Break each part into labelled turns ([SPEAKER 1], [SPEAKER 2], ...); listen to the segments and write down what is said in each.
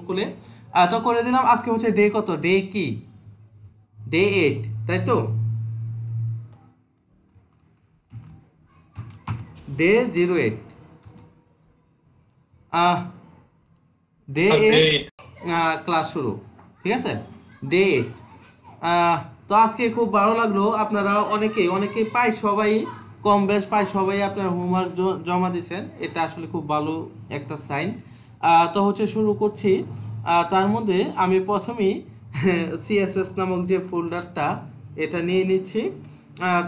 [SPEAKER 1] খুলে। তো করে দিলাম। আজকে হচ্ছে ডে কত, ডে কি, ডে 8, তাই তো, ডে 08, ডে
[SPEAKER 2] ডে
[SPEAKER 1] 8 ক্লাস শুরু, ঠিক আছে, ডে 8। তো আজকে খুব ভালো লাগলো, আপনারা অনেকেই পায়, সবাই কম বেশ পায়, সবাই আপনার হোমওয়ার্ক জমা দিয়েছেন, এটা আসলে খুব ভালো একটা সাইন। তো হচ্ছে শুরু করছি। তার মধ্যে আমি প্রথমেই সিএসএস নামক যে ফোল্ডারটা, এটা নিয়ে নিচ্ছি।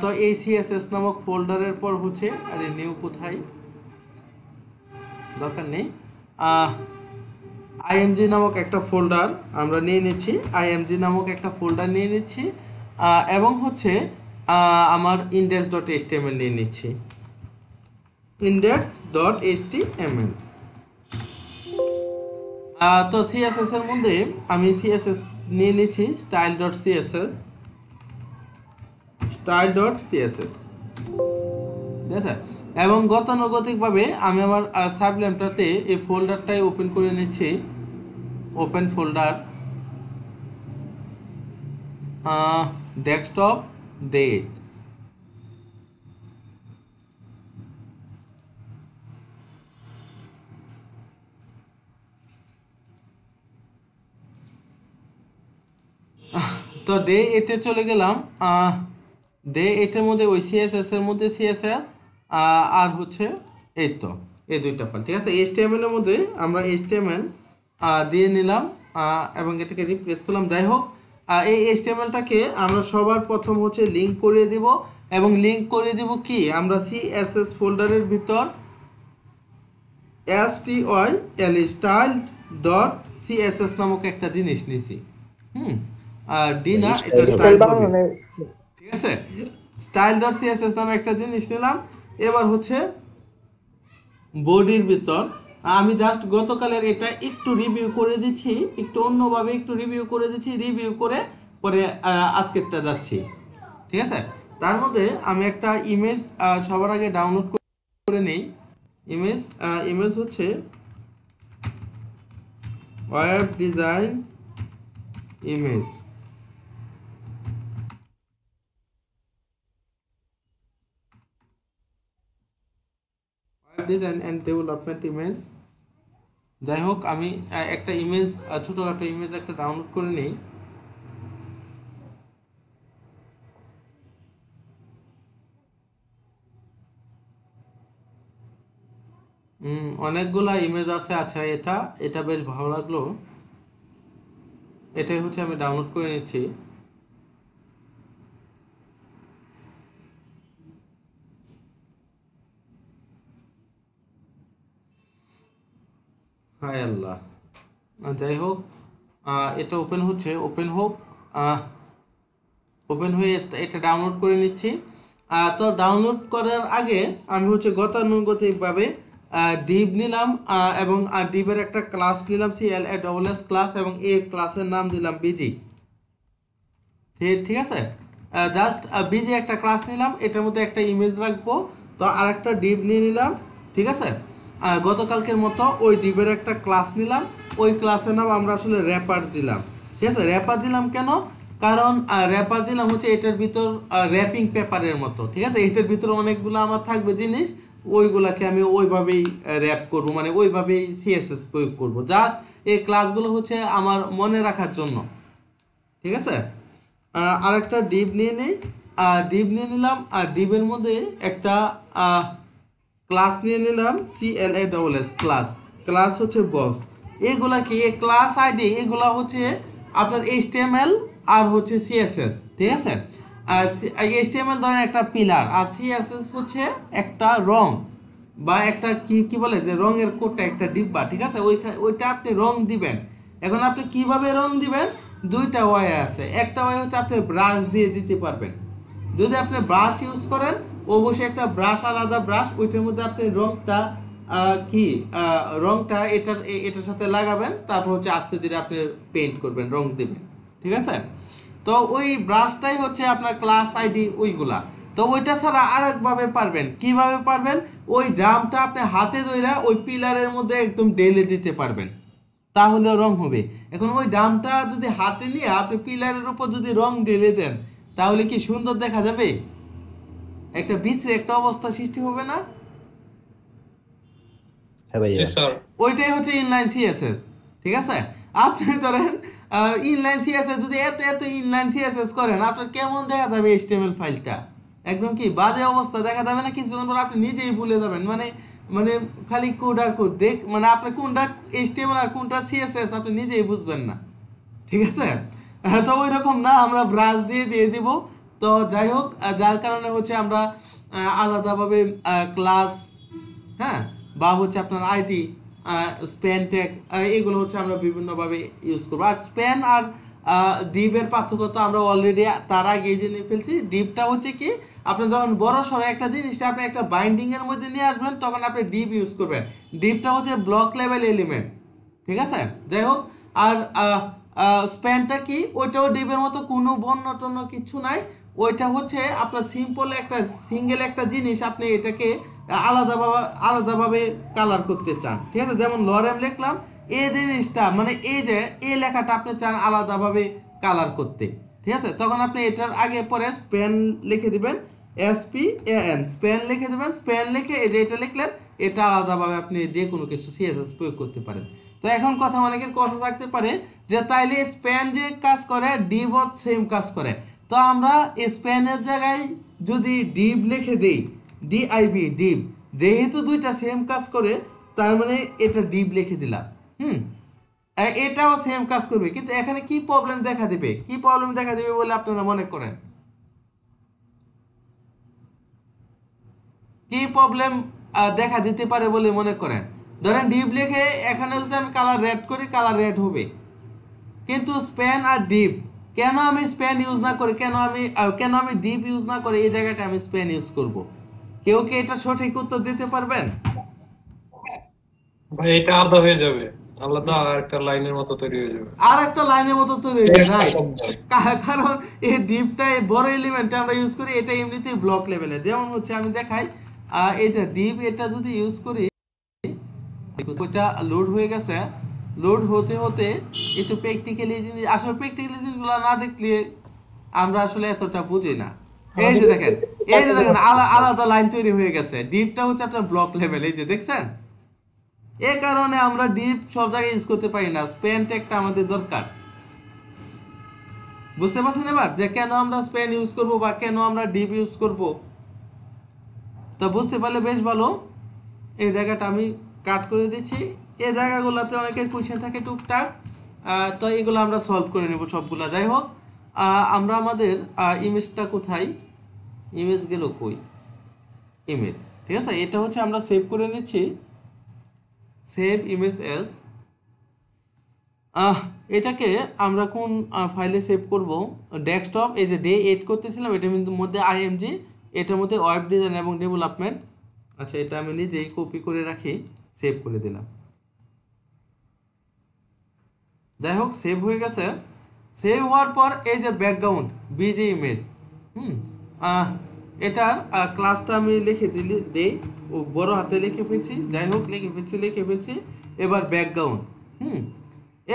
[SPEAKER 1] তো এই সিএসএস নামক ফোল্ডারের পর হচ্ছে, আরে নিউ কোথায়, দরকার নেই, আইএমজি নামক একটা ফোল্ডার আমরা নিয়ে নিচ্ছি, আইএমজি নামক একটা ফোল্ডার নিয়ে নিচ্ছি, এবং হচ্ছে আমার ইন্ডেক্স ডট এইচটিএমএল নিয়ে নিচ্ছি, ইন্ডেক্স ডট এইচটিএমএল। তো সিএসএস এর মধ্যে আমি সিএসএস নিয়ে নিচ্ছি style dot CSS, style dot CSS, ঠিক আছে। এবং গতানুগতিকভাবে আমি আমার সাবল্যামটাতে এই ফোল্ডারটাই ওপেন করে নিচ্ছি, ওপেন ফোল্ডার, ডেস্কটপ, ডেট। তো ডে 8-এ চলে গেলাম। ডে 8-এর মধ্যে ওই সিএসএস এর মধ্যে সিএসএস, আর হচ্ছে এই তো এই দুইটা ফাইল, ঠিক আছে। এইচটিএমএল এর মধ্যে আমরা এইচটিএমএল দিয়ে নিলাম, এবং এটাকে রিপ্লেস করলাম। যাই হোক, এই এইচটিএমএলটাকে আমরা সবার প্রথম হচ্ছে লিঙ্ক করে দিব, এবং লিঙ্ক করে দিব কি, আমরা সিএসএস ফোল্ডারের ভিতর STYL স্টাইল ডট সিএসএস নামক একটা জিনিস নিছি। হুম, আর ডি না, এটা
[SPEAKER 3] স্টাইল
[SPEAKER 1] স্টাইল হবে,
[SPEAKER 3] বানানো
[SPEAKER 1] ঠিক আছে। স্টাইল ডট সিএসএস নামে একটা জিনিস নিলাম। এবার হচ্ছে বডির ভিতর আমি জাস্ট গতকালের এটা একটু রিভিউ করে দিচ্ছি, একটু অন্যভাবে একটু রিভিউ করে দিচ্ছি, রিভিউ করে পরে আজকেরটা যাচ্ছি, ঠিক আছে। তার মধ্যে আমি একটা ইমেজ সবার আগে ডাউনলোড করে নেই। ইমেজ, ইমেজ হচ্ছে web design image, web design and development image. যাই হোক, আমি একটা ইমেজ, ছোটোখাটো ইমেজ একটা ডাউনলোড করে নেই। অনেকগুলা ইমেজ আছে, আচ্ছা এটা এটা বেশ ভালো লাগলো, এটাই হচ্ছে আমি ডাউনলোড করে নিচ্ছি। হায় আল্লাহ। যাই হোক, এটা ওপেন হচ্ছে, ওপেন হোক, ওপেন হয়ে এটা ডাউনলোড করে নিচ্ছি। তো ডাউনলোড করার আগে আমি হচ্ছে গতানুগতিকভাবে ডিভ নিলাম, এবং ডিভের একটা ক্লাস নিলাম, CLASS ক্লাস, এবং এই ক্লাসের নাম দিলাম বিজি, ঠিক আছে। জাস্ট বিজি একটা ক্লাস নিলাম, এটার মধ্যে একটা ইমেজ রাখবো। তো আর একটা ডিভ নিয়ে নিলাম, ঠিক আছে। গতকালকের মতো ওই ডিভের একটা ক্লাস নিলাম, ওই ক্লাসের নাম আমরা আসলে র্যাপার দিলাম, ঠিক আছে। র্যাপার দিলাম কেন, কারণ র্যাপার দিলাম হচ্ছে এটার ভিতর র্যাপিং পেপারের মতো, ঠিক আছে। এটার ভিতরে অনেকগুলো আমার থাকবে জিনিস, ওইগুলাকে আমি ওইভাবেই র্যাপ করব, মানে ওইভাবেই সিএসএস প্রয়োগ করব। জাস্ট এই ক্লাসগুলো হচ্ছে আমার মনে রাখার জন্য, ঠিক আছে। আরেকটা ডিপ নিয়ে নিই, ডিপ নিয়ে নিলাম, আর ডিপের মধ্যে একটা ক্লাস নিয়ে নিলাম, CLASS ক্লাস, ক্লাস হচ্ছে বক্স। এগুলা কি, এই ক্লাস আইডি এগুলা হচ্ছে আপনার HTML আর হচ্ছে CSS, ঠিক আছে। HTML ধরেন একটা পিলার, আর CSS হচ্ছে একটা রং, বা একটা কি কি বলে যে রঙের কোটটা, একটা ডিব্বা, ঠিক আছে। ওইটা আপনি রং দিবেন। এখন আপনি কিভাবে রং দিবেন, দুইটা ওয়ে আছে। একটা ওয়ে হচ্ছে আপনি ব্রাশ দিয়ে দিতে পারবেন, যদি আপনি ব্রাশ ইউজ করেন, অবশ্যই একটা ব্রাশ, আলাদা ব্রাশ, ওইটার মধ্যে আপনি রংটা রংটা এটার সাথে লাগাবেন, তারপর হচ্ছে আস্তে ধীরে আপনি পেইন্ট করবেন, রং দিবেন, ঠিক আছে। তো ওই ব্রাশটাই হচ্ছে আপনার ক্লাস আইডি ওইগুলা। তো ওইটা ছাড়া আরেকভাবে পারবেন, কিভাবে পারবেন, ওই ড্রামটা আপনি হাতে ধইরা ওই পিলারের মধ্যে একদম ঢেলে দিতে পারবেন, তাহলেও রং হবে। এখন ওই ডামটা যদি হাতে নিয়ে আপনি পিলারের উপর যদি রং ঢেলে দেন তাহলে কি সুন্দর দেখা যাবে? একটা বিশ্রী একটা অবস্থা সৃষ্টি হবে না?
[SPEAKER 2] হ্যাঁ
[SPEAKER 3] জি
[SPEAKER 2] ভাইয়া।
[SPEAKER 3] স্যার।
[SPEAKER 1] ওইটাই হচ্ছে ইনলাইন সিএসএস। ঠিক আছে, আপনি ধরেন ইনলাইন সিএসএস যদি এত এত ইনলাইন সিএসএস করেন আপনার কেমন দেখা যাবে এইচটিএমএল ফাইলটা? একদম কি বাজে অবস্থা দেখা যাবে না? কিছুক্ষণ পর আপনি নিজেই ভুলে যাবেন, মানে মানে খালি কোড আর কোড দেখ, মানে আপনি কোনটা এইচটিএমএল আর কোনটা সিএসএস আপনি নিজেই বুঝবেন না। ঠিক আছে, তো ওই রকম না, আমরা ব্রাশ দিয়ে দিয়ে দিব। তো যাই হোক, যার কারণে হচ্ছে আমরা আলাদাভাবে ক্লাস, হ্যাঁ, বা হচ্ছে আপনার আইডি, স্প্যান ট্যাগ, এগুলো হচ্ছে আমরা বিভিন্নভাবে ইউজ করবো। আর স্প্যান আর ডিপের পার্থক্য তো আমরা অলরেডি তার আগে জেনে ফেলছি। ডিপটা হচ্ছে কি, আপনি যখন বড় সড়ো একটা জিনিসটা আপনি একটা বাইন্ডিংয়ের মধ্যে নিয়ে আসবেন তখন আপনি ডিপ ইউজ করবেন। ডিপটা হচ্ছে ব্লক লেভেল এলিমেন্ট। ঠিক আছে, যাই হোক। আর স্প্যানটা কি, ওইটাও ডিপের মতো কোনো বর্ণ টন্য কিছু নাই। ওইটা হচ্ছে আপনার সিম্পল একটা সিঙ্গেল একটা জিনিস আপনি এটাকে আলাদাভাবে আলাদাভাবে কালার করতে চান। ঠিক আছে, যেমন লরেম লিখলাম, এই জিনিসটা মানে এই যে এই লেখাটা আপনি চান আলাদাভাবে কালার করতে। ঠিক আছে, তখন আপনি এটার আগে পরে স্প্যান লিখে দিবেন, SPAN স্প্যান লিখে দেবেন। স্প্যান লিখে এই যে এটা লিখলেন, এটা আলাদাভাবে আপনি যে কোনো কিছু সিএসএস প্রয়োগ করতে পারেন। তো এখন কথা অনেকের কথা থাকতে পারে যে তাইলে স্প্যান যে কাজ করে ডিবট সেম কাজ করে। তো আমরা স্প্যানের জায়গায় যদি ডিপ লিখে দেই, DIB ডিপ, যেহেতু দুইটা সেম কাজ করে তার মানে এটা ডিপ লিখে দিলাম। হুম, এটাও সেম কাজ করবে, কিন্তু এখানে কি প্রবলেম দেখা দিবে, কি প্রবলেম দেখা দিবে বলে আপনারা মনে করেন? কি প্রবলেম দেখা দিতে পারে বলে মনে করেন? ধরেন ডিপ লিখে এখানে যদি আমি কালার রেড করি, কালার রেড হবে, কিন্তু স্প্যান আর ডিপ, কেন আমি স্প্যান ইউজ না করি, কেন আমি ডিপ ইউজ না করে এই জায়গাটা আমি স্প্যান ইউজ করব? কেউ কি এটা সঠিক উত্তর দিতে পারবেন?
[SPEAKER 3] ভাই এটা আলাদা হয়ে যাবে, আলাদা আর একটা লাইনের মতো তৈরি হয়ে যাবে।
[SPEAKER 1] আর একটা লাইনের মতো তৈরি হয়ে যায়,
[SPEAKER 3] একটা
[SPEAKER 1] রাইট।
[SPEAKER 3] শব্দ।
[SPEAKER 1] কারণ এই ডিপটা এই বড় এলিমেন্টটা আমরা ইউজ করি, এটা এমনিতেই ব্লক লেভেলে। যেমন হচ্ছে আমি দেখাই, এই যে ডিপ, এটা যদি ইউজ করি, ওইটা লোড হয়ে গেছে। লোড হতে হতে একটু প্র্যাকটিক্যালি জিনিস, আসলে প্র্যাকটিক্যালি জিনিসগুলো না দেখলে আমরা আসলে এতটা বুঝি না। এই যে দেখেন, এই যে দেখেন আলাদা লাইন তৈরি হয়ে গেছে। ডিপটা হচ্ছে আপনার ব্লক লেভেল, এই যে দেখছেন। এ কারণে আমরা ডিপ সব জায়গায় ইউজ করতে পারি না, স্প্যান ট্যাগটা আমাদের দরকার। বুঝতে পারছেন এবার যে কেন আমরা স্প্যান ইউজ করব বা কেন আমরা ডিপ ইউজ করব? তো বুঝতে পারলে বেশ ভালো। এই জায়গাটা আমি কাট করে দিচ্ছি। এই জায়গাগুলোতে অনেকের কোয়েশ্চেন থাকে টুকটাক, তো এগুলো আমরা সলভ করে নেব সবগুলা। যাই হোক, আমরা আমাদের ইমেজটা কোথায়, ইমেজ গেল কই, ইমেজ। ঠিক আছে, এটা হচ্ছে আমরা সেভ করে নিচ্ছি, সেভ ইমেজ এজ। এটাকে আমরা কোন ফাইলে সেভ করব? ডেস্কটপ, এই যে ডে 8 করতেছিলাম এটার মধ্যে IMG, এটার মধ্যে ওয়েব ডিজাইন এবং ডেভেলপমেন্ট। আচ্ছা, এটা আমি নিজেই কপি করে রাখি, সেভ করে দিলাম। যাই হোক, সেভ হয়ে গেছে। সেভ হওয়ার পর এই যে ব্যাকগ্রাউন্ড বিজি ইমেজ, হুম, এটার ক্লাসটা আমি লিখে দেই, ও বড় হাতে লিখে ফেলছি। যাই হোক, লিখে ফেলছি। এবার ব্যাকগ্রাউন্ড, হুম,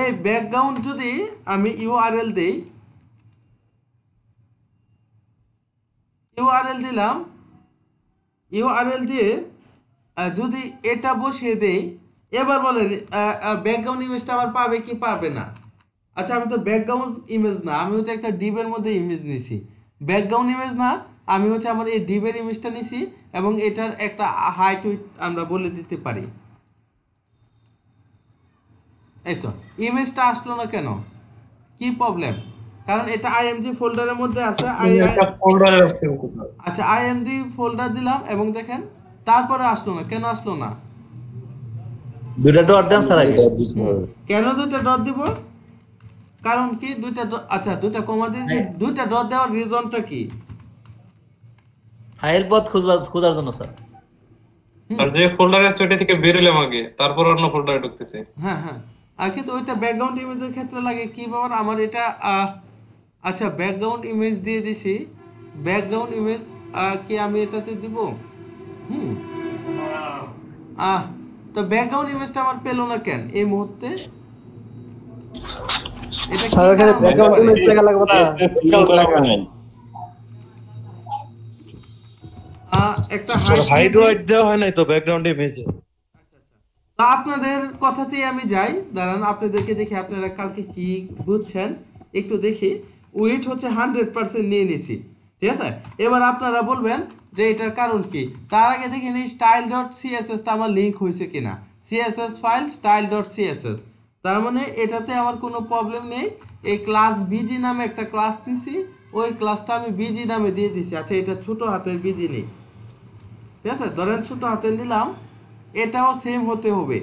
[SPEAKER 1] এই ব্যাকগ্রাউন্ড যদি আমি ইউআরএল দেই, ইউআরএল দিলাম, ইউআরএল দিয়ে যদি এটা বসিয়ে দেই, এবার বলেন ব্যাকগ্রাউন্ড ইমেজটা আমার পাবে কি পারবে না? আচ্ছা, আমি তো ব্যাকগ্রাউন্ড ইমেজ না, আমি হচ্ছে একটা ডিবের মধ্যে ইমেজ নিছি। ব্যাকগ্রাউন্ড ইমেজ না, আমি হচ্ছে আমার এই ডিবের ইমেজটা নিছি এবং এটার একটা হাইট উইথ আমরা বলে দিতে পারি। এই তো ইমেজটা আসলো না কেন, কি প্রবলেম? কারণ এটা IMG ফোল্ডারের মধ্যে আছে।
[SPEAKER 3] তুমি একটা ফোল্ডারে রাখছেন কোথাও?
[SPEAKER 1] আচ্ছা, IMG ফোল্ডার দিলাম এবং দেখেন তারপরে আসলো না, কেন আসলো না?
[SPEAKER 2] দুইটা ডট দেন স্যার আগে।
[SPEAKER 1] কেন দুইটা ডট দিব? কারণ কি দুইটা আচ্ছা দুইটা কমা দিয়েছি, দুইটা ডট দেওয়ার রিজনটা কি?
[SPEAKER 2] ফাইল পথ খোঁজার জন্য স্যার।
[SPEAKER 3] আর যে ফোল্ডারে আছে ওইটা থেকে বের হলাম আগে, তারপর অন্য ফোল্ডারে ঢুকতেছে।
[SPEAKER 1] হ্যাঁ হ্যাঁ, আর কিন্তু ওইটা ব্যাকগ্রাউন্ড ইমেজের ক্ষেত্রে লাগে কি ব্যাপার আমার এটা আচ্ছা, ব্যাকগ্রাউন্ড ইমেজ দিয়ে দিছি। ব্যাকগ্রাউন্ড ইমেজ কি আমি এটাতে দিব? হুম, আহ তো ব্যাকগ্রাউন্ড ইমেজটা আমার পেলো না কেন এই মুহূর্তে? এটা কি
[SPEAKER 4] স্যার এখানে
[SPEAKER 1] কারণে হতে
[SPEAKER 4] ব্যাকগ্রাউন্ড
[SPEAKER 1] পারে?
[SPEAKER 4] ইমেজ লেখা লাগবে না
[SPEAKER 5] লিঙ্ক করা হয় নাই
[SPEAKER 1] একটা হাইট
[SPEAKER 6] হাইড ওয়াইড দেওয়া হয় নাই তো ব্যাকগ্রাউন্ডে ইমেজে।
[SPEAKER 1] তা আপনাদের কথাতেই আমি যাই, দাঁড়ান আপনাদেরকে দেখি আপনারা কালকে কি বুঝছেন একটু দেখি। উইট হচ্ছে 100% নিয়ে নিছি, ঠিক আছে। এবার আপনারা বলবেন যে এটার কারণ কি। তার আগে দেখে নিই স্টাইল ডট সিএসএসটা আমার লিঙ্ক হয়েছে কিনা। CSS file style dot CSS, তার মানে এটাতে আমার কোনো প্রবলেম নেই। এই ক্লাস বিজি নামে একটা ক্লাস নিছি, ওই ক্লাসটা আমি বিজি নামে দিয়ে দিছি। আচ্ছা এটা ছোট হাতের বিজি নেই, ঠিক আছে। ধরেন ছোট হাতের নিলাম, এটাও সেম হতে হবে,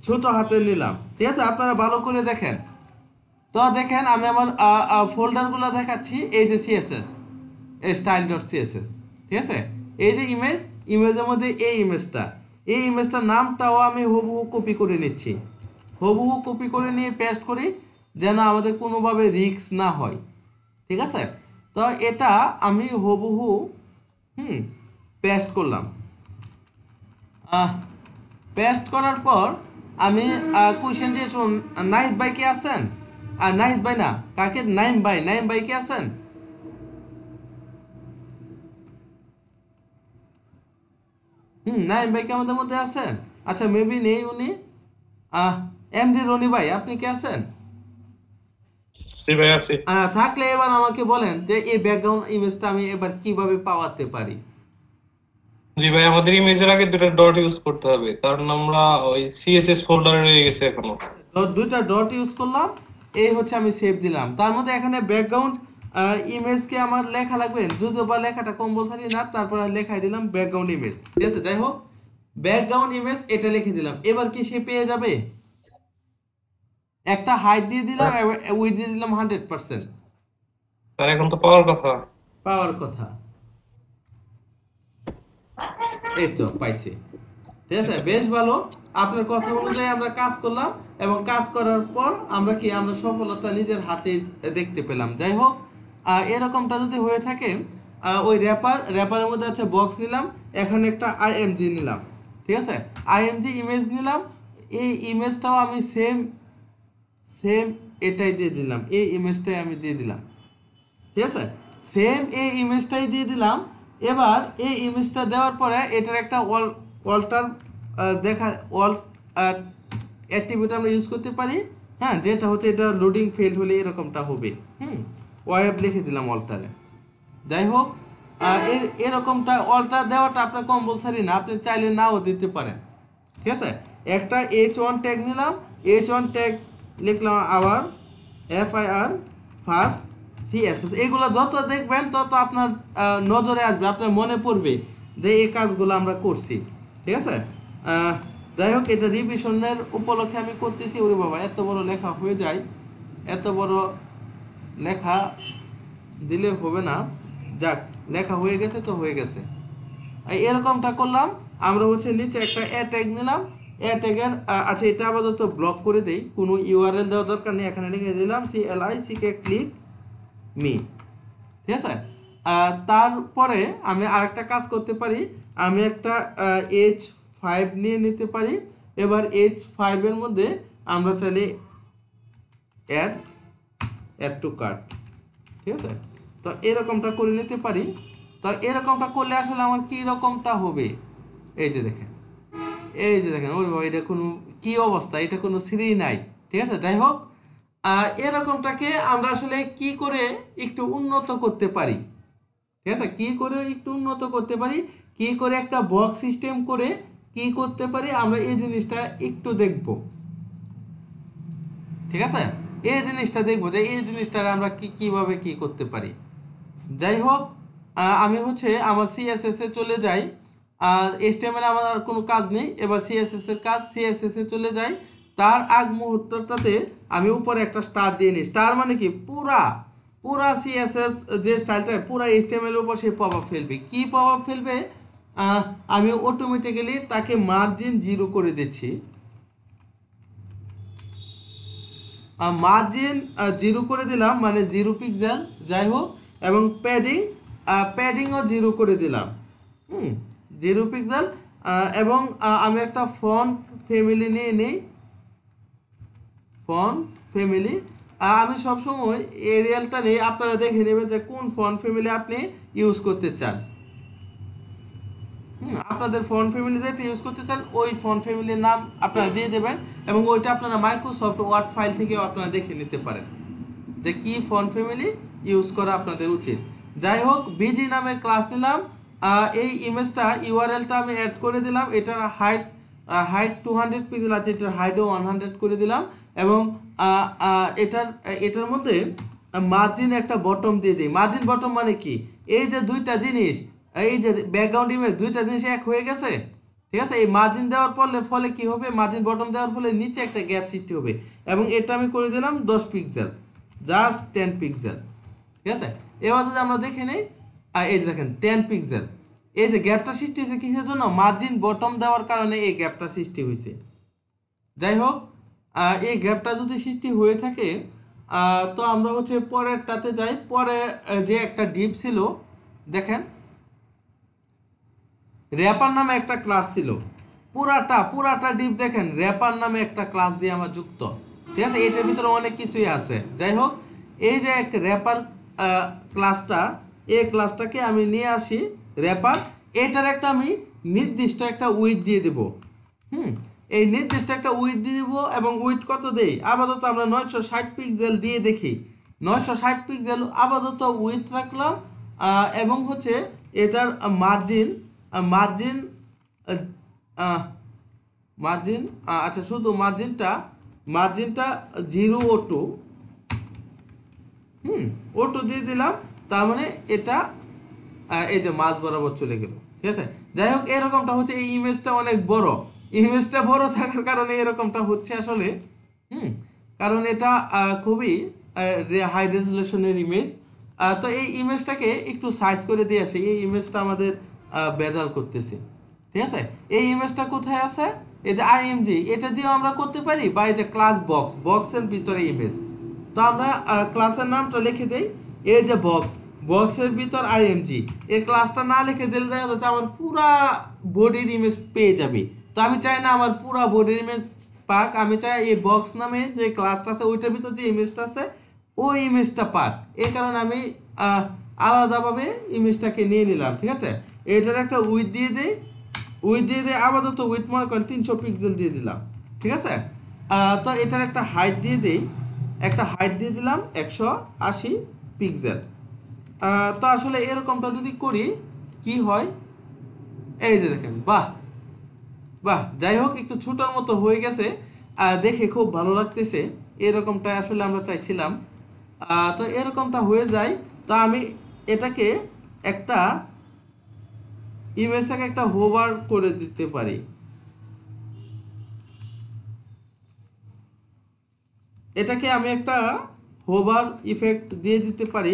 [SPEAKER 1] ছোট হাতের নিলাম, ঠিক আছে। আপনারা ভালো করে দেখেন তো, দেখেন আমি আমার ফোল্ডারগুলো দেখাচ্ছি। এই যে সিএসএস স্টাইল ডট সিএসএস, ঠিক আছে। এই যে ইমেজের মধ্যে এই ইমেজটার নামটাও আমি হুবহু কপি করে নিচ্ছি, হুবহু কপি করে নিয়ে পেস্ট করি, যেন আমাদের কোনোভাবে রিস্ক না হয়, ঠিক আছে। তো এটা আমি হুবহু পেস্ট করলাম। পেস্ট করার পর আমি কোয়েশ্চেন যে নাহিদ ভাই কে আছেন? নাহিদ ভাই না, কাকে? নাইম ভাই কে আছেন? নাইম ভাই কি আমাদের মধ্যে আছেন? আচ্ছা মেবি নেই উনি। এমডি রনি ভাই আপনি কে আছেন?
[SPEAKER 3] জি ভাই আছি।
[SPEAKER 1] থাকলে এবার আমাকে বলেন যে এই ব্যাকগ্রাউন্ড ইমেজটা আমি এবার কিভাবে পাওয়াতে পারি।
[SPEAKER 3] জি ভাই, আমাদের ইমেজের আগে দুটো ডট ইউজ করতে হবে, কারণ আমরা ওই সিএসএস ফোল্ডারে রয়ে গেছে এখনো।
[SPEAKER 1] দুইটা ডট ইউজ করলাম, এই হচ্ছে আমি সেভ দিলাম। তার মধ্যে এখানে ব্যাকগ্রাউন্ড ইমেজকে আমার লেখা লাগবে, যদিও বা লেখাটা কম্পালসারি না, তারপরে লেখাই দিলাম ব্যাকগ্রাউন্ড ইমেজ, ঠিক আছে। যাই হোক ব্যাকগ্রাউন্ড ইমেজ এটা লিখে দিলাম। এবার কি সে পেয়ে যাবে? একটা হাইট দিয়ে দিলাম, উইথ দিয়ে দিলাম 100%।
[SPEAKER 3] তার এখন তো পাওয়ার কথা।
[SPEAKER 1] পাওয়ার কথা, এই তো পাইছি, ঠিক আছে। বেশ ভালো, আপনার কথা অনুযায়ী আমরা কাজ করলাম, এবং কাজ করার পর আমরা সফলতা নিজের হাতে দেখতে পেলাম। যাই হোক এরকমটা যদি হয়ে থাকে, ওই র্যাপারের মধ্যে আছে বক্স নিলাম, এখানে একটা আইএমজি নিলাম, ঠিক আছে। আইএমজি ইমেজ নিলাম, এই ইমেজটাও আমি সেম এটাই দিয়ে দিলাম, এই ইমেজটাই আমি দিয়ে দিলাম, ঠিক আছে। সেম এই ইমেজটাই দিয়ে দিলাম। এবার এই ইমেজটা দেওয়ার পরে এটার একটা অল্টার অ্যাট্রিবিউট আমরা ইউজ করতে পারি, হ্যাঁ, যেটা হচ্ছে এটা লোডিং ফেল হলে এরকমটা হবে। ওয়েব লিখে দিলাম অল্টারে। যাই হোক এরকমটা অল্টার দেওয়াটা আপনার কম্পালসারি না, আপনি চাইলে নাও দিতে পারেন, ঠিক আছে। একটা H1 ট্যাগ নিলাম, H1 ট্যাগ লিখলাম আবার FIR ফার্স্ট সিএসএস। এগুলো যত দেখবেন তত আপনার নজরে আসবে, আপনার মনে পড়বে যে এই কাজগুলো আমরা করছি, ঠিক আছে। যাই হোক এটা রিভিশনের উপলক্ষে আমি করতেছি। ওরে বাবা এত বড় লেখা হয়ে যায়, এত বড় লেখা দিলে হবে না, যাক লেখা হয়ে গেছে তো হয়ে গেছে। এরকমটা করলাম আমরা, হচ্ছে নিচে একটা ট্যাগ নিলাম, ট্যাগের আচ্ছা এটা আপাতত ব্লক করে দেই, কোনো ইউআরএল দেওয়ার দরকার নেই, এখানে লিখে দিলাম CLICK ক্লিক মি, ঠিক আছে। তারপরে আমি আরেকটা কাজ করতে পারি, আমি একটা H5 নিয়ে নিতে পারি। এবার H5 এর মধ্যে আমরা চাইলে অ্যাড টু কার্ট, ঠিক আছে। তো এরকমটা করে নিতে পারি। তো এরকমটা করলে আসলে আমার কি রকমটা হবে, এই যে দেখেন ওরে বাবা এটা কোনো কি অবস্থা, এটা কোনো সিঁড়ি নাই, ঠিক আছে। যাই হোক এরকমটাকে আমরা আসলে কি করে একটু উন্নত করতে পারি, ঠিক আছে। কি করে একটু উন্নত করতে পারি, কি করে একটা বক্স সিস্টেম করে কি করতে পারি, আমরা এই জিনিসটা একটু দেখব, ঠিক আছে। এই জিনিসটা দেখবো যে এই জিনিসটা আমরা কিভাবে কি করতে পারি। যাই হোক আমি হচ্ছে আমার সিএসএস এ চলে যাই, আর এইচটিএমএল আমার আর কোনো কাজ নেই। এবার সিএসএস এর কাজ, সিএসএস এ চলে যাই। তার আগ মুহূর্তটাতে আমি উপরে একটা স্টার দিয়ে নিই। স্টার মানে কি পুরা সিএসএস যে স্টাইলটা পুরা এইচটিএমএল এর উপর সে প্রভাব ফেলবে। কি প্রভাব ফেলবে, আমি অটোমেটিক্যালি তাকে মার্জিন 0 করে দিচ্ছি, মার্জিন 0 করে দিলাম, মানে 0 পিক্সেল। যাই হোক এবং প্যাডিংও 0 করে দিলাম, 0 পিক্সেল। এবং আমি একটা ফন্ট ফ্যামিলি নিয়ে নিই, ফন্ট ফ্যামিলি। আমি সবসময় এরিয়ালটা নিয়ে আপনারা দেখে নেবেন যে কোন ফন্ট ফ্যামিলি আপনি ইউজ করতে চান। আপনাদের ফন্ট ফ্যামিলি যেটা ইউজ করতে চান ওই ফন্ট ফ্যামিলির নাম আপনারা দিয়ে দেবেন, এবং ওইটা আপনারা মাইক্রোসফট ওয়ার্ড ফাইল থেকেও আপনারা দেখে নিতে পারেন যে কি ফন্ট ফ্যামিলি ইউজ করা আপনাদের উচিত। যাই হোক, বিজি নামে ক্লাস নিলাম। এই ইমেজটা ইউআরএলটা আমি অ্যাড করে দিলাম। এটার হাইট 200 পিক্সেল আছে, এটার হাইটও 100 করে দিলাম, এবং এটার মধ্যে মার্জিন একটা বটম দিয়ে দিই। মার্জিন বটম মানে কি, এই যে দুইটা জিনিস, এই যে ব্যাকগ্রাউন্ড ইমেজ দুইটা জিনিস এক হয়ে গেছে, ঠিক আছে। এই মার্জিন দেওয়ার ফলে কি হবে, মার্জিন বটম দেওয়ার ফলে নিচে একটা গ্যাপ সৃষ্টি হবে, এবং এটা আমি করে দিলাম 10 পিক্সেল, জাস্ট 10 পিক্সেল, ঠিক আছে। এবার যদি আমরা দেখে নেই, এই যে দেখেন 10 পিক্সেল, এই যে গ্যাপটা সৃষ্টি হয়েছে কিসের জন্য, মার্জিন বটম দেওয়ার কারণে এই গ্যাপটা সৃষ্টি হয়েছে। যাই হোক, এই গ্যাপটা যদি সৃষ্টি হয়ে থাকে, তো আমরা হচ্ছে পরেরটাতে যাই। পরে যে একটা ডিপ ছিল, দেখেন র্যাপার নামে একটা ক্লাস ছিল, পুরাটা ডিপ দেখেন র্যাপার নামে একটা ক্লাস দিয়ে আমার যুক্ত, ঠিক আছে। এটার ভিতরে অনেক কিছুই আছে। যাই হোক, এই যে এক র্যাপার ক্লাসটা, এই ক্লাসটাকে আমি নিয়ে আসি র্যাপার, এটার একটা আমি নির্দিষ্ট একটা উইডথ দিয়ে দেব। এই নির্দিষ্ট একটা উইডথ দিয়ে দিব, এবং উইডথ কত দেই, আপাতত আমরা 960 পিক্সেল দিয়ে দেখি। 960 পিক্সেল আপাতত উইডথ রাখলাম, এবং হচ্ছে এটার মার্জিন আচ্ছা, শুধু মার্জিনটা 0 O2 দিয়ে দিলাম। তার মানে এটা এই যে মাঝ বরাবর চলে গেল, ঠিক আছে। যাই হোক, এরকমটা হচ্ছে, এই ইমেজটা অনেক বড়, ইমেজটা বড় থাকার কারণে এরকমটা হচ্ছে আসলে, কারণ এটা খুবই হাই রেজুলেশনের ইমেজ। তো এই ইমেজটাকে একটু সাইজ করে দিয়ে আসি, এই ইমেজটা আমাদের বেজাল করতেছে, ঠিক আছে। এই ইমেজটা কোথায় আছে, এই যে আইএমজি, এটা দিয়েও আমরা করতে পারি, বা এই যে ক্লাস বক্সের ভিতরে ইমেজ। তো আমরা ক্লাসের নামটা লিখে দেই, এই যে বক্সের ভিতর আইএমজি। এই ক্লাসটা না লিখে দিলে দেখা যাচ্ছে আমার পুরা বডির ইমেজ পেয়ে যাবে। তো আমি চাই না আমার পুরা বডির ইমেজ পাক, আমি চাই এই বক্স নামে যে ক্লাসটা আছে ওইটার ভিতর যে ইমেজটা আছে ওই ইমেজটা পাক। এই কারণে আমি আলাদাভাবে ইমেজটাকে নিয়ে নিলাম, ঠিক আছে। এটার একটা উইডথ দিয়ে দিই, আপাতত উইডথ মনে করেন 300 পিক্সেল দিয়ে দিলাম, ঠিক আছে। তো এটার একটা হাইট দিয়ে দিই, দিলাম 180 পিক্সেল। তো আসলে এরকমটা যদি করি কি হয়, এই যে দেখেন, বাহ, যাই হোক, একটু ছোটার মতো হয়ে গেছে, দেখে খুব ভালো লাগতেছে। এরকমটা আসলে আমরা চাইছিলাম। তো এরকমটা হয়ে যায়। তো আমি এটাকে ইমেজটাকে একটা হোভার করে দিতে পারি। এটাকে আমি একটা হোভার ইফেক্ট দিয়ে দিতে পারি।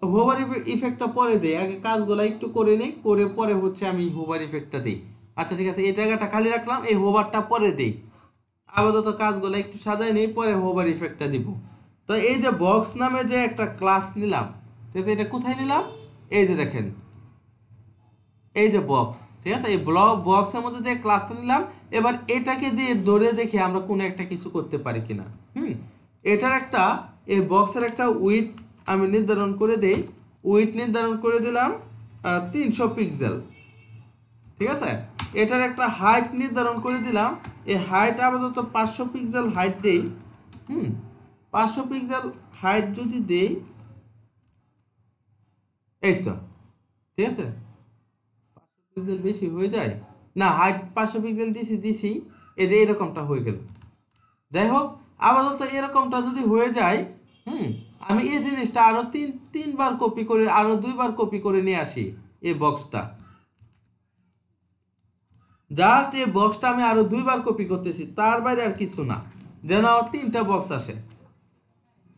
[SPEAKER 1] হোভার ইফেক্টটা পরে দিই, আগে কাজগুলো একটু করে নিই, করে পরে হচ্ছে আমি হোভার ইফেক্টটা দিই। আচ্ছা, ঠিক আছে, এই জায়গাটা খালি রাখলাম, এই হোভারটা পরে দিই। আপাতত কাজগুলো একটু সাজাই নিই, পরে হোভার ইফেক্টটা দিব। তো এই যে বক্স নামে যে একটা ক্লাস নিলাম, ঠিক আছে, এটা কোথায় নিলাম, এই যে দেখেন, এই যে বক্স, ঠিক আছে, এই বক্সের মধ্যে যে ক্লাসটা নিলাম, এবার এটাকে দিয়ে ধরে দেখি আমরা কোনো একটা কিছু করতে পারি কিনা। এটার একটা, এই বক্সের একটা উইডথ আমি নির্ধারণ করে দেই, নির্ধারণ করে দিলাম 300 পিক্সেল, ঠিক আছে। এটার একটা হাইট নির্ধারণ করে দিলাম, এই হাইট আপাতত 500 পিক্সেল হাইট দেই। 500 পিক্সেল হাইট যদি দেই, এই তো, ঠিক আছে। 500 পিক্সেল বেশি হয়ে যায় না, হাইট 500 পিক্সেল দিছি, এই যে এরকমটা হয়ে গেল। যাই হোক, আপাতত এরকমটা যদি হয়ে যায়, আমি এই জিনিসটা আরো তিনবার কপি করে, আরো 2বার কপি করে নিয়ে আসি। এই বক্সটা, জাস্ট এই বক্সটা আমি আরো 2বার কপি করতেছি, তার বাইরে আর কিছু না, যেন 3টা বক্স আসে।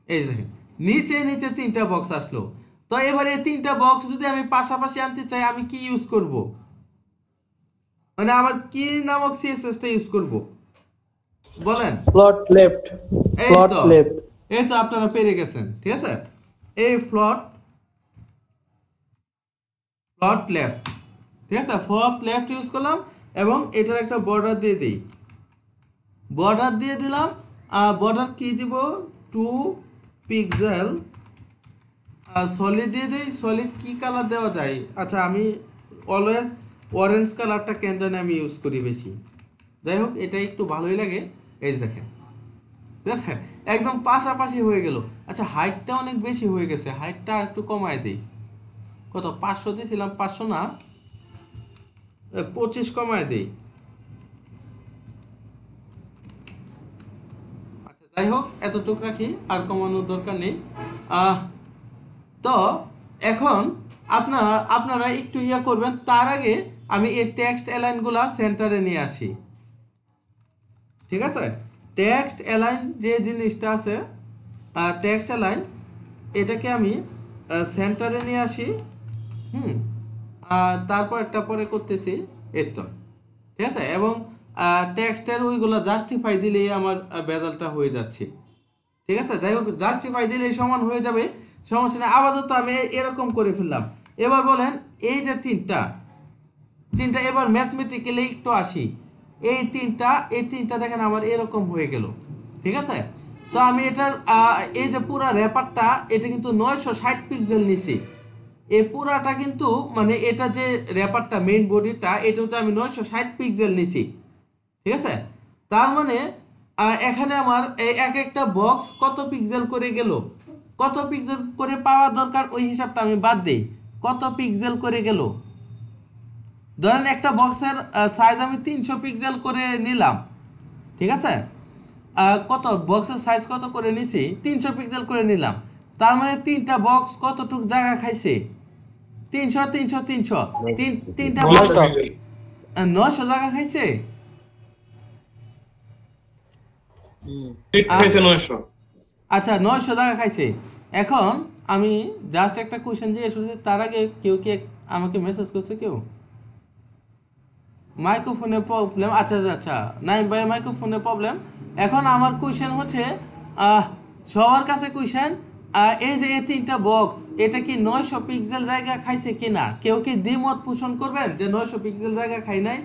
[SPEAKER 1] এই দেখেন, নিচে 3টা বক্স আসলো। তো এবারে 3টা বক্স যদি আমি পাশাপাশি আনতে চাই, আমি কি ইউজ করব, মানে আমার কি নামক সিএসএসটা ইউজ করব বলেন।
[SPEAKER 4] Plot left.
[SPEAKER 1] এই তো আপনারা পেরে গেছেন, ঠিক আছে। এই প্লট লেফট, ঠিক আছে, প্লট লেফট ইউজ করলাম, এবং এটার একটা বর্ডার দিয়ে দিই, বর্ডার দিয়ে দিলাম। বর্ডার কি দিব, 2 পিক্সেল। সলিড দিয়ে দিই। সলিড কি কালার দেওয়া যায়? আচ্ছা, আমি অলওয়েজ অরেঞ্জ কালারটা কেন জানি আমি ইউজ করি বেশি। যাই হোক, এটা একটু ভালোই লাগে। এই যে দেখেন, ঠিক আছে, একদম পাশাপাশি হয়ে গেল। আচ্ছা, হাইটটা অনেক বেশি হয়ে গেছে, হাইটটা একটু কমায় দিই। কত, 500 দিয়েছিলাম, 500 না, 25 কমায় দিই। আচ্ছা, যাই হোক, এতটুক রাখি, আর কমানোর দরকার নেই। আহ তো এখন আপনারা একটু ইয়া করবেন। তার আগে আমি এই টেক্সট অ্যালাইনগুলা সেন্টারে নিয়ে আসি, ঠিক আছে? টেক্সট অ্যালাইন যে জিনিসটা আছে, টেক্সট অ্যালাইন, এটাকে আমি সেন্টারে নিয়ে আসি। হুম তারপর একটা পরে করতেছি, এই তো, ঠিক আছে। এবং টেক্সটের ওইগুলো জাস্টিফাই দিলেই আমার বেজালটা হয়ে যাচ্ছে, ঠিক আছে। যাই হোক, জাস্টিফাই দিলেই সমান হয়ে যাবে, সমস্যা নেই। আপাতত আমি এরকম করে ফেললাম। এবার বলেন, এই যে তিনটা এবার ম্যাথমেটিক্যালি একটু আসি। এই তিনটা দেখেন আমার এরকম হয়ে গেল, ঠিক আছে। তো আমি এটার এই যে পুরা র্যাপারটা, এটা কিন্তু 960 পিক্সেল নিছি। এই পুরাটা কিন্তু মানে এটা যে র্যাপারটা, মেইন বডিটা, এটা হচ্ছে আমি 960 পিক্সেল নিছি, ঠিক আছে। তার মানে এখানে আমার এই এক একটা বক্স কত পিক্সেল করে গেল, কত পিক্সেল করে পাওয়া দরকার, ওই হিসাবটা আমি বাদ দিই। কত পিক্সেল করে গেল, ধরেন একটা বক্সের সাইজ আমি 300 পিক্সেল করে নিলাম, ঠিক আছে। কত বক্সের সাইজ কত করে নিছি, 300 পিক্সেল করে নিলাম। তার মানে তিনটা বক্স কতটুক জায়গা খাইছে, 300 300 300, তিনটা বক্স 900 জায়গা খাইছে।
[SPEAKER 3] ঠিক হয়েছে 900।
[SPEAKER 1] আচ্ছা, 900 টাকা খাইছে। এখন আমি জাস্ট একটা কোয়েশ্চেন জিজ্ঞেস করছি, তার আগে কেউ কি আমাকে মেসেজ করছে কেউ? মাইক্রোফোনে প্রবলেম, আচ্ছা আচ্ছা আচ্ছা, নাইম ভাই মাইক্রোফোনে প্রবলেম। এখন আমার কোয়েশ্চেন হচ্ছে, সবার কাছে কোয়েশ্চেন, এই যে এই তিনটা বক্স, এটা কি 900 পিক্সেল জায়গা খাইছে কিনা? কেউ কি দ্বিমত পোষণ করবেন যে 900 পিক্সেল জায়গা খাই নাই?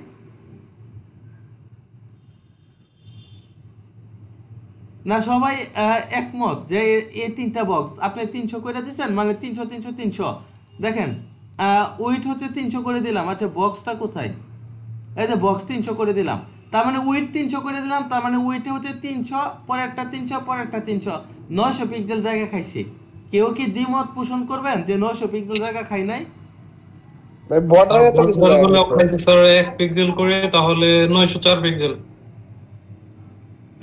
[SPEAKER 1] না সবাই একমত যে এই তিনটা বক্স আপনি 300 করে দিচ্ছেন, মানে 300 300 300। দেখেন, উইট হচ্ছে 300 করে দিলাম। আচ্ছা, বক্সটা কোথায়? এই যে বক্স 300 করে দিলাম, তার মানে উইট 300 করে দিলাম, তার মানে উইটে হচ্ছে 300, পরে একটা 300, পরে একটা 300, 900 পিক্সেল জায়গা খাইছে। কেউ কি দ্বিমত পোষণ করবেন যে 900 পিক্সেল জায়গা খাই নাই?
[SPEAKER 4] বর্ডারে তো কিছু
[SPEAKER 3] বর্ডার
[SPEAKER 4] জায়গা
[SPEAKER 3] গুলো
[SPEAKER 4] আছে।
[SPEAKER 3] খাইছে স্যার 1 পিক্সেল করে, তাহলে 904 পিক্সেল।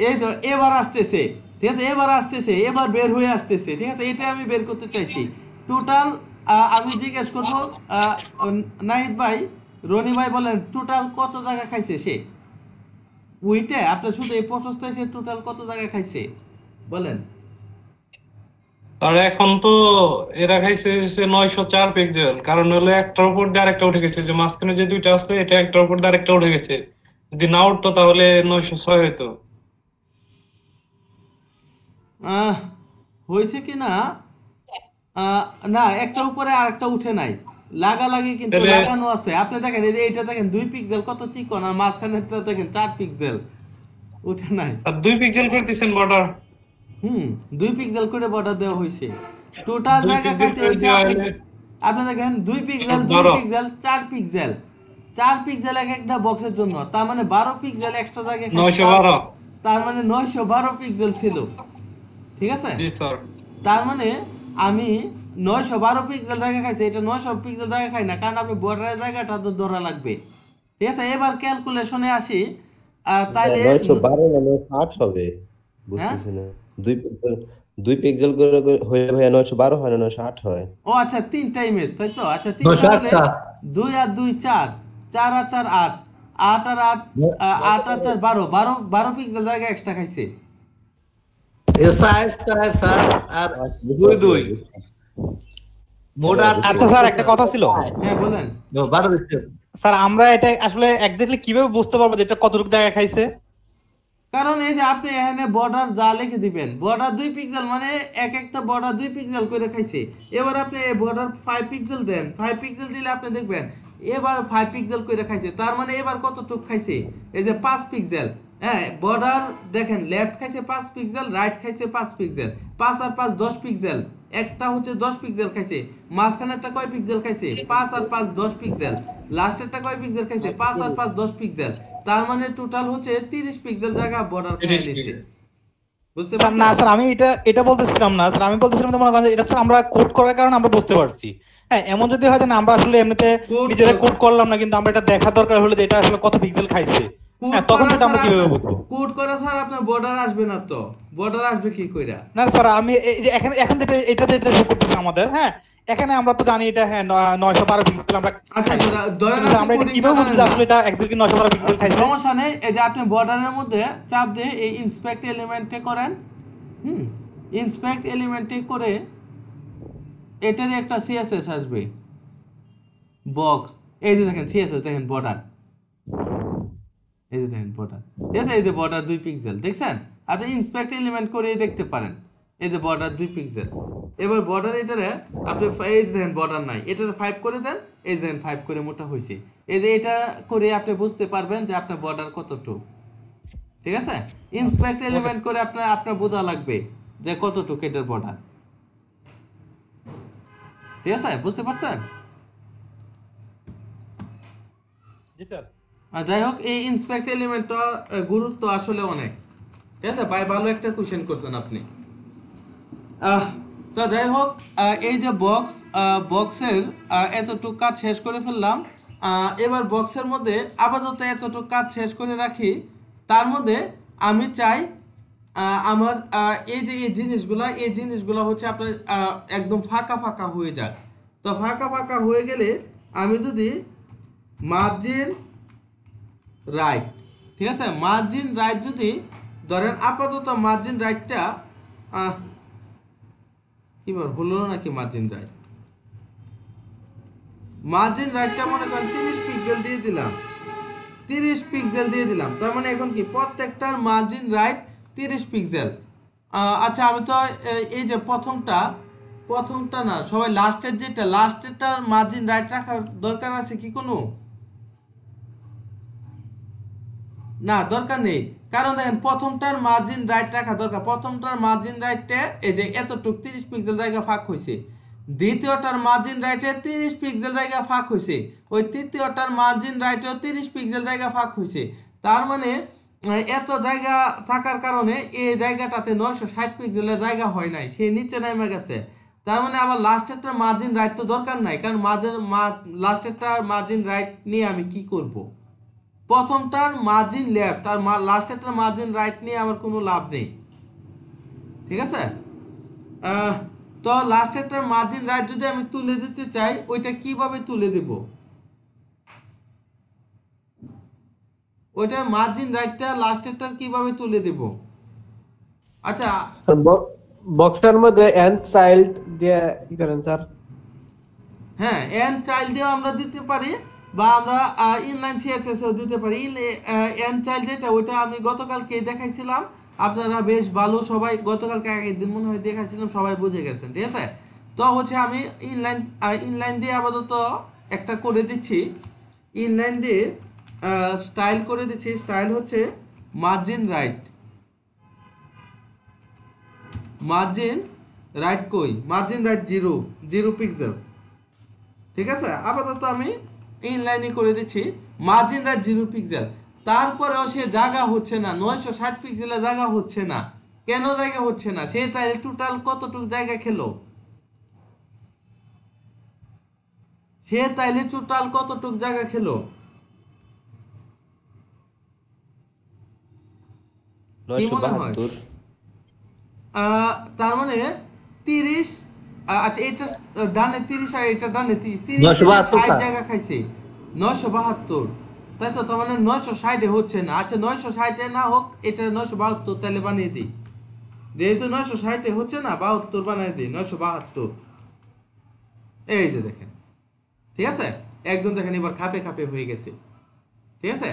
[SPEAKER 1] এই তো এবার আসতেছে, ঠিক আছে, এবার আসতেছে, এবার বের হয়ে আসতেছে, ঠিক আছে। এটা আমি বের করতে চাইছি টোটাল। আমি জিজ্ঞেস করবো, নাহিদ ভাই, রনি ভাই, বলেন টোটাল কত জায়গা খাইছে সে উইটে? আপনার শুধু এই প্রসেসটা সে টোটাল কত জায়গা খাইছে বলেন।
[SPEAKER 3] আর এখন তো এরা খাইছে 904 পিক্সেল, কারণ হলো একটার উপর দিয়ে আরেকটা উঠে গেছে, যে মাঝখানে যে দুইটা আছে এটা একটার উপর দিয়ে আরেকটা উঠে গেছে। যদি না উঠতো তাহলে 906 হইতো।
[SPEAKER 1] আহ, হয়েছে কি না, না, একটা উপরে আর একটা উঠে নাই, লাগালাগি কিন্তু
[SPEAKER 3] তাহলে
[SPEAKER 1] লাগানো আছে। আপনি দেখেন, এই যে এইটা দেখেন 2 পিক্সেল কত চিকন, আর মাঝখানে দেখেন 4 পিক্সেল, উঠে নাই।
[SPEAKER 3] আর 2 পিক্সেল করে দিচ্ছেন বর্ডার।
[SPEAKER 1] 2 পিক্সেল করে বর্ডার দেওয়া হয়েছে। টোটাল
[SPEAKER 3] 2
[SPEAKER 1] জায়গা
[SPEAKER 3] পিক্সেল
[SPEAKER 1] খাইছে
[SPEAKER 3] করে
[SPEAKER 1] হচ্ছে
[SPEAKER 3] দেওয়া
[SPEAKER 1] আপনি
[SPEAKER 3] হলে
[SPEAKER 1] আপনি দেখেন 2 পিক্সেল 2
[SPEAKER 3] 12।
[SPEAKER 1] পিক্সেল 4 পিক্সেল, 4 পিক্সেল এক একটা বক্সের জন্য, তার মানে 12 পিক্সেল এক্সট্রা জায়গা খাইছে।
[SPEAKER 3] 912।
[SPEAKER 1] তার মানে 912 পিক্সেল ছিল, ঠিক আছে।
[SPEAKER 3] জি স্যার।
[SPEAKER 1] তার মানে আমি 912 পিক্সেল জায়গা খাইছে, এটা 900 পিক্সেল জায়গা খাই না, কারণ আপনি বর্ডারের জায়গাটা তো ধরা লাগবে, ঠিক আছে। এবার ক্যালকুলেশনে আসি, তাইলে
[SPEAKER 5] 912 না 960 হবে,
[SPEAKER 1] হ্যাঁ,
[SPEAKER 5] বুঝতেছি না। 2 পিক্সেল করে হয়ে ভাইয়া 912 হয় না 960 হয়?
[SPEAKER 1] ও আচ্ছা, তিনটা ইমেজ তাই তো। আচ্ছা, তিনটা
[SPEAKER 2] 908
[SPEAKER 1] হলে
[SPEAKER 2] স্যার।
[SPEAKER 1] 2 আর 2 4, 4 আর 4 8, 8 আর 8, 8 আর 4 12, 12 পিক্সেল জায়গা এক্সট্রা খাইছে।
[SPEAKER 2] এই স্যার স্যার স্যার আর
[SPEAKER 5] আচ্ছা,
[SPEAKER 2] দুই
[SPEAKER 5] বুঝতে
[SPEAKER 2] দুই
[SPEAKER 5] পারছি, বুঝতে
[SPEAKER 2] মোট
[SPEAKER 5] পারছি।
[SPEAKER 2] 8।
[SPEAKER 4] আচ্ছা স্যার, একটা কথা ছিল।
[SPEAKER 1] হ্যাঁ বলেন।
[SPEAKER 2] 12 দিচ্ছে।
[SPEAKER 4] স্যার, আমরা এটা আসলে এক্স্যাক্টলি কিভাবে বুঝতে পারবো যে এটা কতটুকু জায়গা খাইছে?
[SPEAKER 1] কারণ এই যে আপনি এখানে বর্ডার যা লিখে দিবেন, বর্ডার 2 পিক্সেল, মানে এক একটা বর্ডার 2 পিক্সেল করে খাইছে। এবার আপনি এই বর্ডার 5 পিক্সেল দেন, 5 পিক্সেল দিলে আপনি দেখবেন এবার 5 পিক্সেল করে খাইছে, তার মানে এবার কতটুক খাইছে, এই যে 5 পিক্সেল, হ্যাঁ বর্ডার দেখেন লেফট খাইছে 5 পিক্সেল, রাইট খাইছে 5 পিক্সেল, 5 আর 5 10 পিক্সেল, একটা হচ্ছে 10 পিক্সেল খাইছে, মাঝখানেরটা কয় পিক্সেল খাইছে 5 আর 5 10 পিক্সেল, লাস্টেরটা কয় পিক্সেল খাইছে 5 আর 5 10 পিক্সেল, তার মানে টোটাল হচ্ছে 30 পিক্সেল জায়গা বর্ডার খাইয়ে
[SPEAKER 3] 30
[SPEAKER 1] নিছে।
[SPEAKER 3] পিক্সেল।
[SPEAKER 1] বুঝতে
[SPEAKER 4] স্যার না
[SPEAKER 1] পারছেন?
[SPEAKER 4] স্যার আমি এটা বলতেছিলাম না স্যার, আমি বলতেছিলাম যে মনে করেন যে এটা স্যার আমরা কোড করার কারণে আমরা বুঝতে পারছি। হ্যাঁ এমন যদি হয় যে না আমরা আসলে এমনিতে
[SPEAKER 1] Code
[SPEAKER 4] নিজেরা
[SPEAKER 1] কর-
[SPEAKER 4] কোড করলাম না, কিন্তু আমরা এটা দেখা দরকার হলো যে এটা আসলে কত পিক্সেল খাইছে, হ্যাঁ তখন সেটা আমরা কিভাবে বুঝবো?
[SPEAKER 1] কোড করা স্যার আপনার বর্ডার আসবে না তো, বর্ডার আসবে কি কইরা?
[SPEAKER 4] না স্যার আমি এই যে এখন যেটা শো করতেছে আমাদের, হ্যাঁ এখানে আমরা তো জানি এটা হ্যাঁ 912 পিক্সেল আমরা
[SPEAKER 1] আচ্ছা
[SPEAKER 4] খাইছি।
[SPEAKER 1] ধরেন
[SPEAKER 4] কিন্তু স্যার আমরা এটা
[SPEAKER 1] coding
[SPEAKER 4] কিভাবে
[SPEAKER 1] টা
[SPEAKER 4] বুঝবো যে
[SPEAKER 1] জানেন না।
[SPEAKER 4] আসলে এটা এক্স্যাক্টলি 912 পিক্সেল খাইছে?
[SPEAKER 1] সমস্যা নেই, এই যে আপনি বর্ডারের মধ্যে চাপ দিয়ে এই ইন্সপেক্ট এলিমেন্টে করেন, ইন্সপেক্ট এলিমেন্টে করে এটারই একটা সিএসএস আসবে বক্স, এই যে দেখেন সিএসএস দেখেন বর্ডার, এই যে দেখেন বর্ডার, ঠিক আছে, এই যে বর্ডার 2 পিক্সেল দেখছেন, আপনি ইন্সপেক্ট এলিমেন্ট করে দেখতে পারেন, এই যে বর্ডার 2 পিক্সেল। এবার বর্ডার এটারে আপনি এই যে দেখেন বর্ডার নাই, এটারে 5 করে দেন, এই যে দেখেন 5 করে মোটা হয়েছে, এই যে এটা করে আপনি বুঝতে পারবেন যে আপনার বর্ডার কতটুকু, ঠিক আছে। ইন্সপেক্ট এলিমেন্ট করে আপনার বোঝা লাগবে যে কতটুকু এটার বর্ডার, ঠিক আছে, বুঝতে পারছেন?
[SPEAKER 4] জি স্যার।
[SPEAKER 1] আর যাই হোক এই ইন্সপেক্ট এলিমেন্টটা গুরুত্ব আসলে অনেক, ঠিক আছে ভাই, ভালো একটা কোশ্চেন করছেন আপনি। তো যাই হোক এই যে বক্সের এতটুকু কাজ শেষ করে ফেললাম। এবার বক্সের মধ্যে আপাতত এতটুকু কাজ শেষ করে রাখি, তার মধ্যে আমি চাই আমার এই যে এই জিনিসগুলো হচ্ছে আপনার একদম ফাঁকা ফাঁকা হয়ে যাক। তো ফাঁকা ফাঁকা হয়ে গেলে আমি যদি মার্জিন রাইট, ঠিক আছে, মার্জিন রাইট যদি ধরেন আপাতত মার্জিন রাইটটা এবার হলো নাকি মার্জিন রাইটটা মনে করেন 30 পিক্সেল দিয়ে দিলাম, 30 পিক্সেল দিয়ে দিলাম, তার মানে এখন কি প্রত্যেকটার মার্জিন রাইট 30 পিক্সেল। আচ্ছা আমি তো এই যে প্রথমটা না, সবাই লাস্টেরটার মার্জিন রাইট রাখার দরকার আছে কি কোনো? না দরকার নেই, কারণ দেখেন প্রথমটার মার্জিন রাইট রাখা দরকার, প্রথমটার মার্জিন রাইটে এই যে এতটুক 30 পিক্সেল জায়গা ফাঁক হয়েছে, দ্বিতীয়টার মার্জিন রাইটে 30 পিক্সেল জায়গা ফাঁক হয়েছে, ওই তৃতীয়টার মার্জিন রাইটেও 30 পিক্সেল জায়গা ফাঁক হয়েছে, তার মানে এত জায়গা থাকার কারণে এই জায়গাটাতে 960 পিক্সেলের জায়গা হয় নাই, সে নিচে নেমে গেছে, তার মানে আবার লাস্টেরটার মার্জিন রাইট তো দরকার নাই, কারণ লাস্টেরটার মার্জিন রাইট নিয়ে আমি কি করব? প্রথমটার মার্জিন লেফট আর লাস্টেরটার মার্জিন রাইট নিয়ে আমার কোনো লাভ নেই, ঠিক আছে। তো লাস্টেরটার মার্জিন রাইট যদি আমি তুলে দিতে চাই, ওইটা কিভাবে তুলে দেব? ওইটার মার্জিন রাইটটা লাস্টেরটার কিভাবে তুলে দেব? আচ্ছা
[SPEAKER 7] বক্সটার মধ্যে এন্ড চাইল্ড দিয়ে কি করেন স্যার?
[SPEAKER 1] হ্যাঁ এন চাইল্ড দিয়েও আমরা দিতে পারি, বা আমরা ইনলাইন সিএসএস ও দিতে পারি। এন চাইল্ড যেটা ওইটা আমি গতকালকে দেখাইছিলাম, আপনারা বেশ ভালো সবাই গতকালকে আগের দিন মনে হয় দেখাইছিলাম, সবাই বুঝে গেছেন, ঠিক আছে। তো হচ্ছে আমি ইনলাইন দিয়ে আপাতত একটা করে দিচ্ছি, ইনলাইন দিয়ে স্টাইল করে দিচ্ছি, স্টাইল হচ্ছে মার্জিন রাইট, কই মার্জিন রাইট 0 পিক্সেল, ঠিক আছে। আপাতত আমি ইনলাইনই করে দিচ্ছি মার্জিন রাইট 0 পিক্সেল, তারপরেও সে জায়গা হচ্ছে না, 960 পিক্সেলের জায়গা হচ্ছে না, কেন জায়গা হচ্ছে না? সে তাহলে টোটাল কতটুকু জায়গা খেলো? কি মনে হয়?
[SPEAKER 5] 972
[SPEAKER 1] তার মানে 30, আচ্ছা এটা ডানে 30 আর এটা ডানে 30,
[SPEAKER 2] 972
[SPEAKER 1] 60 জায়গা খাইছে, 972, তাই তো, তার মানে 960 হচ্ছে না। আচ্ছা 960 না হোক, এটা 972 তাহলে বানিয়ে দিই, যেহেতু 960 হচ্ছে না 72 বানিয়ে দিই, 972, এই যে দেখেন, ঠিক আছে, একদম দেখেন এবার খাপে খাপে হয়ে গেছে, ঠিক আছে।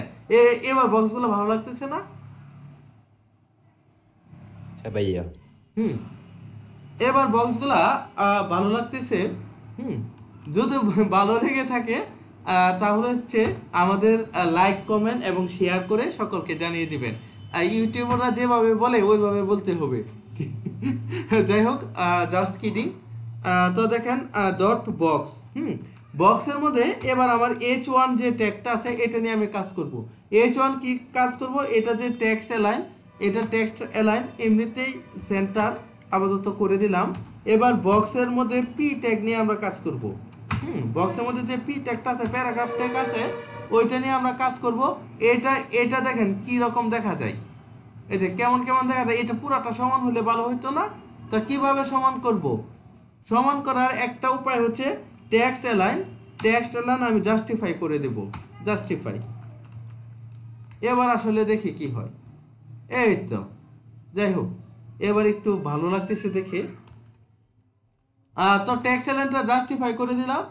[SPEAKER 1] এবার বক্সগুলো ভালো লাগতেছে না?
[SPEAKER 5] হ্যাঁ ভাইয়া,
[SPEAKER 1] এবার বক্সগুলা ভালো লাগতেছে। যদি ভালো লেগে থাকে তাহলে হচ্ছে আমাদের লাইক কমেন্ট এবং শেয়ার করে সকলকে জানিয়ে দিবেন। ইউটিউবাররা যেভাবে বলে ওইভাবে বলতে হবে। যাই হোক, জাস্ট কিডিং। তো দেখেন ডট বক্স, বক্সের মধ্যে এবার আমার H1 যে ট্যাগটা আছে এটা নিয়ে আমি কাজ করব। H1 কি কাজ করব, এটা যে টেক্সট অ্যালাইন, এটা টেক্সট অ্যালাইন এমনিতেই সেন্টার আপাতত করে দিলাম। এবার বক্সের মধ্যে পি ট্যাগ নিয়ে আমরা কাজ করব। বক্সের মধ্যে যে পি ট্যাগটা আছে, প্যারাগ্রাফ ট্যাগ আছে, ওইটা নিয়ে আমরা কাজ করব। এটা দেখেন কি রকম দেখা যায়, এই যে কেমন কেমন দেখা যায়। এটা পুরাটা সমান হলে ভালো হইতো না? তা কিভাবে সমান করব? সমান করার একটা উপায় হচ্ছে টেক্সট অ্যালাইন আমি জাস্টিফাই করে দেব, জাস্টিফাই। এবার আসলে দেখি কি হয়। এই তো, যাই হোক, এবার একটু ভালো লাগতেছে দেখে। তো টেক্সট অ্যালাইনটা জাস্টিফাই করে দিলাম।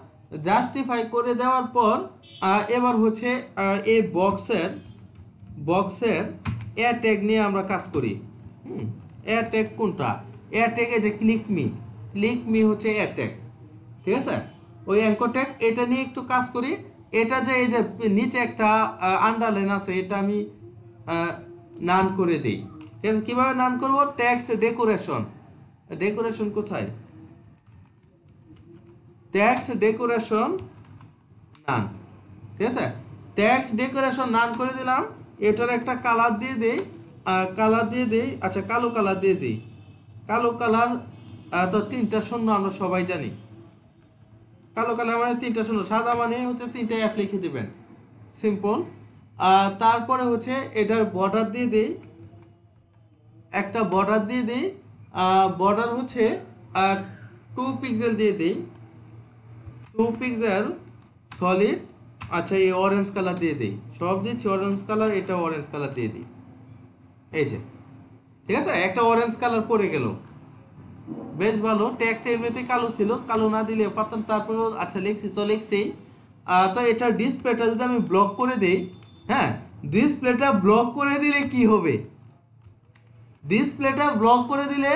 [SPEAKER 1] জাস্টিফাই করে দেওয়ার পর এবার হচ্ছে এই বক্সের এ ট্যাগ নিয়ে আমরা কাজ করি। এ ট্যাগ কোনটা? এ ট্যাগ এই যে ক্লিক মি হচ্ছে এ ট্যাগ, ঠিক আছে? ওই অ্যাঙ্কর ট্যাগ, এটা নিয়ে একটু কাজ করি। এটা যে এই যে নিচে একটা আন্ডারলাইন আছে, এটা আমি নান করে দিই, ঠিক আছে? কীভাবে নান করবো? টেক্সট ডেকোরেশন কোথায়? টেক্সট ডেকোরেশন নান, ঠিক আছে? টেক্সট ডেকোরেশন নান করে দিলাম। এটার একটা কালার দিয়ে দিই, আচ্ছা কালো কালার দিয়ে দিই। কালো কালার তো 3টা শূন্য আমরা সবাই জানি। কালো কালার মানে 3টা শূন্য, সাদা মানে হচ্ছে 3টা এফ লিখে দিবেন, সিম্পল। তারপরে হচ্ছে এটার বর্ডার দিয়ে দিই, একটা বর্ডার দিয়ে দিই। বর্ডার হচ্ছে 2 পিক্সেল দিয়ে দিই, 2 পিক্সেল সলিড। আচ্ছা এই অরেঞ্জ কালার দিয়ে দিই, সব দিচ্ছি অরেঞ্জ কালার, এটা অরেঞ্জ কালার দিয়ে দিই। এই যে, ঠিক আছে, একটা অরেঞ্জ কালার পড়ে গেল, বেশ ভালো। টেক্সট এমনিতে কালো ছিল, কালো না দিলে পারতাম, তারপরেও আচ্ছা লিখছি তো লিখছি। তো এটা ডিসপ্লেটা যদি আমি ব্লক করে দিই, হ্যাঁ, ডিসপ্লেটা ব্লক করে দিলে কি হবে? ডিসপ্লেটা ব্লক করে দিলে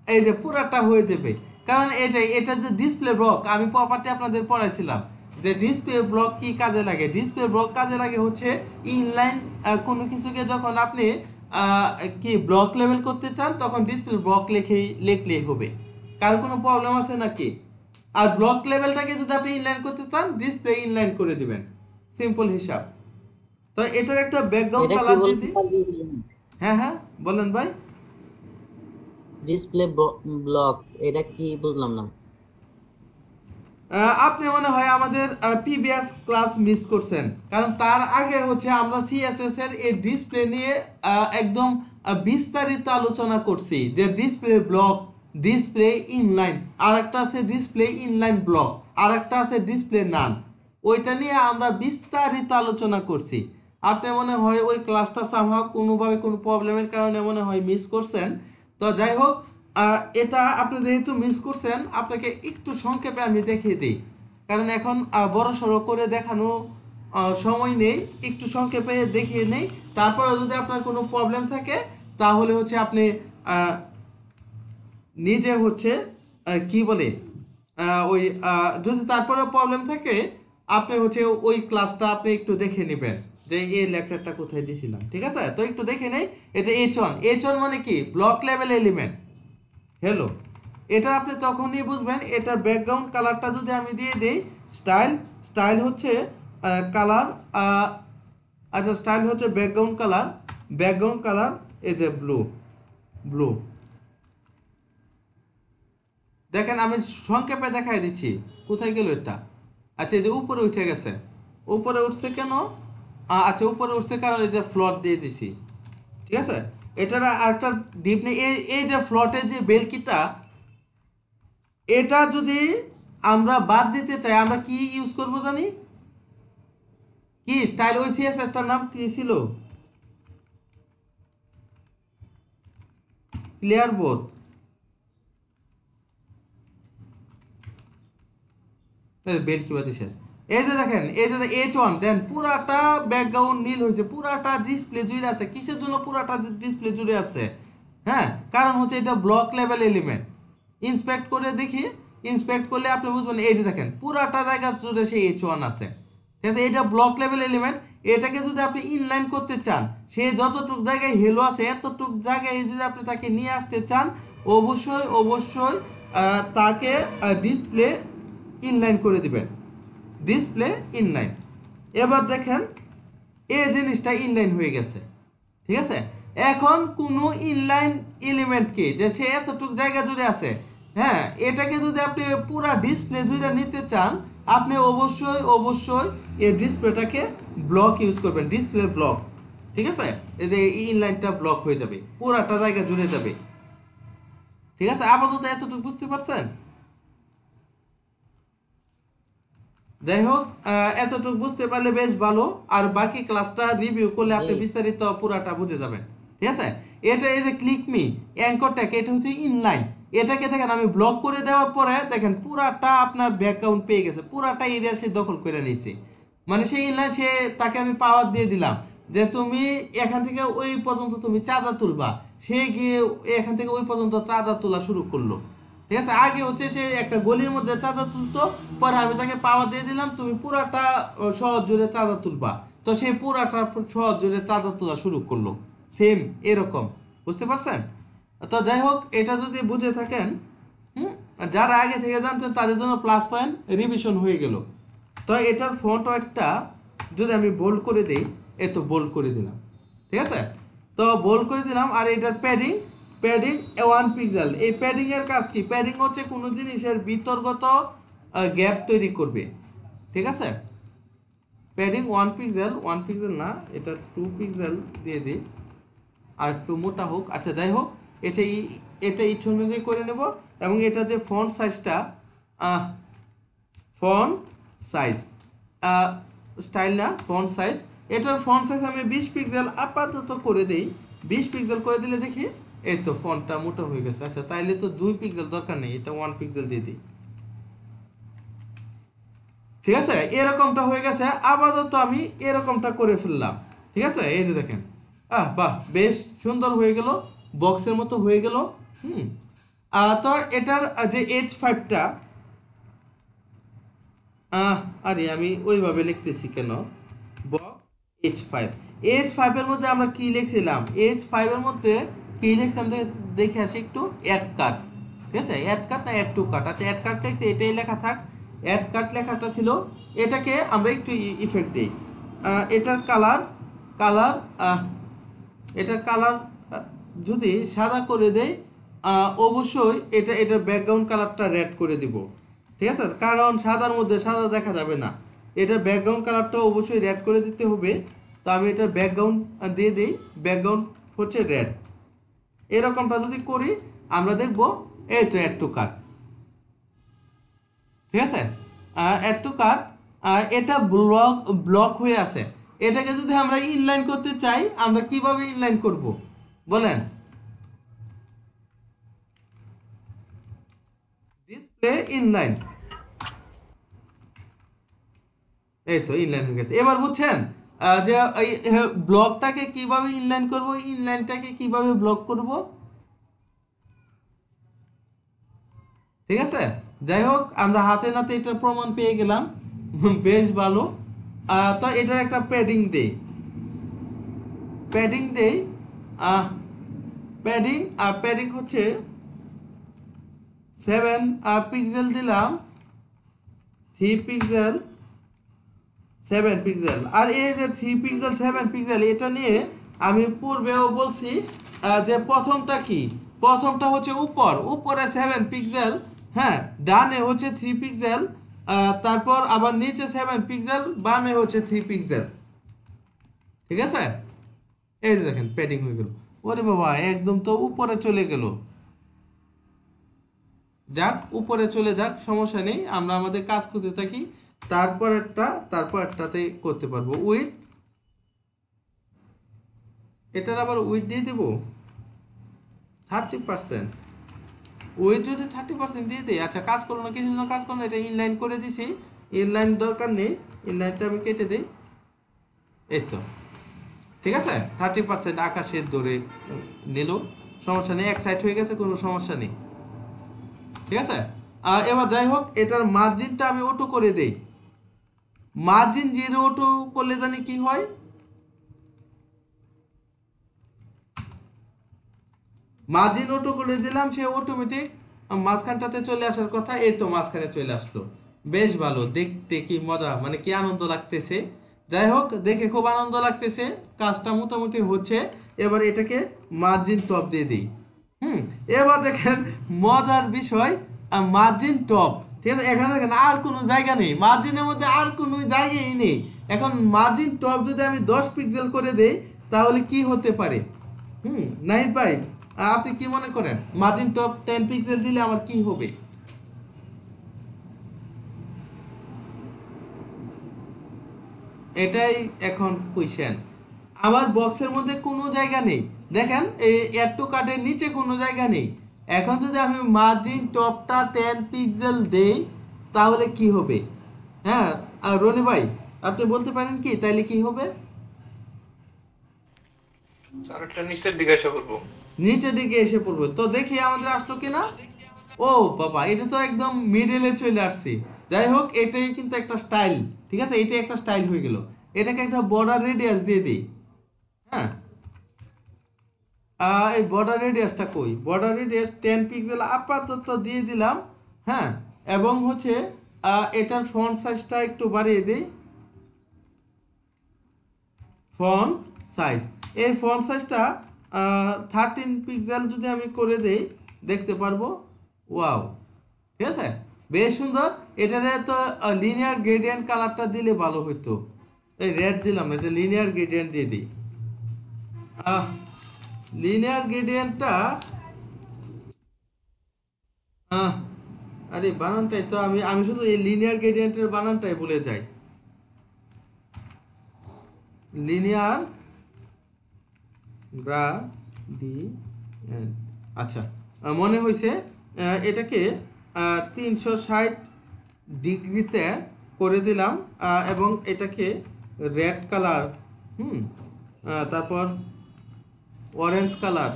[SPEAKER 1] এই যে পুরাটা হয়ে যাবে। কারণ এই যে এটা যে ডিসপ্লে ব্লক, আমি প্রপার্টি আপনাদের পড়াইছিলাম যে ডিসপ্লে ব্লক কি কাজে লাগে। ডিসপ্লে ব্লক কাজে লাগে হচ্ছে ইনলাইন কোনো কিছুকে যখন আপনি কি ব্লক লেভেল করতে চান, তখন ডিসপ্লে ব্লক লিখলেই হবে। কারো কোনো প্রবলেম আছে নাকি? আর ব্লক লেভেলটাকে যদি আপনি ইনলাইন করতে চান, ডিসপ্লে ইনলাইন করে দিবেন, সিম্পল হিসাব। তো এটার একটা ব্যাকগ্রাউন্ড কালার দিয়ে দিই। হ্যাঁ বলেন ভাই।
[SPEAKER 8] ডিসপ্লে ব্লক এটা কি বুঝলাম না।
[SPEAKER 1] আপনি মনে হয় আমাদের প্রিভিয়াস ক্লাস মিস করছেন, কারণ তার আগে হচ্ছে আমরা সিএসএস এর এই ডিসপ্লে নিয়ে একদম বিস্তারিত আলোচনা করছি, যে ডিসপ্লে ব্লক, ডিসপ্লে ইনলাইন, আর একটা আছে ডিসপ্লে ইনলাইন ব্লক, আর একটা আছে ডিসপ্লে নান। ওইটা নিয়ে আমরা বিস্তারিত আলোচনা করছি। আপনি মনে হয় ওই ক্লাসটা সামহাও কোনোভাবে কোনো প্রবলেমের কারণে মনে হয় মিস করছেন। তো যাই হোক, এটা আপনি যেহেতু মিস করছেন, আপনাকে একটু সংক্ষেপে আমি দেখিয়ে দিই, কারণ এখন বড় সড়ো করে দেখানো সময় নেই, একটু সংক্ষেপে দেখিয়ে নেই। তারপরে যদি আপনার কোনো প্রবলেম থাকে তাহলে হচ্ছে আপনি নিজে হচ্ছে কি বলে ওই যদি তারপরে প্রবলেম থাকে, আপনি হচ্ছে ওই ক্লাসটা আপনি একটু দেখে নেবেন যে এই লেকচারটা কোথায় দিছিলাম, ঠিক আছে? তো একটু দেখে নেই। এটা H1 মানে কি? Block level element. হ্যালো, এটা আপনি তখনই বুঝবেন। এটার ব্যাকগ্রাউন্ড কালারটা যদি আমি দিয়ে দিই, স্টাইল হচ্ছে কালার, আচ্ছা স্টাইল হচ্ছে ব্যাকগ্রাউন্ড কালার এই যে ব্লু। দেখেন আমি সংক্ষেপে দেখাই দিচ্ছি, কোথায় গেল এটা? আচ্ছা এই যে উপরে উঠে গেছে, উপরে উঠছে কেন? আচ্ছা উপরে উঠছে কারণ এই যে ফ্লট দিয়ে দিছি, ঠিক আছে? এটার আরেকটা ডিপ নেই। এই যে ফ্লটের যে বেলকিটা, এটা যদি আমরা বাদ দিতে চাই, আমরা কি ইউজ করব জানি? কি স্টাইল? ওই সিএসএসটার নাম কি ছিল? Clear both. বেলকি বাতি শেষ। এই যে দেখেন, এই যে H1 দেন পুরাটা ব্যাকগ্রাউন্ড নীল হয়েছে, পুরাটা ডিসপ্লে জুড়ে আছে। কিসের জন্য পুরাটা ডিসপ্লে জুড়ে আছে? হ্যাঁ, কারণ হচ্ছে এটা ব্লক লেভেল এলিমেন্ট। ইন্সপেক্ট করে দেখি, ইন্সপেক্ট করলে আপনি বুঝবেন। এই যে দেখেন পুরাটা জায়গা জুড়ে সেই H1 আছে, ঠিক আছে? এটা ব্লক লেভেল এলিমেন্ট। এটাকে যদি আপনি ইনলাইন করতে চান, সে যতটুক জায়গায় হেলো আছে এতটুক জায়গায় যদি আপনি তাকে নিয়ে আসতে চান, অবশ্যই অবশ্যই তাকে ডিসপ্লে ইনলাইন করে দিবেন, ডিসপ্লে ইনলাইন। এবার দেখেন এই জিনিসটা ইনলাইন হয়ে গেছে, ঠিক আছে। এখন কোনো ইনলাইন এলিমেন্টকে যে সে এতটুক জায়গা জুড়ে আছে, হ্যাঁ, এটাকে যদি আপনি পুরা ডিসপ্লে জুড়ে নিতে চান, আপনি অবশ্যই অবশ্যই এই ডিসপ্লেটাকে ব্লক ইউজ করবেন, ডিসপ্লে ব্লক, ঠিক আছে। এই যে ইনলাইনটা ব্লক হয়ে যাবে, পুরাটা জায়গা জুড়ে যাবে, ঠিক আছে। আপাতত এতটুকু বুঝতে পারছেন? যাই হোক, এতটুকু বুঝতে পারলে বেশ ভালো, আর বাকি ক্লাসটা রিভিউ করলে আপনি বিস্তারিত পুরাটা বুঝে যাবেন, ঠিক আছে। এটা এই যে ক্লিক মি অ্যাঙ্কর ট্যাগ, এটা হচ্ছে ইনলাইন। এটাকে দেখেন আমি ব্লক করে দেওয়ার পরে দেখেন পুরাটা আপনার ব্যাকগ্রাউন্ড পেয়ে গেছে, পুরাটা এরিয়া সে দখল করে নিয়েছে। মানে সেই ইনলাইন, সে তাকে আমি পাওয়ার দিয়ে দিলাম যে তুমি এখান থেকে ওই পর্যন্ত তুমি চাঁদা তুলবা, সে গিয়ে এখান থেকে ওই পর্যন্ত চাঁদা তোলা শুরু করলো, ঠিক আছে। আগে হচ্ছে সে একটা গলির মধ্যে চাঁদা তুলতো, পরে আমি তাকে পাওয়ার দিয়ে দিলাম তুমি পুরাটা শহর জুড়ে চাঁদা তুলবা, তো সে পুরাটা শহর জুড়ে চাঁদা তোলা শুরু করলো, সেম এরকম, বুঝতে পারছেন? তো যাই হোক, এটা যদি বুঝে থাকেন, যারা আগে থেকে জানতেন তাদের জন্য প্লাস পয়েন্ট, রিভিশন হয়ে গেল। তো এটার ফন্ট একটা যদি আমি বোল্ড করে দিই, এই তো বোল্ড করে দিলাম, ঠিক আছে। তো বোল্ড করে দিলাম। আর এটার প্যাডিং 1 পিক্সেল। এই প্যাডিং এর কাজ কি? প্যাডিং হচ্ছে কোনো জিনিসের বিতর্গত গ্যাপ তৈরি করবে, ঠিক আছে। প্যাডিং 1 পিক্সেল না, এটা 2 পিক্সেল দিয়ে দিই, আর একটু মোটা হোক। আচ্ছা যাই হোক, এটা ইচ্ছে অনুযায়ী করে নেব। এবং এটা যে ফন্ট সাইজটা, ফন্ট সাইজ স্টাইল না, ফন্ট সাইজ, এটার ফন্ট সাইজ আমি 20 পিক্সেল আপাতত করে দিই। 20 পিক্সেল করে দিলে দেখি এই তো ফন্টটা মোটা হয়ে গেছে। আচ্ছা তাইলে তো 2 পিক্সেল দরকার নেই, এটা 1 পিক্সেল দিয়ে দিই, ঠিক আছে। এরকমটা হয়ে গেছে। আপাতত আমি এরকমটা করে ফেললাম, ঠিক আছে। এই যে দেখেন, বাহ, বেশ সুন্দর হয়ে গেল, বক্সের মতো হয়ে গেল। তো এটার যে H5টা, আরে আমি ওইভাবে লিখতেছি কেন, বক্স H5 এর মধ্যে আমরা কি লিখছিলাম? H5 এর মধ্যে কি লিখছিলাম দেখে আসি একটু, অ্যাড কাট, ঠিক আছে। অ্যাড কাট না অ্যাড টু কাট? আচ্ছা অ্যাড কাট লিখছি, এটাই লেখা থাক, অ্যাড কাট লেখাটা ছিল। এটাকে আমরা একটু ইফেক্ট দিই। এটার কালার যদি সাদা করে দেই, অবশ্যই এটার ব্যাকগ্রাউন্ড কালারটা রেড করে দিব, ঠিক আছে। কারণ সাদার মধ্যে সাদা দেখা যাবে না, এটার ব্যাকগ্রাউন্ড কালারটা অবশ্যই রেড করে দিতে হবে। তো আমি এটার ব্যাকগ্রাউন্ড দিয়ে দিই, ব্যাকগ্রাউন্ড হচ্ছে রেড। এরকমটা যদি করি আমরা দেখব এই তো অ্যাড টু কাট, ঠিক আছে। অ্যাড টু কাট, এটা ব্লক হয়ে আছে। এটাকে যদি আমরা ইনলাইন করতে চাই, আমরা কিভাবে ইনলাইন করব বলেন? ডিসপ্লে ইনলাইন, এই তো ইনলাইন হয়ে গেছে। এবার বুঝছেন যে এই ব্লকটাকে কিভাবে ইনলাইন করব, ইনলাইনটাকে কিভাবে ব্লক করব, ঠিক আছে। যাই হোক, আমরা হাতে নাতে এটা প্রমাণ পেয়ে গেলাম, বেশ ভালো। তো এটার একটা প্যাডিং দেই, প্যাডিং হচ্ছে 7 পিক্সেল দিলাম, 3 পিক্সেল 7 পিক্সেল। আর এই যে 3 পিক্সেল 7 পিক্সেল, এটা নিয়ে আমি পূর্বেও বলছি যে প্রথমটা কি, প্রথমটা হচ্ছে উপরে 7 পিক্সেল, হ্যাঁ, ডানে হচ্ছে 3 পিক্সেল, তারপর আবার নিচে 7 পিক্সেল, বামে হচ্ছে 3 পিক্সেল, ঠিক আছে। এই যে দেখেন প্যাডিং হয়ে গেল। ওরে বাবা, একদম তো উপরে চলে গেল। যাক, উপরে চলে যাক, সমস্যা নেই, আমরা আমাদের কাজ করতে থাকি। তারপর একটাতে করতে পারবো উইথ, এটার আবার উইথ দিয়ে দিব 30%। উইথ যদি 30% দিয়ে দিই, আচ্ছা কাজ করো না, কিছু জন্য কাজ করো না, এটা ইনলাইন করে দিছি, ইনলাইন দরকার নেই, ইনলাইনটা আমি কেটে দিই, এই তো, ঠিক আছে। 30% আকাশের দৌড়ে নিল, সমস্যা নেই, এক সাইড হয়ে গেছে, কোনো সমস্যা নেই, ঠিক আছে। এবার যাই হোক, এটার মার্জিনটা আমি অটো করে দেই। মার্জিন 0 অটো করলে জানি কি হয়, মার্জিন অটো করে দিলাম, সে অটোমেটিক মাঝখানটাতে চলে আসার কথা, এই তো মাঝখানে চলে আসলো। বেশ ভালো, দেখতে কি মজা, মানে কি আনন্দ লাগতেছে। যাই হোক, দেখে খুব আনন্দ লাগতেছে, কাজটা মোটামুটি হচ্ছে। এবার এটাকে মার্জিন টপ দিয়ে দিই। এবার দেখেন মজার বিষয়, মার্জিন টপ, ঠিক আছে। এখানে দেখেন আর কোনো জায়গা নেই, মার্জিনের মধ্যে আর কোনো জায়গাই নেই। এখন মার্জিন টপ যদি আমি 10 পিক্সেল করে দেই তাহলে কি হতে পারে? নাহিদ ভাই, আপনি কি মনে করেন মার্জিন টপ 10 পিক্সেল দিলে আমার কি হবে? এটাই এখন কোয়েশ্চেন। আমার বক্সের মধ্যে কোনো জায়গা নেই, দেখেন এই অ্যাড টু কার্টের নিচে কোনো জায়গা নেই। এখন যদি আমি মার্জিন টপটা 10 পিক্সেল দেই তাহলে কি হবে? হ্যাঁ, আর রনি ভাই আপনি বলতে পারেন কি তাইলে কি হবে?
[SPEAKER 3] স্যার এটা নিচের দিকে এসে পড়বো।
[SPEAKER 1] নিচের দিকে এসে পড়বে, তো দেখি আমাদের আসলো কিনা। ও বাবা, এটা তো একদম মিডলে চলে আসছে। যাই হোক, এটাই কিন্তু একটা স্টাইল, ঠিক আছে, এটাই একটা স্টাইল হয়ে গেল। এটাকে একটা বর্ডার রেডিয়াস দিয়ে দিই। হ্যাঁ, এই বর্ডার রেডিয়াসটা কই? বর্ডার রেডিয়াস 10 পিক্সেল আপাতত দিয়ে দিলাম। হ্যাঁ, এবং হচ্ছে এটার ফন্ট সাইজটা একটু বাড়িয়ে দিই। ফন্ট সাইজ, এই ফন্ট সাইজটা 13 পিক্সেল যদি আমি করে দেই দেখতে পারবো। ওয়াও, ঠিক আছে, বেশ সুন্দর। এটারে তো লিনিয়ার গ্রেডিয়েন্ট কালারটা দিলে ভালো হতো। এই রেড দিলাম না, এটা লিনিয়ার গ্রেডিয়েন্ট দিয়ে দিই। লিনিয়ার গ্রেডিয়েন্টটা আরে বানানটাই তো আমি আমি শুধু এই লিনিয়ার গ্রেডিয়েন্টের বানানটাই ভুলে যাই। লিনিয়ার গ্রেডিয়েন্ট, আচ্ছা, মনে হয়েছে। এটাকে 360 ডিগ্রিতে করে দিলাম, এবং এটাকে রেড কালার, তারপর অরেঞ্জ কালার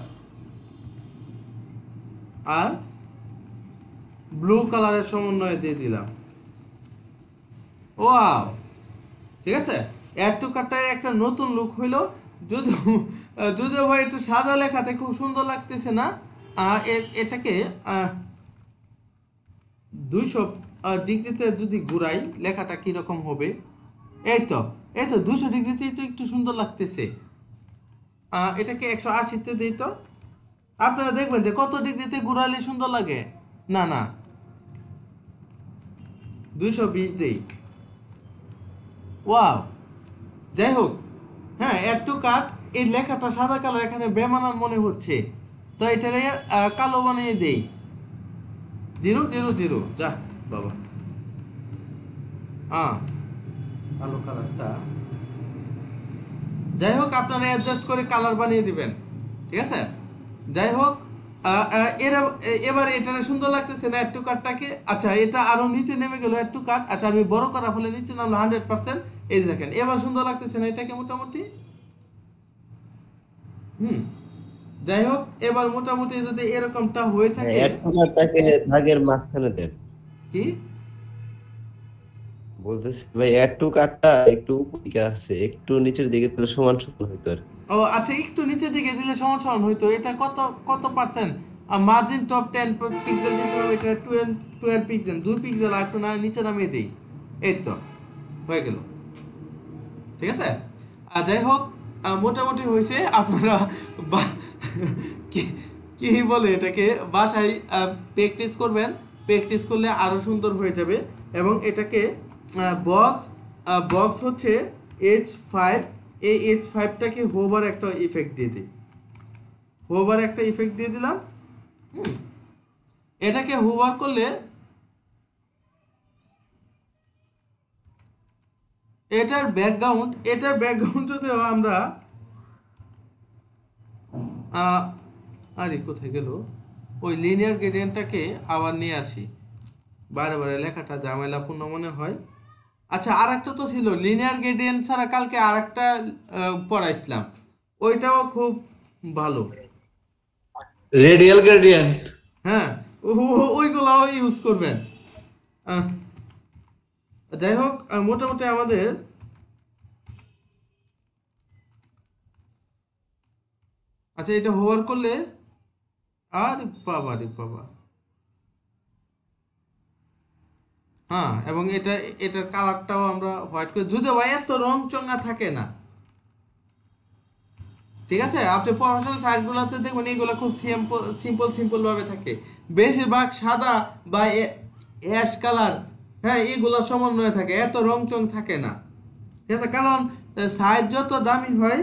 [SPEAKER 1] আর ব্লু কালারের সমন্বয়ে দিয়ে দিলাম। ওয়াও, ঠিক আছে, অ্যাড টু কার্টটার একটা নতুন লুক হইলো। যদিও যদিও ভাই একটু সাদা লেখাতে খুব সুন্দর লাগতেছে না। এটাকে 200 ডিগ্রিতে যদি ঘুরাই লেখাটা কিরকম হবে? এই তো 200 ডিগ্রিতেই তো একটু সুন্দর লাগতেছে। এটাকে 180তে দিই তো, আপনারা দেখবেন যে কত ডিগ্রিতে ঘুরালে সুন্দর লাগে। না না, 220 দেই। ওয়াও, যাই হোক, হ্যাঁ, অ্যাড টু কার্ট, এই লেখাটা সাদা কালার এখানে বেমানান মনে হচ্ছে, তো এটারে কালো বানিয়ে দেই। 000, যা বাবা, কালো কালারটা। যাই হোক, আপনারা অ্যাডজাস্ট করে কালার বানিয়ে দিবেন, ঠিক আছে। যাই হোক, এবার এটা সুন্দর লাগতেছে না অ্যাড টু কার্টটাকে। আচ্ছা, এটা আরো নিচে নেমে গেল অ্যাড টু কার্ট। আচ্ছা, আমি বড় করা ফলে নিচে নামলো 100%। এই যে দেখেন, এবার সুন্দর লাগতেছে না এটাকে মোটামুটি। যাই হোক, এবার মোটামুটি যদি এরকমটা হয়ে থাকে।
[SPEAKER 5] অ্যাড টু কার্টটাকে দাগের মাঝখানে দেন।
[SPEAKER 1] কি
[SPEAKER 5] বলতেছি ভাই, অ্যাড টু কার্টটা একটু উপরে আছে, একটু নিচের দিকে তাহলে সমান সমান হইতো আর কি।
[SPEAKER 1] ও আচ্ছা, একটু নিচের দিকে দিলে সমান সমান হইতো। এটা কত কত পার্সেন্ট? মার্জিন টপ 10 পিক্সেল দিয়েছিলাম, এটা 12 পিক্সেল, 2 পিক্সেল আর একটু না নিচে নামিয়ে দিই। এই তো হয়ে গেল, ঠিক আছে। আর যাই হোক, মোটামুটি হয়েছে। আপনারা কি কি বলে এটাকে বাসায় প্র্যাকটিস করবেন, প্র্যাকটিস করলে আরও সুন্দর হয়ে যাবে। এবং এটাকে বক্স হচ্ছে H5, এই H5টাকে হোভার একটা ইফেক্ট দিয়ে দিই। হোভার একটা ইফেক্ট দিয়ে দিলাম। এটাকে হোভার করলে এটার ব্যাকগ্রাউন্ড যদিও আমরা আরে কোথায় গেল, ওই লিনিয়ার গ্রেডিয়েন্টটাকে আবার নিয়ে আসি। বারে বারে লেখাটা ঝামেলাপূর্ণ মনে হয়। আচ্ছা, আর একটা তো ছিল লিনিয়ার গ্রেডিয়েন্ট ছাড়া, কালকে আর একটা পড়াইছিলাম, ওইটাও খুব ভালো।
[SPEAKER 2] Radial gradient.
[SPEAKER 1] হ্যাঁ, ওইগুলাও ইউজ করবেন। যাই হোক, মোটামুটি আমাদের আচ্ছা, এটা হোভার করলে আরে বাবা রে বাবা। হ্যাঁ, এবং এটার কালারটাও আমরা হোয়াইট করে, যদিও ভাই এত রং চঙা থাকে না, ঠিক আছে। আপনি প্রফেশনাল সাইটগুলোতে দেখবেন এগুলো খুব সিম্পল সিম্পল ভাবে থাকে, বেশিরভাগ সাদা বা অ্যাশ কালার, হ্যাঁ, এগুলো সমন্বয়ে থাকে, এত রং চং থাকে না, ঠিক আছে। কারণ সাইজ যত দামি হয়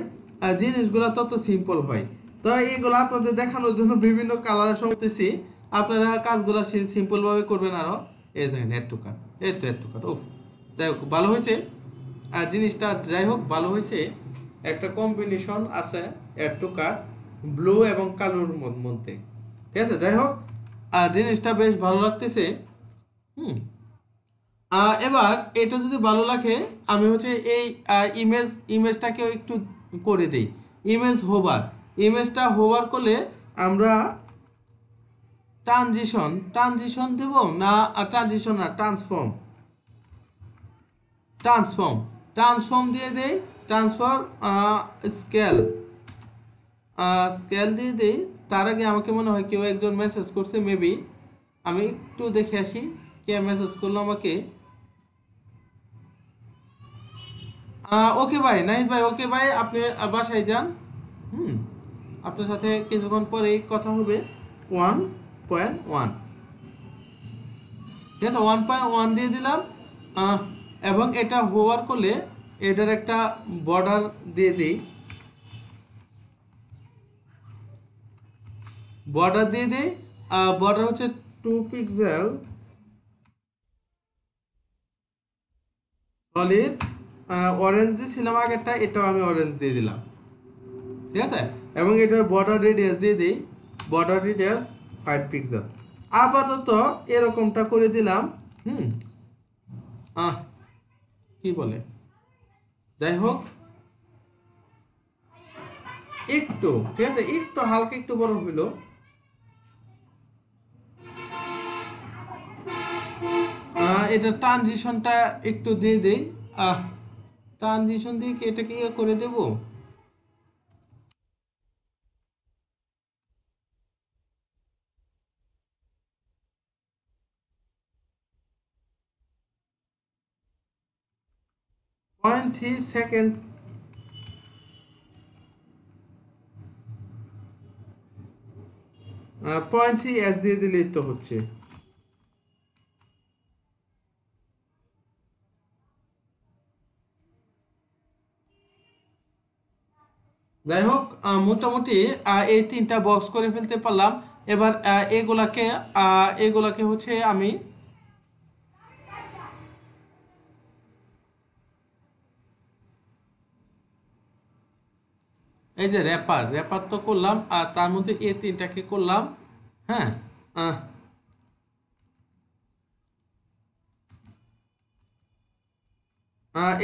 [SPEAKER 1] জিনিসগুলো তত সিম্পল হয়। তো এইগুলো আপনাদের দেখানোর জন্য বিভিন্ন কালারের সমতেছি, আপনারা কাজগুলো সিম্পল ভাবে করবেন আরো। এই দেখেন এড টু কাট, এই তো এড টু কাট, উফ, যাই হোক ভালো হয়েছে। আর জিনিসটা যাই হোক ভালো হয়েছে, একটা কম্বিনেশন আছে অ্যাড টু কাট ব্লু এবং কালোর মধ্যে, ঠিক আছে। যাই হোক জিনিসটা বেশ ভালো লাগতেছে। হুম, এবার এটা যদি ভালো লাগে, আমি হচ্ছে এই ইমেজটাকেও একটু করে দিই, ইমেজটা হোভার করলে আমরা ট্রানজিশন দেব না, ট্রানজিশন না, ট্রান্সফর্ম দিয়ে দেই, ট্রান্সফার স্কেল স্কেল দিয়ে দেই। তার আগে আমাকে মনে হয় কেউ একজন মেসেজ করছে, মেবি আমি একটু দেখে আসি কে মেসেজ করলো আমাকে। ওকে ভাই, নাহিদ ভাই, ওকে ভাই, আপনি বাসায় যান। হুম, আপনার সাথে কিছুক্ষণ পরেই কথা হবে। 1.1, ঠিক আছে, 1.1 দিয়ে দিলাম। এবং এটা হোভার করলে এটার একটা বর্ডার দিয়ে দিই, বর্ডার হচ্ছে 2 পিক্সেল সলিড। অরেঞ্জ দিয়েছিলাম আগেরটা, এটাও আমি অরেঞ্জ দিয়ে দিলাম, ঠিক আছে। এবং এটার বর্ডার রেডিয়াস দিয়ে দিই, বর্ডার রেডিয়াস 5 পিক্সেল। আপাতত এরকমটা করে দিলাম। হুম, কি বলে, যাই হোক একটু, ঠিক আছে, একটু হালকা একটু বড় হইলো। এটা ট্রানজিশনটা একটু দিয়ে দেই, ট্রানজিশন দিয়ে কি এটাকে ইয়ে করে দেব। পয়েন্ট 3 সেকেন্ড, 0.3 দিয়ে দিলেই তো হচ্ছে। যাই হোক মোটামুটি এই 3টা বক্স করে ফেলতে পারলাম। এবার এগুলাকে হচ্ছে আমি এই যে র্যাপার তো করলাম, আর তার মধ্যে এই 3টাকে করলাম। হ্যাঁ, আহ,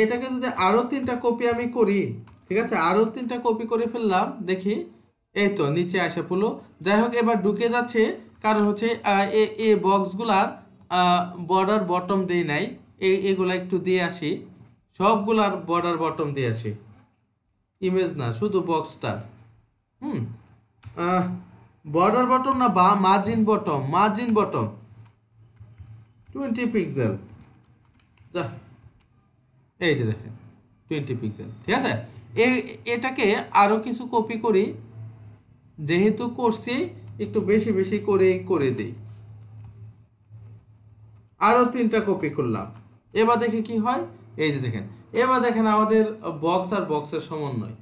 [SPEAKER 1] এটাকে যদি আরো 3টা কপি আমি করি, ঠিক আছে, আরো 3টা কপি করে ফেললাম, দেখি এই তো নিচে আসে পড়লো। যাই হোক এবার ঢুকে যাচ্ছে, কারণ হচ্ছে এই বক্সগুলার বর্ডার বটম দিয়ে নাই, এগুলা একটু দিয়ে আসি, সবগুলার বর্ডার বটম দিয়ে আসি, ইমেজ না শুধু বক্সটার। হুম, বর্ডার বটম না, বা মার্জিন বটম 20 পিক্সেল, যা, এই যে দেখেন 20 পিক্সেল, ঠিক আছে। এটাকে আরো কিছু কপি করি, যেহেতু করছি একটু বেশি বেশি করে দিই, আরো 3টা কপি করলাম। এবার দেখি কি হয়, এই যে দেখেন, এবার দেখেন আমাদের বক্স আর বক্সের সমন্বয়।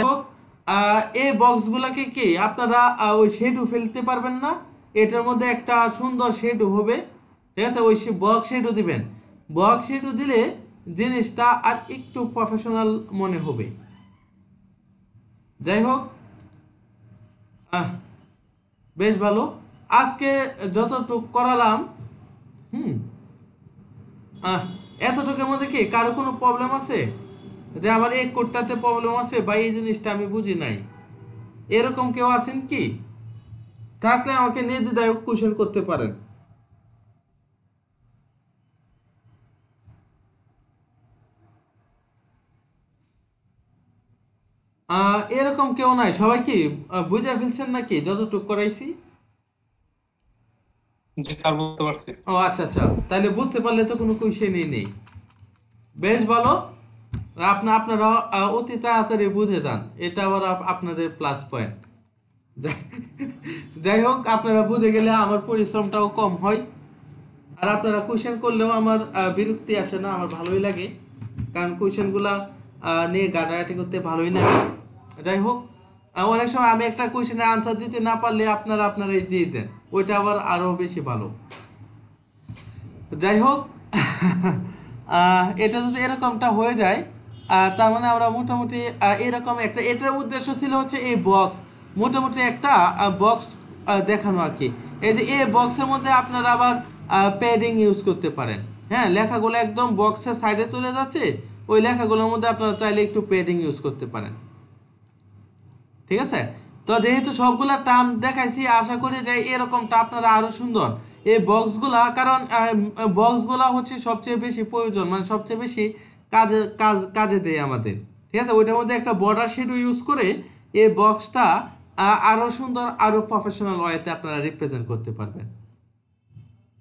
[SPEAKER 1] তো এই বক্সগুলোকে কি আপনারা ওই শেডও ফেলতে পারবেন না, এটার মধ্যে একটা সুন্দর শেডও হবে, ঠিক আছে, ওই বক্স শেডও দিবেন, বক্স শেডও দিলে জিনিসটা আর একটু প্রফেশনাল মনে হবে। যাই হোক আহ, বেশ ভালো, আজকে যতটুক করালাম। হুম, আহ, এতটুকুর মধ্যে কি কারো কোনো প্রবলেম আছে, যে আমার এই কোডটাতে প্রবলেম আছে বা এই জিনিসটা আমি বুঝি নাই, এরকম কেউ আছেন কি? থাকলে আমাকে নির্দ্বিধায় কোশ্চেন করতে পারেন। এরকম কেউ নাই, সবাই কি বুঝে ফেলছেন নাকি যতটুকু করাইছি?
[SPEAKER 3] জি স্যার, বুঝতে পারছি।
[SPEAKER 1] ও আচ্ছা আচ্ছা, তাহলে বুঝতে পারলে তো কোনো কোয়েশ্চেনই নেই। বেশ ভালো, আপনারা অতি তাড়াতাড়ি বুঝে যান, এটা আবার আপনাদের প্লাস পয়েন্ট। যাই হোক, আপনারা বুঝে গেলে আমার পরিশ্রমটাও কম হয়, আর আপনারা কোয়েশ্চেন করলেও আমার বিরক্তি আসে না, আমার ভালোই লাগে, কারণ কোয়েশ্চেনগুলা নিয়ে ঘাটাঘাটি করতে ভালোই লাগে। যাই হোক, অনেক সময় আমি একটা কোয়েশ্চেনের আনসার দিতে না পারলে আপনারাই দিয়ে দেন, ওইটা আবার আরও বেশি ভালো। যাই হোক, এটা যদি এরকমটা হয়ে যায়, তার মানে আমরা মোটামুটি এরকম একটা, এটার উদ্দেশ্য ছিল হচ্ছে এই বক্স, মোটামুটি একটা বক্স দেখানো আর কি। এই যে এই বক্সের মধ্যে আপনারা আবার প্যাডিং ইউজ করতে পারেন। হ্যাঁ, লেখাগুলো একদম বক্সের সাইডে চলে যাচ্ছে, ওই লেখাগুলোর মধ্যে আপনারা চাইলে একটু প্যাডিং ইউজ করতে পারেন। ঠিক আছে, তো যেহেতু সবগুলা টার্ম দেখাইছি, আশা করি যে এরকমটা আপনারা আরো সুন্দর এই বক্সগুলা, কারণ বক্সগুলা হচ্ছে সবচেয়ে বেশি প্রয়োজন, মানে সবচেয়ে বেশি কাজে দেয় আমাদের। ঠিক আছে, ওইটার মধ্যে একটা বর্ডার শেডও ইউজ করে এই বক্সটা আরো সুন্দর, আরো প্রফেশনাল ওয়েতে আপনারা রিপ্রেজেন্ট করতে পারবেন।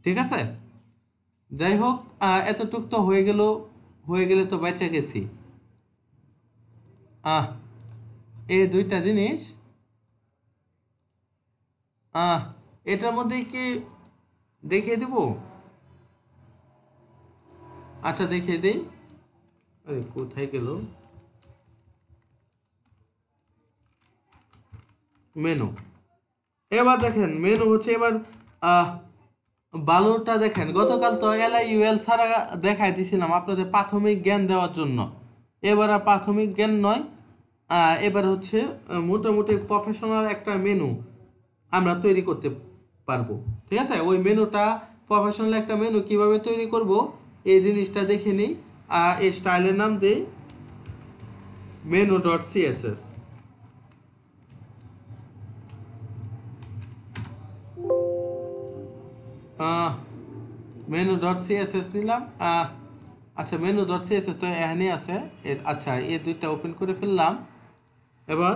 [SPEAKER 1] ঠিক আছে, যাই হোক, এতটুক তো হয়ে গেলে তো বেঁচে গেছি। এই দুইটা জিনিস এটার মধ্যে কি দেখিয়ে দেব? আচ্ছা, দেখিয়ে দেই। আরে কোথায় গেল মেনু? এবার দেখেন মেনু হচ্ছে, এবার বালুটা দেখেন, গতকাল তো LIUL ছাড়া দেখাই দিয়েছিলাম আপনাদের প্রাথমিক জ্ঞান দেওয়ার জন্য, এবার আর প্রাথমিক জ্ঞান নয়, এবার হচ্ছে মোটামুটি প্রফেশনাল একটা মেনু আমরা তৈরি করতে পারবো। ঠিক আছে, ওই মেনুটা, প্রফেশনাল একটা মেনু কিভাবে তৈরি করব এই জিনিসটা দেখে নিই। এই স্টাইলের নাম দেই menu.css। menu.css নিলাম। আচ্ছা, menu.css তো এখানে আছে। আচ্ছা, এই দুইটা ওপেন করে ফেললাম। এবার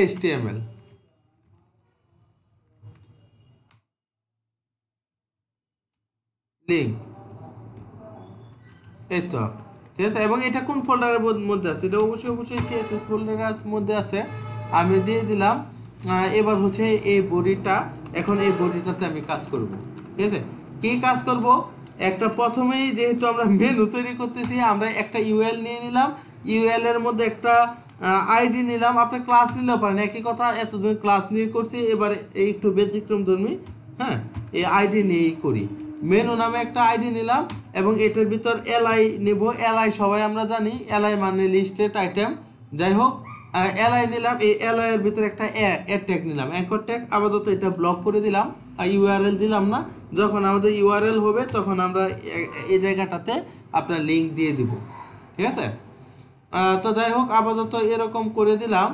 [SPEAKER 1] HTML লিঙ্ক, এই তো। ঠিক আছে, এবং এটা কোন ফোল্ডারের মধ্যে আছে? এটা অবশ্যই CSS ফোল্ডারের মধ্যে আছে, আমি দিয়ে দিলাম। এবার হচ্ছে এই বডিটা, এখন এই বডিটাতে আমি কাজ করব। ঠিক আছে, কি কাজ করব? একটা প্রথমেই যেহেতু আমরা মেনু তৈরি করতেছি, আমরা একটা UL নিয়ে নিলাম, UL এর মধ্যে একটা আইডি নিলাম। আপনি ক্লাস নিলেও পারেন, একই কথা, এতদিন ক্লাস নিয়ে করছি, এবার একটু ব্যতিক্রম ধর্মী, হ্যাঁ, এই আইডি নিয়েই করি। মেনু নামে একটা আইডি নিলাম, এবং এটার ভিতর LI নেব। LI সবাই আমরা জানি, LI মানে লিস্টেড আইটেম। যাই হোক, LI নিলাম, এই LI এর ভিতরে একটা অ্যাড ট্যাগ নিলাম, অ্যাঙ্কর ট্যাগ। আপাতত এটা ব্লক করে দিলাম, URL দিলাম না। যখন আমাদের URL হবে তখন আমরা এই জায়গাটাতে আপনার লিঙ্ক দিয়ে দিব। ঠিক আছে, তো যাই হোক, আপাতত এরকম করে দিলাম।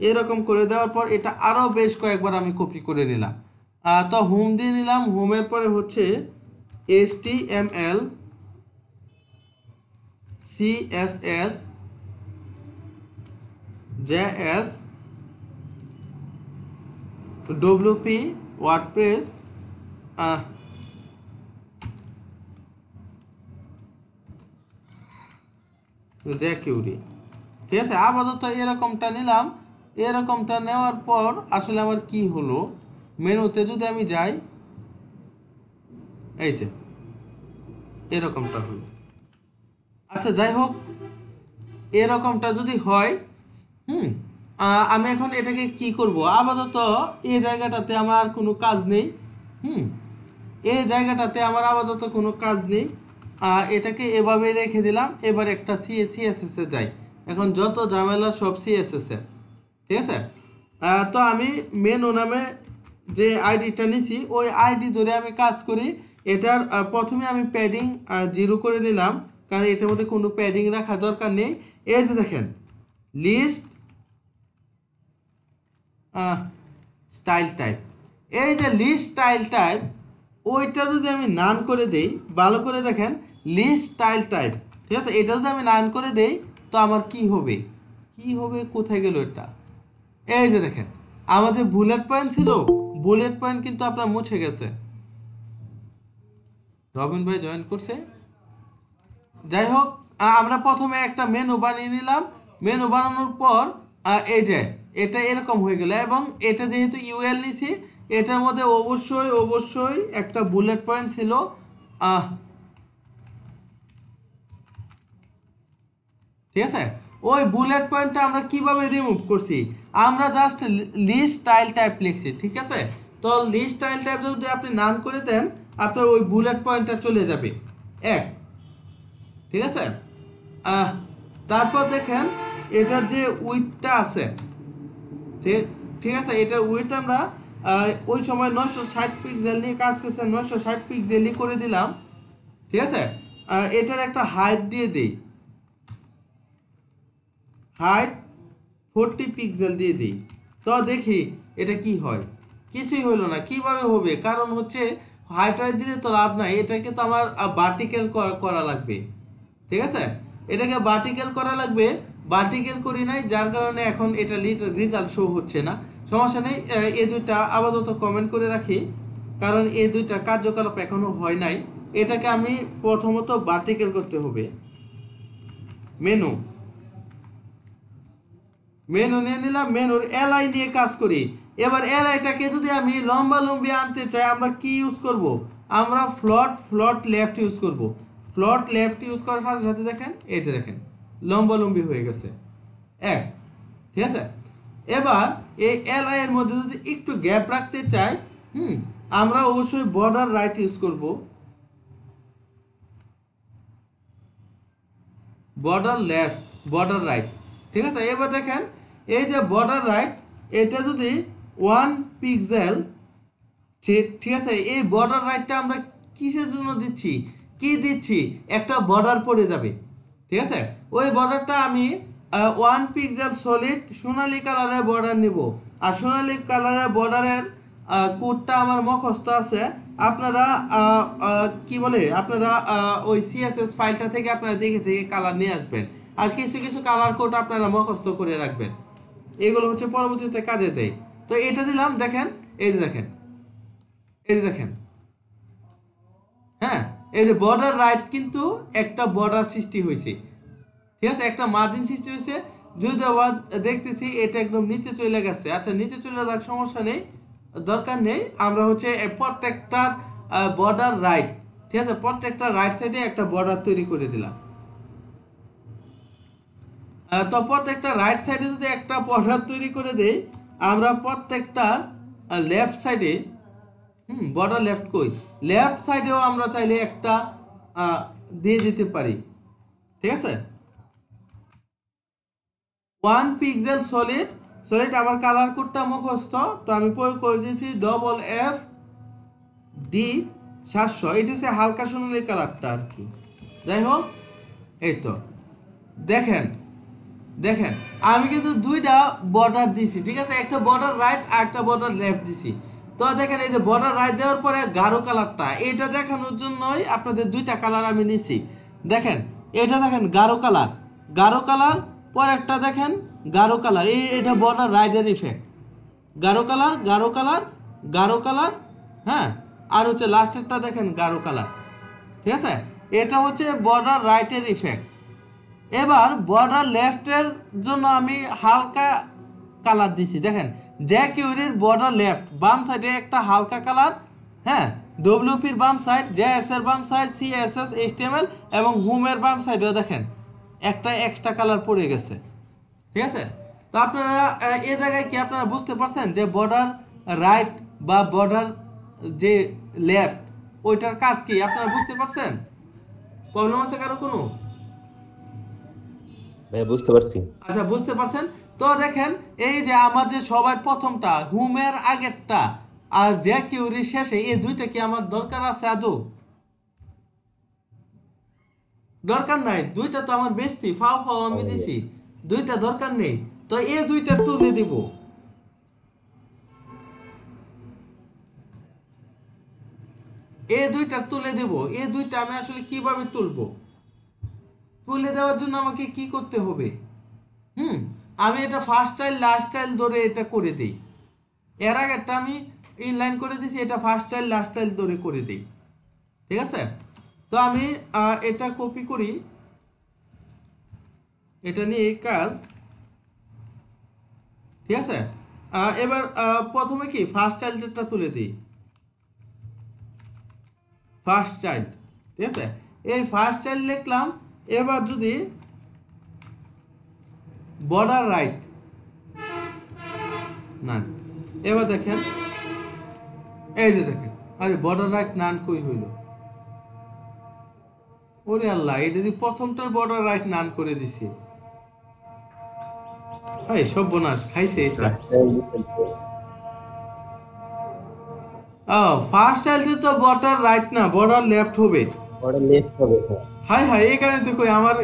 [SPEAKER 1] এরকম করে দেওয়ার পর এটা আরও বেশ কয়েকবার আমি কপি করে নিলাম। তো হোম দিয়ে নিলাম, হোমের পরে হচ্ছে HTML CSS JS WP WordPress jQuery। ঠিক আছে, আপাতত এরকমটা নিলাম। এরকমটা নেওয়ার পর আসলে আমার কি হলো, মেনুতে যদি আমি যাই, এই যে এরকমটা হলো। আচ্ছা, যাই হোক, এরকমটা যদি হয়, আমি এখন এটাকে কি করব? আপাতত এই জায়গাটাতে আমার কোনো কাজ নেই। এই জায়গাটাতে আমার আপাতত কোনো কাজ নেই, এটাকে এভাবে রেখে দিলাম। এবার একটা CSS এ যাই, এখন যত ঝামেলা সব CSS এর। ঠিক আছে, তো আমি মেনু নামে যে আইডিটা নিছি, ওই আইডি ধরে আমি কাজ করি। এটার প্রথমে আমি প্যাডিং 0 করে নিলাম, কারণ এটার মধ্যে কোনো প্যাডিং রাখা দরকার নেই। এই যে দেখেন, লিস্ট স্টাইল টাইপ, এই যে লিস্ট স্টাইল টাইপ, ওইটা যদি আমি নান করে দেই, ভালো করে দেখেন, লিস্ট স্টাইল টাইপ, ঠিক আছে, এটা যদি আমি নান করে দেই তো আমার কি হবে, কি হবে, কোথায় গেল এটা? এই যে দেখেন আমার যে বুলেট পয়েন্ট ছিল, বুলেট পয়েন্ট কিন্তু আপনার মুছে গেছে। রবিন ভাই জয়েন করছে। যাই হোক, আমরা প্রথমে একটা মেনু বানিয়ে নিলাম। মেনু বানানোর পর এই যে এটা এরকম হয়ে গেল, এবং এটা যেহেতু ইউএল নিছি, এটার মধ্যে অবশ্যই অবশ্যই একটা বুলেট পয়েন্ট ছিল। ঠিক আছে, ওই বুলেট পয়েন্টটা আমরা কিভাবে রিমুভ করছি, আমরা জাস্ট লিস্ট স্টাইল টাইপ লিখছি। ঠিক আছে, তো লিস্ট স্টাইল টাইপ যদি আপনি নান করে দেন, আপনার ওই বুলেট পয়েন্টটা চলে যাবে এক। ঠিক আছে, তারপর দেখেন এটার যে উইথটা আছে, ঠিক ঠিক আছে, এটার উইথ আমরা ওই সময় 960 পিক্সেল নিয়ে কাজ করছে, 960 পিক্সেলই করে দিলাম। ঠিক আছে, এটার একটা হাইট দিয়ে দিই, হাইট 40 পিক্সেল দিয়ে দিই। তো দেখি এটা কি হয়। কিছুই হলো না। কিভাবে হবে? কারণ হচ্ছে হাইট দিলে তো লাভ নাই, এটাকে তো আমার ভার্টিক্যাল করা লাগবে। ঠিক আছে, এটাকে ভার্টিক্যাল করা লাগবে, ভার্টিক্যাল করি নাই, যার কারণে এখন এটা রেজাল্ট শো হচ্ছে না। সমস্যা নেই, এই দুইটা আপাতত কমেন্ট করে রাখি, কারণ এই দুইটা কার্যকলাপ এখনো হয় নাই। এটাকে আমি প্রথমত ভার্টিক্যাল করতে হবে। মেনু মেনু নিয়ে নিলাম, মেনুর এলআই নিয়ে কাজ করি। এবার এলআইটাকে যদি আমি লম্বা লম্বি আনতে চাই, আমরা কি ইউজ করব? আমরা ফ্লট লেফট ইউজ করব। ফ্লট লেফট ইউজ করার সাথে সাথে দেখেন, এই যে দেখেন লম্বা লম্বি হয়ে গেছে এক। ঠিক আছে, এবার এই এলআই এর মধ্যে যদি একটু গ্যাপ রাখতে চাই, আমরা অবশ্যই বর্ডার রাইট ইউজ করব। Border left, border right. ঠিক আছে, এবার দেখেন এই যে বর্ডার রাইট, এটা যদি 1 পিক্সেল, ঠিক আছে, এই বর্ডার রাইটটা আমরা কিসের জন্য দিচ্ছি, কি দিচ্ছি, একটা বর্ডার পড়ে যাবে। ঠিক আছে, ওই বর্ডারটা আমি 1 পিক্সেল সলিড সোনালী কালারের বর্ডার নিব। আর সোনালী কালারের বর্ডারের কোডটা আমার মুখস্থ আছে। আপনারা কি বলে, আপনারা ওই সিএসএস ফাইলটা থেকে আপনারা দেখে থেকে কালার নিয়ে আসবেন, আর কিছু কিছু কালার কোড আপনারা মুখস্থ করে রাখবেন, এগুলো হচ্ছে পরবর্তীতে কাজে দেয়। তো এটা দিলাম, দেখেন এই যে দেখেন, এই যে দেখেন, হ্যাঁ, এই যে বর্ডার রাইট কিন্তু একটা বর্ডার সৃষ্টি হয়েছে। ঠিক আছে, একটা মার্জিন সৃষ্টি হয়েছে। যদি আবার দেখতেছি এটা একদম নিচে চলে গেছে, আচ্ছা নিচে চলে যাক, সমস্যা নেই, দরকার নেই। আমরা হচ্ছে প্রত্যেকটা বর্ডার রাইট, ঠিক আছে, প্রত্যেকটা রাইট সাইডে একটা বর্ডার তৈরি করে দিলাম। তো প্রত্যেকটা রাইট সাইডে যদি একটা বর্ডার তৈরি করে দেই, আমরা প্রত্যেকটার লেফট সাইডে, বর্ডার লেফট কই, লেফট সাইডেও আমরা চাইলে একটা দিয়ে দিতে পারি। ঠিক আছে, 1 পিক্সেল সলিড, সলিড আমার কালার কোডটা মুখস্থ, তো আমি প্রয়োগ করে দিয়েছি FD700, এটা হচ্ছে হালকা সোনালী কালারটা আর কি। যাই হোক, এই তো দেখেন, দেখেন আমি কিন্তু দুইটা বর্ডার দিছি। ঠিক আছে, একটা বর্ডার রাইট আর একটা বর্ডার লেফট দিছি। তো দেখেন এই যে বর্ডার রাইট দেওয়ার পরে গাঢ় কালারটা, এটা দেখানোর জন্যই আপনাদের দুইটা কালার আমি নিছি। দেখেন এটা দেখেন গাঢ় কালার, গাঢ় কালার, পরেরটা দেখেন গাঢ় কালার, এটা বর্ডার রাইটের ইফেক্ট, গাঢ় কালার, গাঢ় কালার, গাঢ় কালার, হ্যাঁ, আর হচ্ছে লাস্টেরটা দেখেন গাঢ় কালার। ঠিক আছে, এটা হচ্ছে বর্ডার রাইটের ইফেক্ট। এবার বর্ডার লেফটের জন্য আমি হালকা কালার দিছি। দেখেন জ্যাকিউরির বর্ডার লেফট বাম সাইডে একটা হালকা কালার, হ্যাঁ, ডব্লিউপির বাম সাইড, জেএস এর বাম সাইড, সিএসএস, এইচটিএমএল এবং হোমের বাম সাইডেও দেখেন একটা এক্সট্রা কালার পড়ে গেছে। ঠিক আছে, তো আপনারা এই জায়গায় কি আপনারা বুঝতে পারছেন যে বর্ডার রাইট বা বর্ডার যে লেফট, ওইটার কাজ কি আপনারা বুঝতে পারছেন? প্রবলেম আছে কারো কোনো?
[SPEAKER 5] বুঝতে পারছি।
[SPEAKER 1] আচ্ছা, বুঝতে পারছেন। তো দেখেন এই যে আমার যে সবার প্রথমটা হুমের আগেরটা আর জ্যাকিউরি শেষে, এই দুইটা কি আমার দরকার আছে আদৌ? দরকার নাই, দুইটা তো আমার বেশি ফাও ফাও আমি দিছি, দুইটা দরকার নেই। তো এই দুইটা তুলে দিব। এই দুইটা তুলে দেব। এই দুইটা আমি আসলে কিভাবে তুলবো, তুলে দেওয়ার জন্য আমাকে কি করতে হবে? আমি এটা ফার্স্ট চাইল্ড লাস্ট চাইল্ড ধরে এটা করে দিই। এর আগে একটা আমি ইনলাইন করে দিয়েছি, এটা ফার্স্ট চাইল্ড লাস্ট চাইল্ড ধরে করে দিই। ঠিক আছে, তো আমি এটা কপি করি, এটা নিয়ে এই কাজ। ঠিক আছে, এবার প্রথমে কি ফার্স্ট চাইল্ডটা তুলে দিই, ফার্স্ট চাইল্ড। ঠিক আছে, এই ফার্স্ট চাইল্ড লিখলাম। এবার যদি বর্ডার রাইট না, এবার দেখেন, এই যে দেখেন, আরে বর্ডার রাইট নান কই হইল? ওরে আল্লাহ, এটা যদি প্রথমটার বর্ডার রাইট নান করে দিছি, ভাই সর্বনাশ খাইছে এটা। ফার্স্ট চাইল্ডে তো বর্ডার রাইট না, বর্ডার লেফট হবে। হাই হাই, এই কারণে তো কই আমার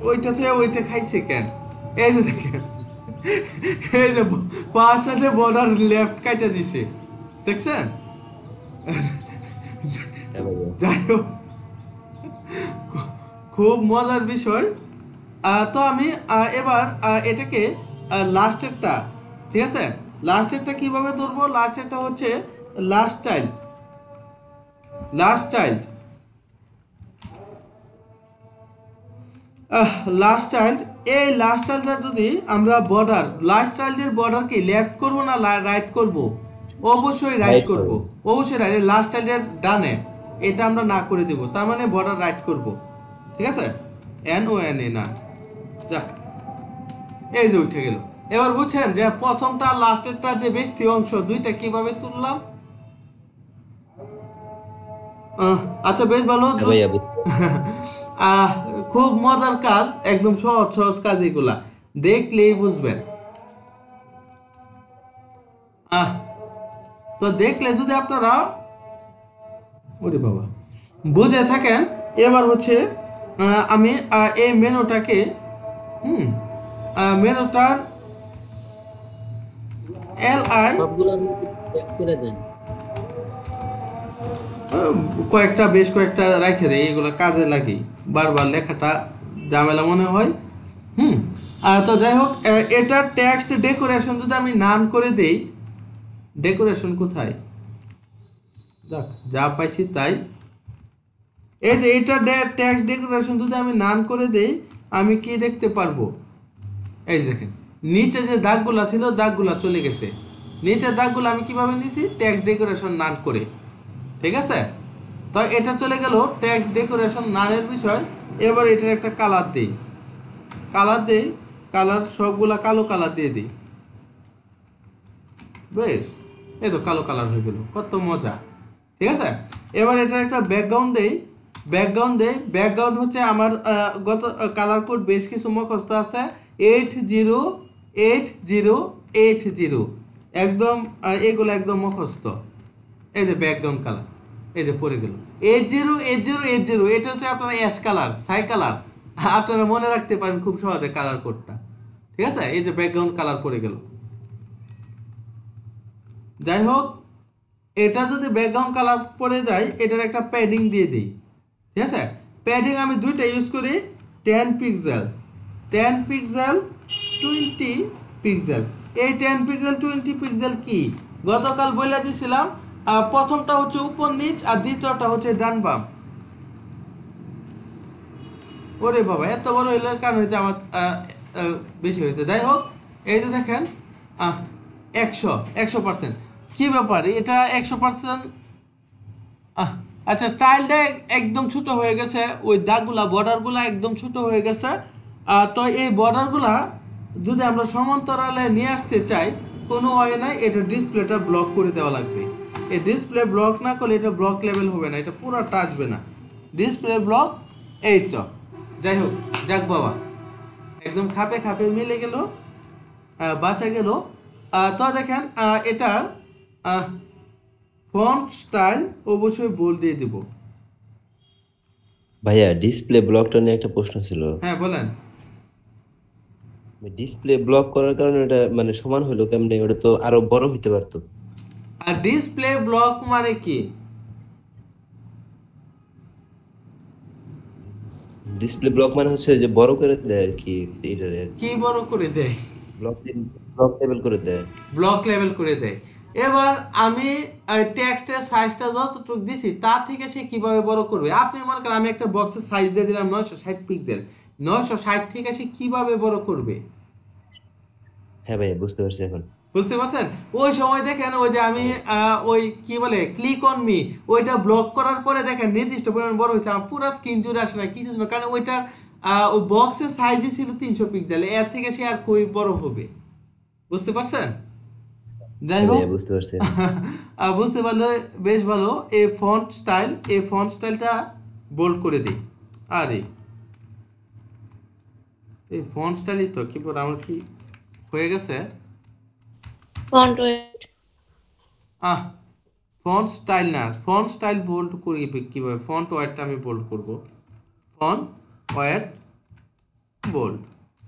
[SPEAKER 1] ওইটা থেকে ওইটা খাইছে কেন? এই যে দেখেন, এই যে ফার্স্ট চাইল্ডে বর্ডার লেফট কাইটা দিছে, দেখছেন? যাই হোক, খুব মজার বিষয়। তো আমি এবার এটাকে লাস্টেরটা, ঠিক আছে, লাস্টেরটা কিভাবে ধরবো? লাস্টেরটা হচ্ছে last child, last child, last child. এই লাস্ট চাইল্ডটা যদি আমরা বর্ডার, লাস্ট চাইল্ডের বর্ডার কি লেফট করবো না রাইট করব? অবশ্যই রাইট করব, অবশ্যই রাইট। লাস্ট চাইল্ডের ডানে, এটা আমরা না করে দেব, তার মানে বর্ডার রাইট করব। ঠিক আছে, NONA না, যা, এই যে উঠে গেল। এবার বুঝছেন যে প্রথমটা লাস্টেরটা যে বেশি অংশ, দুইটা কিভাবে তুললাম? আচ্ছা, বেশ ভালো। খুব মজার কাজ, একদম সহজ সহজ কাজ, এগুলা দেখলেই বুঝবেন। তো দেখলে যদি আপনারা ওরে বাবা বুঝে থাকেন, এবার হচ্ছে আমি এই মেনুটাকে মেনুটার LI কয়েকটা, বেশ কয়েকটা রাখে দেয়, এগুলো কাজে লাগে, বারবার লেখাটা ঝামেলা মনে হয়। তো যাই হোক, এটা টেক্সট ডেকোরেশন যদি আমি নান করে দেই, ডেকোরেশন কোথায়? যাক, যা পাইছি তাই। এই যে এটা টেক্সট ডেকোরেশন যদি আমি নান করে দেই, আমি কি দেখতে পারবো? এই দেখেন, নিচে যে দাগগুলা ছিল, দাগগুলা চলে গেছে। নিচের দাগগুলো আমি কিভাবে নিছি? টেক্সট ডেকোরেশন নান করে। ঠিক আছে, তো এটা চলে গেল টেক্সট ডেকোরেশন নানের বিষয়। এবার এটার একটা কালার দিই, কালার দেই, কালার সবগুলা কালো কালার দিয়ে দিই। বেশ, এই তো কালো কালার হয়ে গেল, কত মজা। ঠিক আছে, এবার এটার একটা ব্যাকগ্রাউন্ড দেই, ব্যাকগ্রাউন্ড হচ্ছে আমার গত কালার কোড বেশ কিছু মুখস্থ আছে, 808080, একদম এগুলো একদম মুখস্থ। এই যে ব্যাকগ্রাউন্ড কালার, এই যে পড়ে গেল 808080, এটা হচ্ছে আপনার অ্যাশ কালার, ছাই কালার। আপনারা মনে রাখতে পারেন খুব সহজে কালার কোডটা। ঠিক আছে, এই যে ব্যাকগ্রাউন্ড কালার পড়ে গেল। যাই হোক, এটা যদি ব্যাকগ্রাউন্ড কালার পড়ে যায়, এটার একটা প্যাডিং দিয়ে দিই। ঠিক আছে, প্যাডিং আমি দুইটা ইউজ করি, 10 পিক্সেল, 10 পিক্সেল, 20 পিক্সেল। এই 10 পিক্সেল 20 পিক্সেল কি গতকাল বলে দিয়েছিলাম, প্রথমটা হচ্ছে উপর নিচ, আর দ্বিতীয়টা হচ্ছে ডান বাম। ওরে বাবা, এত বড় এলার কারণ হয়েছে আমার বেশি হয়েছে। যাই হোক, এই যে দেখেন 100%। কি ব্যাপার, এটা 100%? আচ্ছা, স্টাইলটা একদম ছোট হয়ে গেছে, ওই দাগগুলা বর্ডারগুলা একদম ছোট হয়ে গেছে। তো এই বর্ডারগুলা যদি আমরা সমান্তরালে নিয়ে আসতে চাই, কোনো ওয়ে নাই, এটা ডিসপ্লেটা ব্লক করে দেওয়া লাগবে। এই ডিসপ্লে ব্লক না করলে এটা ব্লক লেভেল হবে না, এটা পুরোটা আসবে না। ডিসপ্লে ব্লক, এই তো। যাই হোক, যাক বাবা, একদম খাপে খাপে মিলে গেল, বাঁচা গেল। তো দেখেন, এটার ফন্ট স্টাইল অবশ্যই বোল্ড দিয়ে দিব।
[SPEAKER 5] ভাইয়া, ডিসপ্লে ব্লকটা নিয়ে একটা প্রশ্ন ছিল।
[SPEAKER 1] হ্যাঁ, বলেন।
[SPEAKER 5] ডিসপ্লে ব্লক করার কারণে এটা মানে সমান হলো কেমনে? ওটা তো আরো বড় হইতে পারতো।
[SPEAKER 1] আর ডিসপ্লে ব্লক মানে কি?
[SPEAKER 5] ডিসপ্লে ব্লক মানে হচ্ছে যে বড় করে দেয় আর কি, এটার
[SPEAKER 1] কি বড় করে দেয়?
[SPEAKER 5] ব্লক ব্লক লেভেল করে দেয়।
[SPEAKER 1] ব্লক লেভেল করে দেয়। এবার আমি টেক্সটের সাইজটা যতটুকু দিছি তার থেকে সে কিভাবে বড় করবে? আপনি মনে করেন আমি একটা বক্সের সাইজ দিয়ে দিলাম 960 পিক্সেল, 960 থেকে সে কিভাবে বড় করবে?
[SPEAKER 5] হ্যাঁ ভাই বুঝতে পারছি এখন।
[SPEAKER 1] বুঝতে পারছেন? ওই সময় দেখেন ওই যে আমি ওই কি বলে ক্লিক অন মি, ওইটা ব্লক করার পরে দেখেন নির্দিষ্ট পরিমাণ বড় হয়েছে, আমার পুরো স্ক্রিন জুড়ে আসে না কিছু জন্য, কারণ ওইটার ওই বক্সের সাইজই ছিল 300 পিক্সেল, এর থেকে সে আর কই বড় হবে? বুঝতে পারছেন? যাই
[SPEAKER 5] হ্যাঁ
[SPEAKER 1] হোক,
[SPEAKER 5] ভাই বুঝতে পারছি।
[SPEAKER 1] বুঝতে পারলে বেশ ভালো। এই ফন্ট স্টাইলটা বোল্ড করে দিই। আরে এই ফন্ট স্টাইলই তো কি বলে আমার কি হয়ে গেছে।
[SPEAKER 9] ফন্ট ওয়েট
[SPEAKER 1] আহ ফন্ট স্টাইল না, ফন্ট স্টাইল বোল্ড করি কিভাবে? ফন্ট ওয়েটটা আমি বোল্ড করব। ফন্ট ওয়েট বোল্ড,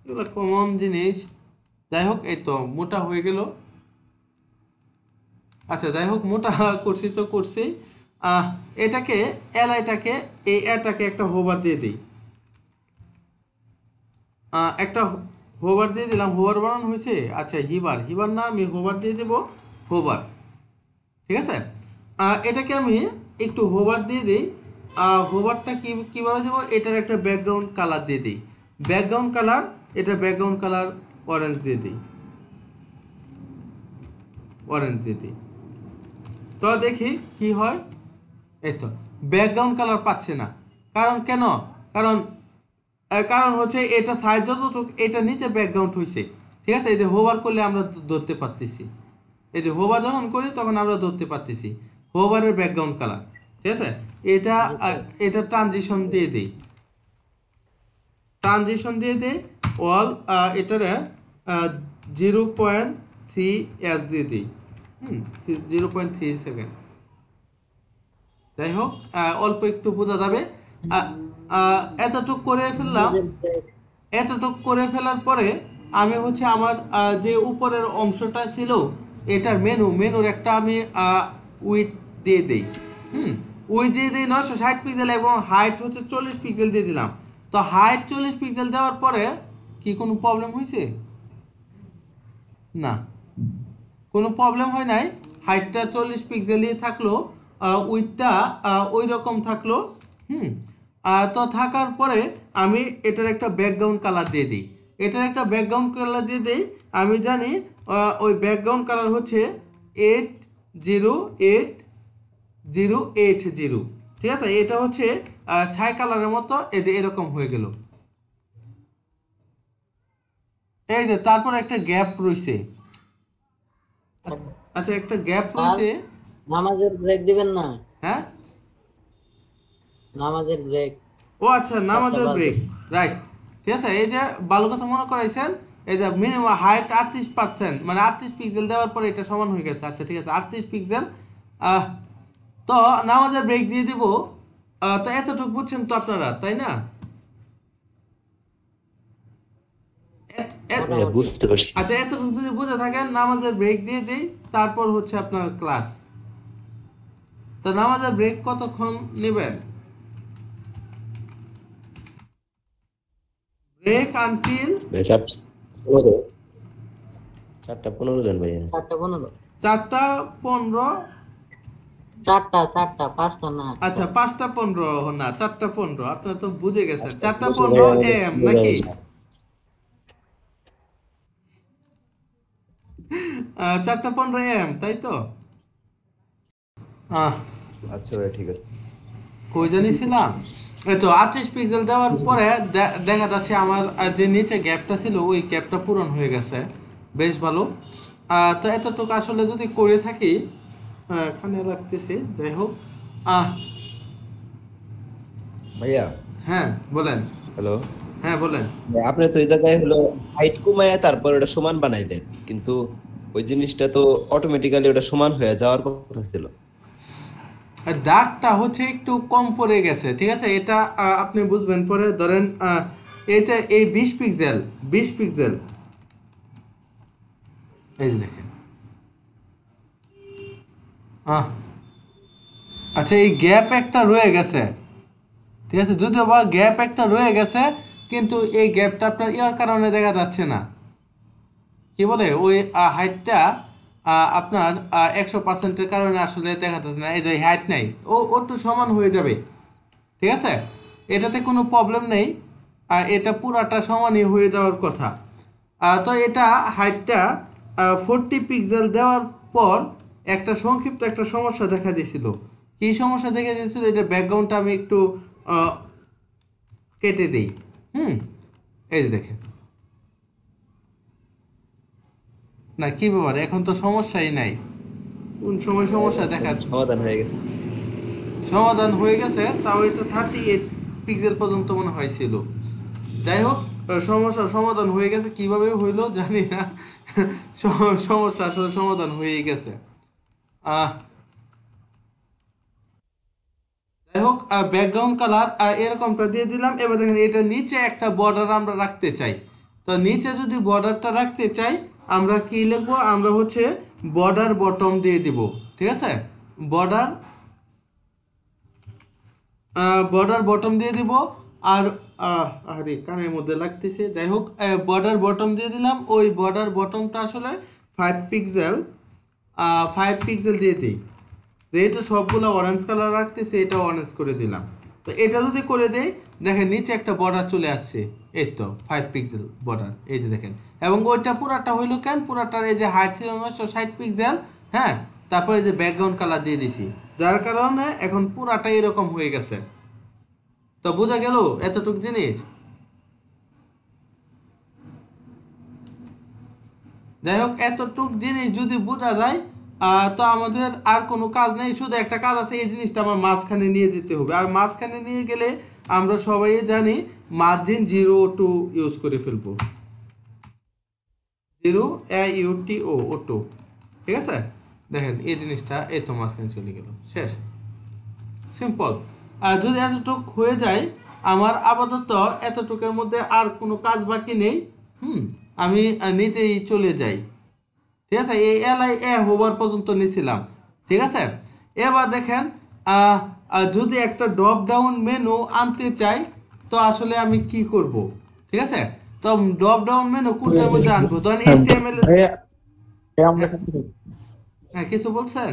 [SPEAKER 1] এগুলো কমন জিনিস। যাই হোক, এই তো মোটা হয়ে গেল। আচ্ছা যাই হোক, মোটা করছি তো করছি। এটাকে এটাকে এটাকে একটা হোভার দিয়ে দিই। একটা হোভার দিয়ে দিলাম। হোভার বানানো হয়েছে? আচ্ছা হিবার না, আমি হোভার দিয়ে দেব। হোভার, ঠিক আছে। এটাকে আমি একটু হোভার দিয়ে দিই। হোভারটা কীভাবে দেবো? এটার একটা ব্যাকগ্রাউন্ড কালার দিয়ে দিই। ব্যাকগ্রাউন্ড কালার, এটার ব্যাকগ্রাউন্ড কালার অরেঞ্জ দিয়ে দিই। অরেঞ্জ দিয়ে দিই, তো দেখি কি হয়। এই তো ব্যাকগ্রাউন্ড কালার পাচ্ছে না। কারণ কেন? কারণ হচ্ছে এটা সাইজ যতটুকু, এটা নিচে ব্যাকগ্রাউন্ড হয়েছে, ঠিক আছে। এই যে হোভার করলে আমরা ধরতে পারতেছি, এই যে হোভার যখন করি তখন আমরা ধরতে পারতেছি হোভারের ব্যাকগ্রাউন্ড কালার, ঠিক আছে। এটা ট্রানজিশন দিয়ে দিই। অল এটারে 0.3 দিয়ে দিই। 0.3 সেকেন্ড। যাই হোক, অল্প একটু বোঝা যাবে। এতটুক করে ফেলার পরে আমি হচ্ছে আমার যে উপরের অংশটা ছিল এটার মেনুর একটা আমি উইডথ দিয়ে দিই। উইডথ দিয়ে দিই 960 পিক্সেল এবং হাইট হচ্ছে 40 পিক্সেল দিয়ে দিলাম। তো হাইট 40 পিক্সেল দেওয়ার পরে কি কোনো প্রবলেম হয়েছে? না, কোনো প্রবলেম হয় নাই। হাইটটা 40 পিক্সেলই থাকলো, উইডথটা ওই রকম থাকলো। তো থাকার পরে আমি এটার একটা ব্যাকগ্রাউন্ড কালার দিয়ে দিই। আমি জানি ওই ব্যাকগ্রাউন্ড কালার হচ্ছে 80880, ঠিক আছে। এটা হচ্ছে ছাই কালারের মতো, এই যে এরকম হয়ে গেল। এই যে তারপর একটা গ্যাপ রয়েছে। আচ্ছা একটা গ্যাপ রয়েছে।
[SPEAKER 8] নামাজের ব্রেক দিবেন না?
[SPEAKER 1] হ্যাঁ,
[SPEAKER 8] নামাজের ব্রেক।
[SPEAKER 1] ও আচ্ছা, নামাজের ব্রেক, রাইট, ঠিক আছে। এই যে ভালো কথা মনে করাইছেন। এই যে মিনিমাম হাইট 38%, মানে 38 পিক্সেল দেওয়ার পরে এটা সমান হয়ে গেছে। আচ্ছা ঠিক আছে, 38 পিক্সেল। তো নামাজের ব্রেক দিয়ে দিব। তো এতটুকু বুঝছেন তো আপনারা, তাই না?
[SPEAKER 5] বুঝতে পারছি।
[SPEAKER 1] আচ্ছা এতটুকু যদি বুঝে থাকেন, নামাজের ব্রেক দিয়ে দিই। তারপর হচ্ছে আপনার ক্লাস। তো নামাজের ব্রেক কতক্ষণ নেবেন? ব্রেক আনটিল
[SPEAKER 5] 4:15 দেন ভাইয়া।
[SPEAKER 8] 4:15।
[SPEAKER 1] 4:15।
[SPEAKER 8] 5টা না।
[SPEAKER 1] আচ্ছা 5:15 না, 4:15। আপনারা তো বুঝে গেছেন 4:15 AM নাকি? 4:15 AM, তাই তো?
[SPEAKER 5] আচ্ছা ভাই ঠিক আছে।
[SPEAKER 1] কই জানিছিলাম? এই তো 38 পিক্সেল দেওয়ার পরে দেখা যাচ্ছে আমার যে নিচে গ্যাপটা ছিল ওই গ্যাপটা পূরণ হয়ে গেছে, বেশ ভালো। তো এতটুকু আসলে যদি করে থাকি, এখানে রাখতেছি। যাই হোক,
[SPEAKER 5] ভাইয়া
[SPEAKER 1] হ্যাঁ বলেন।
[SPEAKER 5] হ্যালো,
[SPEAKER 1] হ্যাঁ বলেন।
[SPEAKER 5] আপনি তো এই জায়গায় হলো হাইট কমায় তারপর ওটা সমান বানাই দেন, কিন্তু ওই জিনিসটা তো অটোমেটিক্যালি ওটা সমান হয়ে যাওয়ার কথা ছিল।
[SPEAKER 1] দাগটা হচ্ছে একটু কম পড়ে গেছে, ঠিক আছে। এটা আপনি বুঝবেন পরে। ধরেন এটা এই 20 পিক্সেল এই যে দেখেন। আচ্ছা এই গ্যাপ একটা রয়ে গেছে, ঠিক আছে, যদিও বা গ্যাপ একটা রয়ে গেছে, কিন্তু এই গ্যাপটা আপনার ইয়ার কারণে দেখা যাচ্ছে না, কি বলে ওই হাইটটা আপনার 100%-এর কারণে আসলে দেখা যাচ্ছে না। এই যে হাইট নাই, ও একটু সমান হয়ে যাবে, ঠিক আছে, এটাতে কোনো প্রবলেম নেই। এটা পুরাটা সমানই হয়ে যাওয়ার কথা। তো এটা হাইটটা 40 পিক্সেল দেওয়ার পর একটা সংক্ষিপ্ত একটা সমস্যা দেখা দিয়েছিল। কি সমস্যা দেখা দিয়েছিল, এটা ব্যাকগ্রাউন্ডটা আমি একটু কেটে দিই। এই যে দেখেন, না কি ব্যাপার, এখন তো সমস্যাই নাই, কোন সময় সমস্যা দেখা
[SPEAKER 5] সমাধান হয়ে গেছে।
[SPEAKER 1] সমাধান হয়ে গেছে, তাও এটা 38 পিক্সেল পর্যন্ত মনে হয়েছিল। যাই হোক, সমস্যার সমাধান হয়ে গেছে, কিভাবে হইলো জানি না, সমস্যা আসলে সমাধান হয়ে গেছে। যাই হোক, ব্যাকগ্রাউন্ড কালার এরকমটা দিয়ে দিলাম। এবার দেখেন, এটা নিচে একটা বর্ডার আমরা রাখতে চাই। তো নিচে যদি বর্ডারটা রাখতে চাই, আমরা কি লিখবো, আমরা হচ্ছে বর্ডার বটম দিয়ে দিব, ঠিক আছে, বর্ডার বটম দিয়ে দিব। আর আরে কানের মধ্যে লাগতেছে, যাই হোক, বর্ডার বটম দিয়ে দিলাম। ওই বর্ডার বটমটা আসলে 5 পিক্সেল দিয়ে দিই, যেহেতু সবগুলো অরেঞ্জ কালার রাখতেছে, এটা অরেঞ্জ করে দিলাম। তো এটা যদি করে দেই, দেখেন নিচে একটা বর্ডার চলে আসছে, এই তো 5 পিক্সেল বর্ডার, এই যে দেখেন। এবং ওইটা পুরাটা হইলো কেন, পুরাটার এই যে হাইট ছিল 960 পিক্সেল, হ্যাঁ, তারপরে এই যে ব্যাকগ্রাউন্ড কালার দিয়ে দিছি, যার কারণে এখন পুরাটা এরকম হয়ে গেছে। তো বোঝা গেল এতটুক জিনিস। যাই হোক, এতটুক জিনিস যদি বোঝা যায়, তো আমাদের আর কোনো কাজ নেই, শুধু একটা কাজ আছে, এই জিনিসটা আমার মাঝখানে নিয়ে যেতে হবে। আর মাঝখানে নিয়ে গেলে আমরা সবাই জানি মার্জিন 0 ইউজ করে ফেলবো, 0 AUTO, ঠিক আছে। দেখেন এই জিনিসটা এই তো মাঝখানে চলে গেল, শেষ, সিম্পল। আর যদি এতটুক হয়ে যায়, আমার আপাতত এতটুকের মধ্যে আর কোনো কাজ বাকি নেই। আমি নিচেই চলে যাই, ঠিক আছে, এই LIA হোভার পর্যন্ত নিয়েছিলাম, ঠিক আছে। এবার দেখেন, যদি একটা ড্রপ ডাউন মেনু আনতে চাই, তো আসলে আমি কি করব, ঠিক আছে। তো ড্রপ ডাউন মেনু কোনটার মধ্যে আনবো, ধরেন HTML। হ্যাঁ, কিছু বলছেন?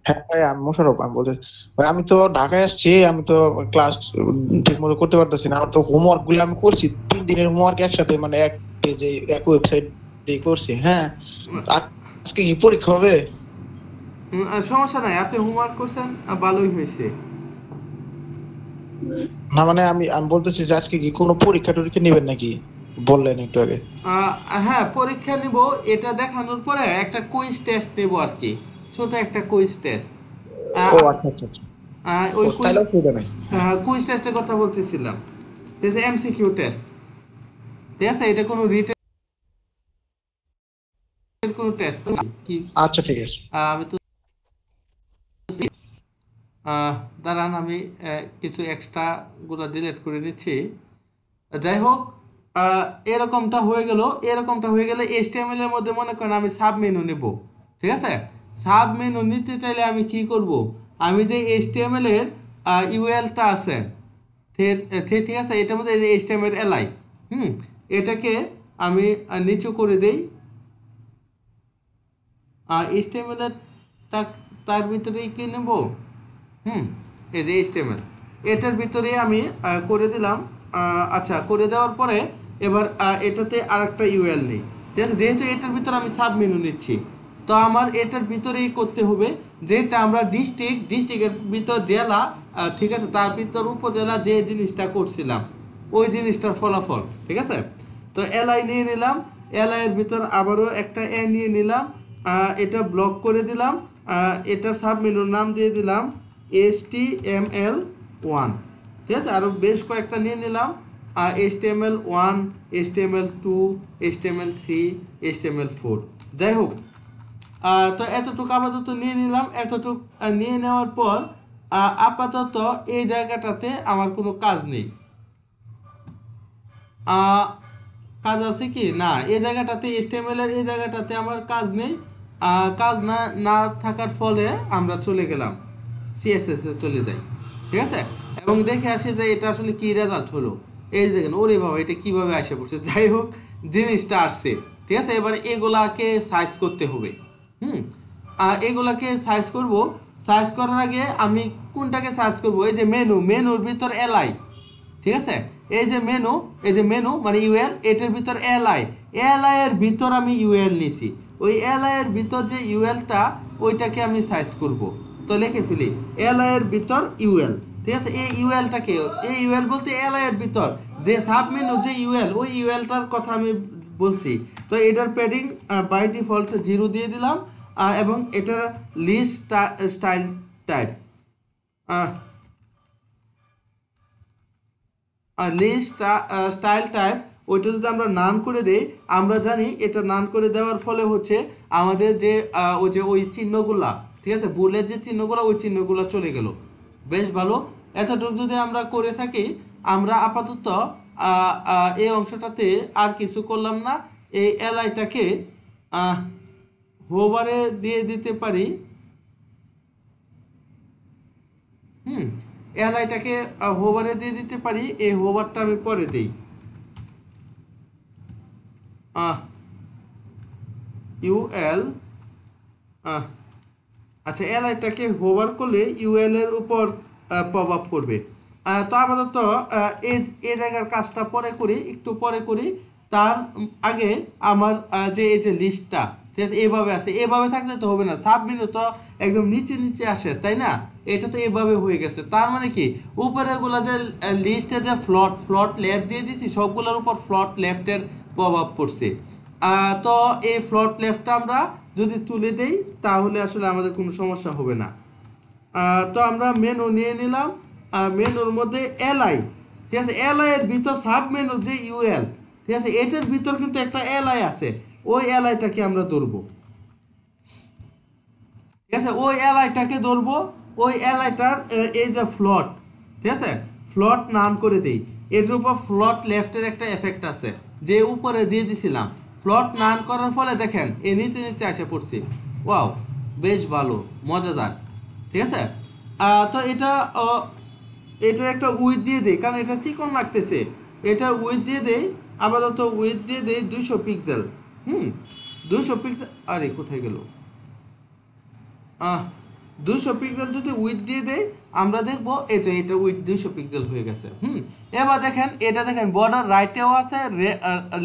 [SPEAKER 10] হ্যাঁ ভাই, আমি মোশাররফ, আমি বলছি ভাই, আমি তো ঢাকায় আসছি, আমি তো ক্লাস ঠিক মতো করতে পারতেছি না। আমার তো হোমওয়ার্ক গুলো আমি করছি, 3 দিনের হোমওয়ার্ক একসাথে, মানে এক পেজে এক ওয়েবসাইট দিয়ে করছি। হ্যাঁ, আজকে কি পরীক্ষা হবে?
[SPEAKER 1] সমস্যা নাই, আপনি হোমওয়ার্ক করছেন, ভালোই হয়েছে।
[SPEAKER 10] না মানে আমি আমি বলতেছি যে আজকে কি কোনো পরীক্ষা টরীক্ষা নেবেন নাকি, বললেন একটু আগে।
[SPEAKER 1] হ্যাঁ, পরীক্ষা নিব, এটা দেখানোর পরে একটা কুইজ টেস্ট নেব আর কি, ছোট একটা কুইজ টেস্ট।
[SPEAKER 10] ও আচ্ছা আচ্ছা আচ্ছা,
[SPEAKER 1] ওই
[SPEAKER 10] তাহলে অসুবিধা নাই।
[SPEAKER 1] কুইজ টেস্টের কথা বলতেছিলাম, ঠিক আছে, MCQ টেস্ট, ঠিক আছে, এটা কোনো রিটেন কোনো টেস্ট কি।
[SPEAKER 10] আচ্ছা ঠিক আছে।
[SPEAKER 1] আমি তো দাঁড়ান, আমি কিছু এক্সট্রা গুলো ডিলিট করে নিচ্ছি। যাই হোক, এরকমটা হয়ে গেল। এরকমটা হয়ে গেলে HTML এর মধ্যে মনে করেন আমি সাব মেনু নেব, ঠিক আছে। সাব মেনু নিতে চাইলে আমি কি করব, আমি যে HTML এর URL-টা আছে, ঠিক আছে, এটার মধ্যে HTML LI, এটাকে আমি নিচু করে দেই। HTML এর তার ভিতরেই কি নেব, এই যে HTML, এটার ভিতরে আমি করে দিলাম। আচ্ছা, করে দেওয়ার পরে এবার এটাতে আরেকটা URL নেই, ঠিক আছে, যেহেতু এটার ভিতরে আমি সাব মেনু নিচ্ছি, তো আমার এটার ভিতরেই করতে হবে, যেটা আমরা ডিস্ট্রিক্টের ভিতর জেলা, ঠিক আছে, তার ভিতর উপজেলা যে জিনিসটা করছিলাম, ওই জিনিসটার ফলাফল, ঠিক আছে। তো LI নিয়ে নিলাম, LI এর ভিতর আবারও একটা A নিয়ে নিলাম, এটা করে দিলাম, এটার সাব মেনুর নাম দিয়ে দিলাম HTML1, ঠিক আছে। আরও বেশ কয়েকটা নিয়ে নিলাম, HTML1, HTML2, HTML3, HTML4, যাই হোক। তো এতটুকু আপাতত নিয়ে নিলাম। এতটুকু নিয়ে নেওয়ার পর আপাতত এই জায়গাটাতে আমার কোনো কাজ নেই। কাজ আছে কি না, এই জায়গাটাতে HTML এর এই জায়গাটাতে আমার কাজ নেই। কাজ না থাকার ফলে আমরা চলে গেলাম CSS এ চলে যাই, ঠিক ঠিক আছে, এবং দেখে আসি যে এটা আসলে কি রেজাল্ট হলো। এই দেখেন, ওরে বাবা এটা কিভাবে আসে পড়ছে। যাই হোক, জিনিসটা আসছে। ঠিক আছে, এবার এগুলাকে সাইজ করতে হবে। এগুলাকে সাইজ করব। সাইজ করার আগে আমি কোনটাকে সার্চ করব? এই যে মেনুর ভিতর এলআই। ঠিক আছে, এই যে মেনু মানে ইউএল, এটার ভিতর এলআই এর ভিতর আমি ইউএল নিছি। ওই এলআই এর ভিতর যে ইউএলটা, ওইটাকে আমি সাইজ করব। তো লিখে ফেলি এলআই এর ভিতর ইউএল। ঠিক আছে, এই ইউএলটাকে, এই ইউএল বলতে এলআই এর ভিতর যে সাব মেনুর যে ইউএল, ওই ইউএলটার কথা আমি বলছি। তো এটার প্যাডিং বাই ডিফল্ট 0 দিয়ে দিলাম, এবং এটার list style type list style type, ওইটা যদি আমরা নান করে দেই, আমরা জানি এটা নান করে দেওয়ার ফলে হচ্ছে আমাদের যে ওই চিহ্নগুলা, ঠিক আছে, বুলের যে চিহ্নগুলো, ওই চিহ্নগুলো চলে গেল। বেশ ভালো। এতটুকু যদি আমরা করে থাকি, আমরা আপাতত এই অংশটাতে আর কিছু করলাম না। এই এলআইটাকে হোভারে দিয়ে দিতে পারি। এলআইটাকে হোভারে দিয়ে দিতে পারি। এই হোভারটা আমি পরে দিই। ইউএল, আচ্ছা, এলআইটাকে হোভার করলে ইউএল এর উপর প্রভাব পড়বে। তো আপাতত এই জায়গার কাজটা পরে করি, একটু পরে করি। তার আগে আমার যে এই যে লিস্টটা, ঠিক আছে, এভাবে আসে। এভাবে থাকলে তো হবে না, সাব মেনু তো একদম নিচে আসে, তাই না? এটা তো এভাবে হয়ে গেছে। তার মানে কি, উপরেগুলো যে লিস্টে যে ফ্লট লেফট দিয়ে দিছি, সবগুলোর উপর ফ্লট লেফটের প্রভাব পড়ছে। তো এই ফ্লট লেফটটা আমরা যদি তুলে দেই, তাহলে আসলে আমাদের কোনো সমস্যা হবে না। তো আমরা মেনু নিয়ে নিলাম। মেনুর মধ্যে এলআই, ঠিক আছে, এলআই এর ভিতর সাব মেনু যে ইউএল, ঠিক আছে, এটার ভিতর কিন্তু একটা এলআই আছে। ওই এলআইটাকে আমরা ধরবো। ঠিক আছে, ওই এলআইটাকে ধরবো। ওই এলআইটার এই যে ফ্লট, ঠিক আছে, ফ্লট নাম করে দেই। এটার উপর ফ্লট লেফটের একটা এফেক্ট আছে, যে উপরে দিয়ে দিছিলাম। ফ্লট নান করার ফলে দেখেন এই নিচে এসে পড়ছে। ওয়াও, বেশ ভালো, মজাদার। ঠিক আছে, তো এটার একটা উইথ দিয়ে দেই, কারণ এটা চিকন লাগতেছে। এটার উইথ দিয়ে দেই, আপাতত উইথ দিয়ে দেই 200 পিক্সেল। 200 পিক্সেল, আরে কোথায় গেল? 200 পিক্সেল যদি উইথ দিয়ে দেই, আমরা দেখবো এটা উইথ 200 পিক্সেল হয়ে গেছে। এবার দেখেন, এটা দেখেন বর্ডার রাইটেও আছে,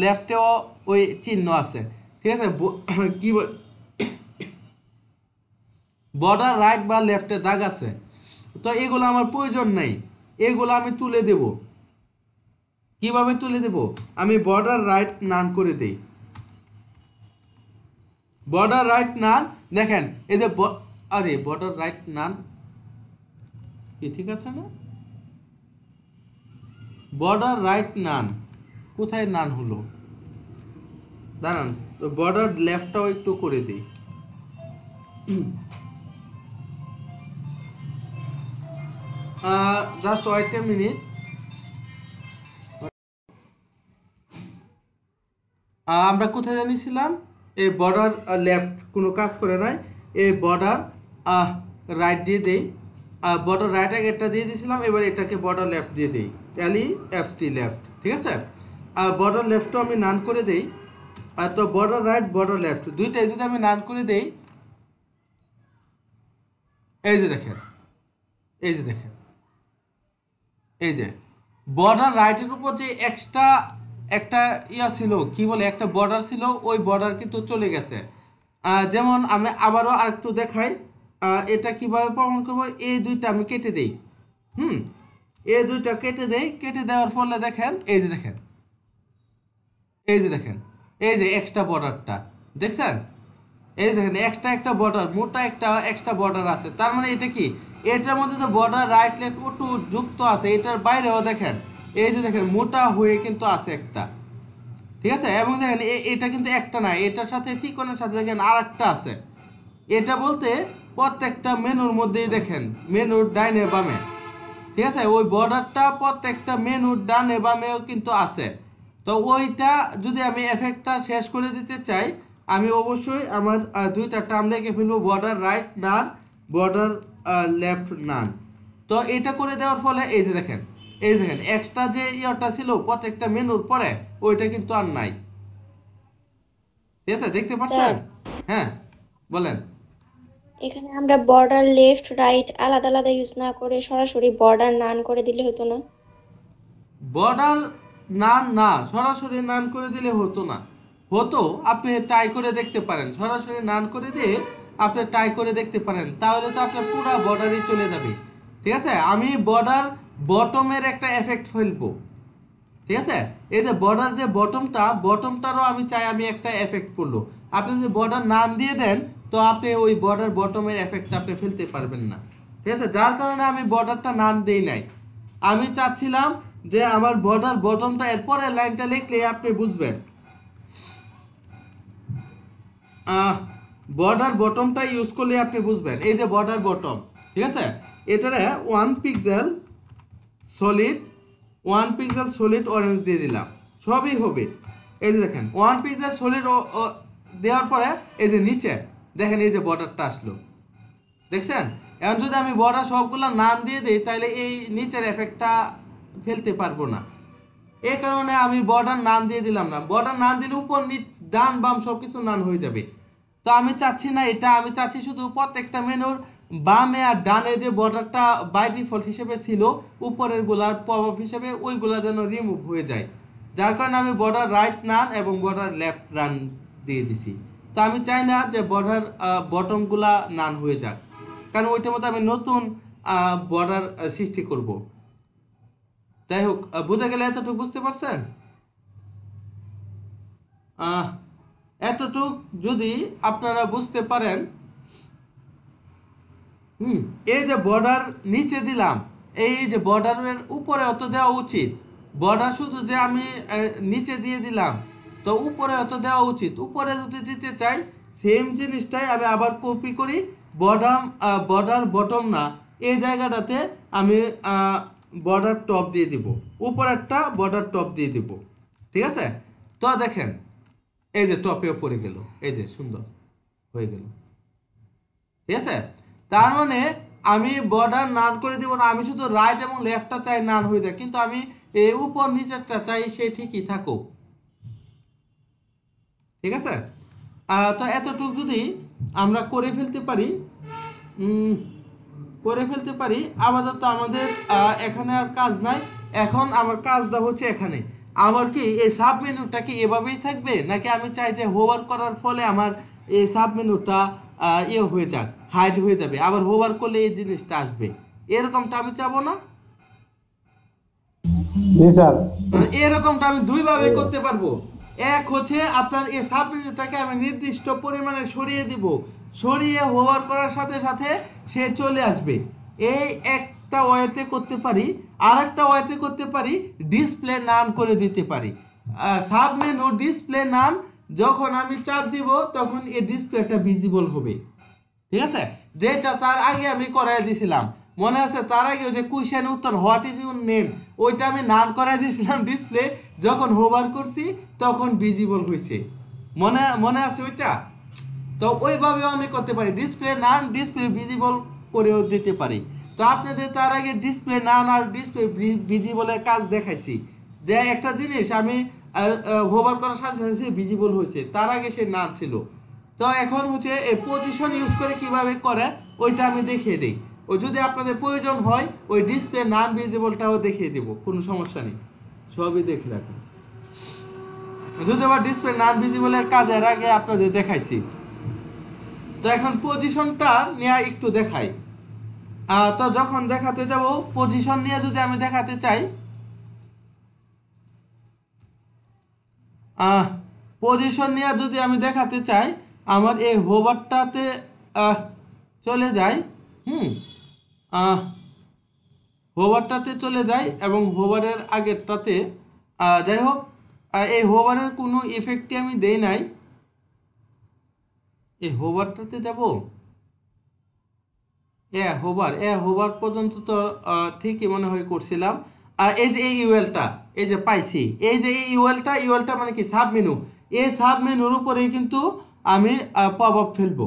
[SPEAKER 1] লেফটেও ওই চিহ্ন আছে। ঠিক আছে, কি বর্ডার রাইট বা লেফটে দাগ আছে। তো এগুলো আমার প্রয়োজন নেই, এগুলো আমি তুলে দেব। কিভাবে তুলে দেব? আমি বর্ডার রাইট নান করে দেই। বর্ডার রাইট নান, দেখেন এই যে, আরে বর্ডার রাইট নান কি ঠিক আছে না? বর্ডার রাইট নান কোথায় নান হলো? দাঁড়ান, বর্ডার লেফটটাও একটু করে দিই। Just wait a minute. আমরা কোথায় জানিয়েছিলাম? এই বর্ডার লেফট কোনো কাজ করে নাই। এই বর্ডার রাইট দিয়ে দেই। বর্ডার রাইট আগে একটা দিয়ে দিয়েছিলাম, এবার এটাকে বর্ডার লেফট দিয়ে দিই। LEFT লেফট, ঠিক আছে। বর্ডার লেফটও আমি নান করে দেই। তো বর্ডার রাইট, বর্ডার লেফট দুইটাই যদি আমি নান করে দেই, এই যে দেখেন, এই যে দেখেন, এই যে বর্ডার রাইটের উপর যে এক্সট্রা একটা ছিল, কি বলে, একটা বর্ডার ছিল, ওই বর্ডার কিন্তু চলে গেছে। যেমন আমি আবারও আরেকটু দেখাই, এটা কিভাবে প্রমাণ করবো। এই দুইটা আমি কেটে দেই। এই দুইটা কেটে দেই। কেটে দেওয়ার ফলে দেখেন, এই যে দেখেন, এই যে দেখেন, এই যে এক্সট্রা বর্ডারটা দেখছেন? এই দেখেন, একটা বর্ডার, মোটা একটা এক্সট্রা বর্ডার আছে। তার মানে এটা কি, এটার মধ্যে তো বর্ডার রাইট লেফট ওটু যুক্ত আছে। এটার বাইরেও দেখেন, এই যে দেখেন, মোটা হয়ে কিন্তু আছে একটা, ঠিক আছে। এবং দেখেন এটা কিন্তু একটা না, এটার সাথে চিকনের সাথে দেখেন আর একটা আছে। এটা বলতে প্রত্যেকটা মেনুর মধ্যেই দেখেন, মেনুর ডাইনে বামে, ঠিক আছে, ওই বর্ডারটা প্রত্যেকটা মেনুর ডানে বামেও কিন্তু আছে। তো ওইটা যদি আমি এফেক্টটা শেষ করে দিতে চাই, আমি অবশ্যই আমার দুইটা টার্ম লিখে ফেলবো, বর্ডার রাইট নান, বর্ডার লেফট নান। তো এটা করে দেওয়ার ফলে এই যে দেখেন এক্সট্রা যে ইয়ারটা ছিল প্রত্যেকটা মেনুর পরে ওইটা কিন্তু আর নাই। ঠিক আছে, দেখতে পাচ্ছেন? হ্যাঁ বলেন।
[SPEAKER 9] এখানে আমরা বর্ডার লেফট রাইট আলাদা আলাদা ইউজ না করে সরাসরি বর্ডার নান করে দিলে হতো না?
[SPEAKER 1] বর্ডার না সরাসরি নান করে দিলে হতো না, হতো আপনি ট্রাই করে দেখতে পারেন, সরাসরি নান করে দিয়ে আপনি ট্রাই করে দেখতে পারেন, তাহলে তো আপনার পুরো বর্ডারই চলে যাবে। ঠিক আছে, আমি বর্ডার বটমের একটা এফেক্ট ফেলবো। ঠিক আছে, এই যে বর্ডার যে বটমটারও আমি চাই আমি একটা এফেক্ট করলো। আপনি যদি বর্ডার নান দিয়ে দেন তো আপনি ওই বর্ডার বটমের এফেক্টটা আপনি ফেলতে পারবেন না। ঠিক আছে, যার কারণে আমি বর্ডারটা নান দেই নাই। আমি চাচ্ছিলাম যে আমার বর্ডার বটমটা এরপরে লাইনটা লিখলে আপনি বুঝবেন। বর্ডার বটমটা ইউজ করলে আপনি বুঝবেন। এই যে বর্ডার বটম, ঠিক আছে, এটারে 1 পিক্সেল সলিড অরেঞ্জ দিয়ে দিলাম, সবই হবে। এই যে দেখেন 1 পিক্সেল সলিড দেওয়ার পরে এই যে নিচে দেখেন এই যে বর্ডারটা আসলো, দেখছেন? এখন যদি আমি বর্ডার সবগুলো নান দিয়ে দিই তাহলে এই নিচের এফেক্টটা ফেলতে পারবো না। এই কারণে আমি বর্ডার নান দিয়ে দিলাম না। বর্ডার নান দিলে উপর ডান বাম সব কিছু নান হয়ে যাবে। তো আমি চাচ্ছি না এটা, আমি চাচ্ছি শুধু প্রত্যেকটা মেনুর বামে আর ডানে যে বর্ডারটা বাই ডিফল্ট হিসেবে ছিল উপরের গুলার পপ হিসেবে ওইগুলা যেন রিমুভ হয়ে যায়। যার কারণে আমি বর্ডার রাইট নান এবং বর্ডার লেফট রান দিয়ে দিছি। তো আমি চাই না যে বর্ডার বটমগুলা নান হয়ে যাক, কারণ ওইটার মধ্যে আমি নতুন বর্ডার সৃষ্টি করব। যাই হোক, বোঝা গেলে এতটুকু বুঝতে পারছেন? এতটুক যদি আপনারা বুঝতে পারেন, এই যে বর্ডার নিচে দিলাম, এই যে বর্ডারের উপরে অত দেওয়া উচিত, বর্ডার শুধু যে আমি নিচে দিয়ে দিলাম, তো উপরে অত দেওয়া উচিত। উপরে যদি দিতে চাই সেম জিনিসটাই আমি আবার কপি করি, বর্ডার বটম না, এই জায়গাটাতে আমি বর্ডার টপ দিয়ে দিব, উপরেরটা বর্ডার টপ দিয়ে দিব। ঠিক আছে, তো দেখেন এই যে টপেও পড়ে গেল, এই যে সুন্দর হয়ে গেল। ঠিক আছে, তার মানে আমি বর্ডার নান করে দিব না, আমি শুধু রাইট এবং লেফটটা চাই নান হয়ে যায়, কিন্তু আমি এই উপর নিচেরটা চাই সে ঠিকই থাকুক। ঠিক আছে, তো এতটুকু যদি আমরা করে ফেলতে পারি আপাতত আমাদের এখানে আর কাজ নাই। এখন আমার কাজটা হচ্ছে এখানে, আমার কি এই সাব মেনুটা কি এভাবেই থাকবে, নাকি আমি চাই যে হোভার করার ফলে আমার এই সাব মেনুটা হয়ে যাক, হাইড হয়ে যাবে, আবার হোভার করলে এই জিনিসটা আসবে, এরকমটা আমি চাবো না। এরকমটা আমি দুইভাবে করতে পারবো। এক হচ্ছে আপনার এই সাব মেনুটাকে আমি নির্দিষ্ট পরিমাণে সরিয়ে দিব, সরিয়ে হোভার করার সাথে সাথে সে চলে আসবে, এই একটা ওয়েতে করতে পারি। আর একটা ওয়েতে করতে পারি, ডিসপ্লে নান করে দিতে পারি। সাব মেনু ডিসপ্লে নান, যখন আমি চাপ দিব তখন এই ডিসপ্লেটা ভিজিবল হবে। ঠিক আছে, যেটা তার আগে আমি করাই দিয়েছিলাম, মনে আছে? তার আগে ওই যে কোশ্চেন উত্তর হোয়াট ইজ ইউর নেম, ওইটা আমি নান করাই দিয়েছিলাম ডিসপ্লে, যখন হোভার করছি তখন ভিজিবল হয়েছে, মনে আছে ওইটা? তো ওইভাবেও আমি করতে পারি, ডিসপ্লে নান ডিসপ্লে ভিজিবল করেও দিতে পারি। তো আপনাদের তার আগে ডিসপ্লে নান আর ডিসপ্লে ভিজিবলের কাজ দেখাইছি, যে একটা জিনিস আমি হোভার করার সাথে সাথে ভিজিবল হয়েছে, তার আগে সে নান ছিল। তো এখন হচ্ছে এই পজিশন ইউজ করে কিভাবে করে ওইটা আমি দেখিয়ে দিই। ওই যদি আপনাদের প্রয়োজন হয় ওই ডিসপ্লে নান ভিজিবলটাও দেখিয়ে দেব, কোনো সমস্যা নেই, সবই দেখে রাখেন। যদি আবার ডিসপ্লে নান ভিজিবলের কাজের আগে আপনাদের দেখাইছি, তো এখন পজিশনটা নিয়ে একটু দেখাই। তো যখন দেখাতে যাব পজিশন নিয়ে যদি আমি দেখাতে চাই, পজিশন নিয়ে যদি আমি দেখাতে চাই, আমার এই হোভারটাতে চলে যাই, হোভারটাতে চলে যাই এবং হোভারের আগেরটাতে যাই হোক, এই হোভারের কোনো ইফেক্টই আমি দেই নাই। এই হোভারটাতে যাব, হোভার পর্যন্ত তো ঠিকই মনে হয় করছিলাম। এই যে এই ইউএলটা, এই যে পাইছি, এই যে এই ইউএলটা মানে কি সাব মেনু, এই সাব মেনুর উপরেই কিন্তু আমি পপ আপ ফেলবো।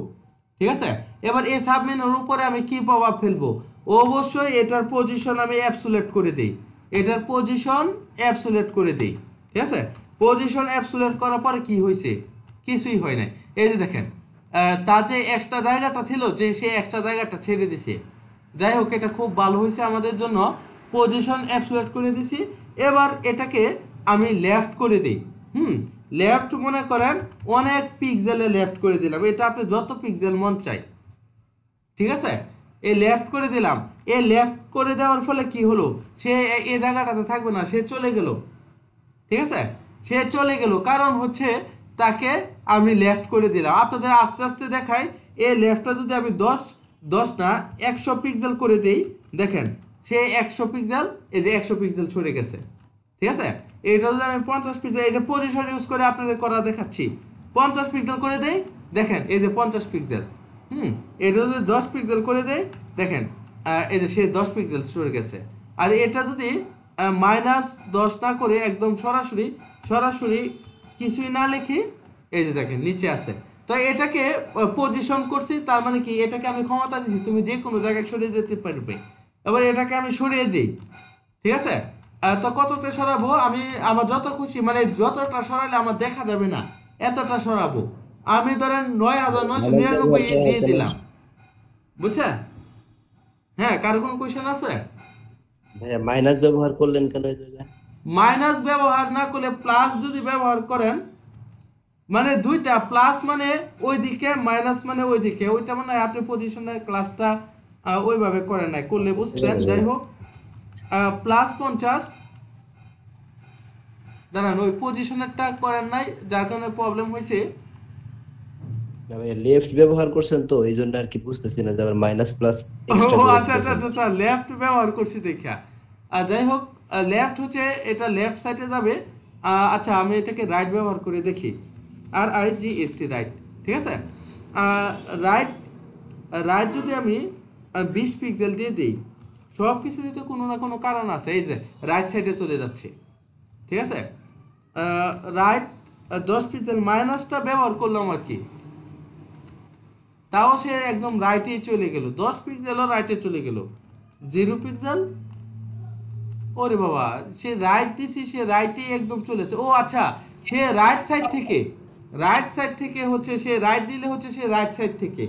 [SPEAKER 1] ঠিক আছে, এবার এই সাব মেনুর উপরে আমি কি পপ আপ ফেলবো, অবশ্যই এটার পজিশন আমি অ্যাবসোলিউট করে দিই, এটার পজিশন অ্যাবসোলিউট করে দিই। ঠিক আছে, পজিশন অ্যাবসোলিউট করার পরে কি হয়েছে? কিছুই হয় নাই। এই যে দেখেন, তার যে এক্সট্রা জায়গাটা ছিল, যে সে এক্সট্রা জায়গাটা ছেড়ে দিছে। যাই হোক, এটা খুব ভালো হয়েছে আমাদের জন্য। পজিশন অ্যাবসোলিউট করে দিছি। এবার এটাকে আমি লেফট করে দিই। লেফট মনে করেন অনেক পিক্সেলে লেফট করে দিলাম, এটা আপনি যত পিক্সেল মন চাই। ঠিক আছে, এই লেফট করে দিলাম। এই লেফট করে দেওয়ার ফলে কি হলো, সে এই জায়গাটাতে থাকবে না, সে চলে গেল। ঠিক আছে, সে চলে গেল, কারণ হচ্ছে তাকে আমি লেফট করে দিলাম। আপনাদের আস্তে আস্তে দেখাই, এই লেফটটা যদি আমি 10 না 100 পিক্সেল করে দেই, দেখেন সে 100 পিক্সেল, এই যে 100 পিক্সেল সরে গেছে। ঠিক আছে, এটা যদি আমি 50 পিক্সেল, এটা পজিশন ইউজ করে আপনাদের করা দেখাচ্ছি। 50 পিক্সেল করে দেই, দেখেন এই যে 50 পিক্সেল। এটা যদি 10 পিক্সেল করে দেয়, দেখেন এই যে সে 10 পিক্সেল সরে গেছে। আর এটা যদি -10 না করে একদম সরাসরি কিছুই না লিখি, এই যে দেখেন নিচে আছে। তো এটাকে পজিশন করছি, তার মানে কি, এটাকে আমি ক্ষমতা দিচ্ছি তুমি যে কোনো জায়গায় সরিয়ে যেতে পারবে। এবার এটাকে আমি সরিয়ে দিই। ঠিক আছে, তো কতটা সরাবো আমি, আমার যত খুশি, মানে যতটা সরালে আমার দেখা যাবে না এতটা সরাবো। আমি ধরেন 9999 দিয়ে দিলাম, বুঝছেন? হ্যাঁ, কারো কোনো কোয়েশ্চেন আছে?
[SPEAKER 5] ভাইয়া মাইনাস ব্যবহার করলেন কেন এই জায়গায়?
[SPEAKER 1] মাইনাস ব্যবহার না করলে প্লাস যদি ব্যবহার করেন, মানে দুইটা, প্লাস মানে ওইদিকে, মাইনাস মানে ওইদিকে, ওইটা মানে আপনি পজিশনের ক্লাসটা ওইভাবে করেন নাই, করলে বুঝতেন। যাই হোক, +50, দাঁড়ান, ওই পজিশনেরটা করেন নাই, যার কারণে প্রবলেম হয়েছে।
[SPEAKER 5] না ভাইয়া লেফট ব্যবহার করছেন তো এই জন্য আর কি বুঝতেছি না যে আবার মাইনাস প্লাস এক্সট্রা
[SPEAKER 1] ও
[SPEAKER 5] করে
[SPEAKER 1] আচ্ছা আচ্ছা
[SPEAKER 5] দিতেছেন।
[SPEAKER 1] আচ্ছা, লেফট ব্যবহার করছি দেখা। যাই হোক, লেফট হচ্ছে এটা লেফট সাইডে যাবে। আচ্ছা, আমি এটাকে রাইট ব্যবহার করে দেখি, RIGST, রাইট। ঠিক আছে, রাইট রাইট যদি আমি 20 পিক্সেল দিয়ে দিই, সব কিছুরই তো কোনো না কোনো কারণ আছে। এই যে রাইট সাইডে চলে যাচ্ছে। ঠিক আছে, রাইট 10 পিক্সেল মাইনাসটা ব্যবহার করলাম আর কি, তাও সে একদম রাইটেই চলে গেল। 10 পিক্সেলও রাইটে চলে গেল। 0 পিক্সেল, ওরে বাবা, সে রাইট দিছি, সে রাইটেই একদম চলেছে। ও আচ্ছা, সে রাইট সাইড থেকে হচ্ছে, সে রাইট দিলে হচ্ছে সে রাইট সাইড থেকে।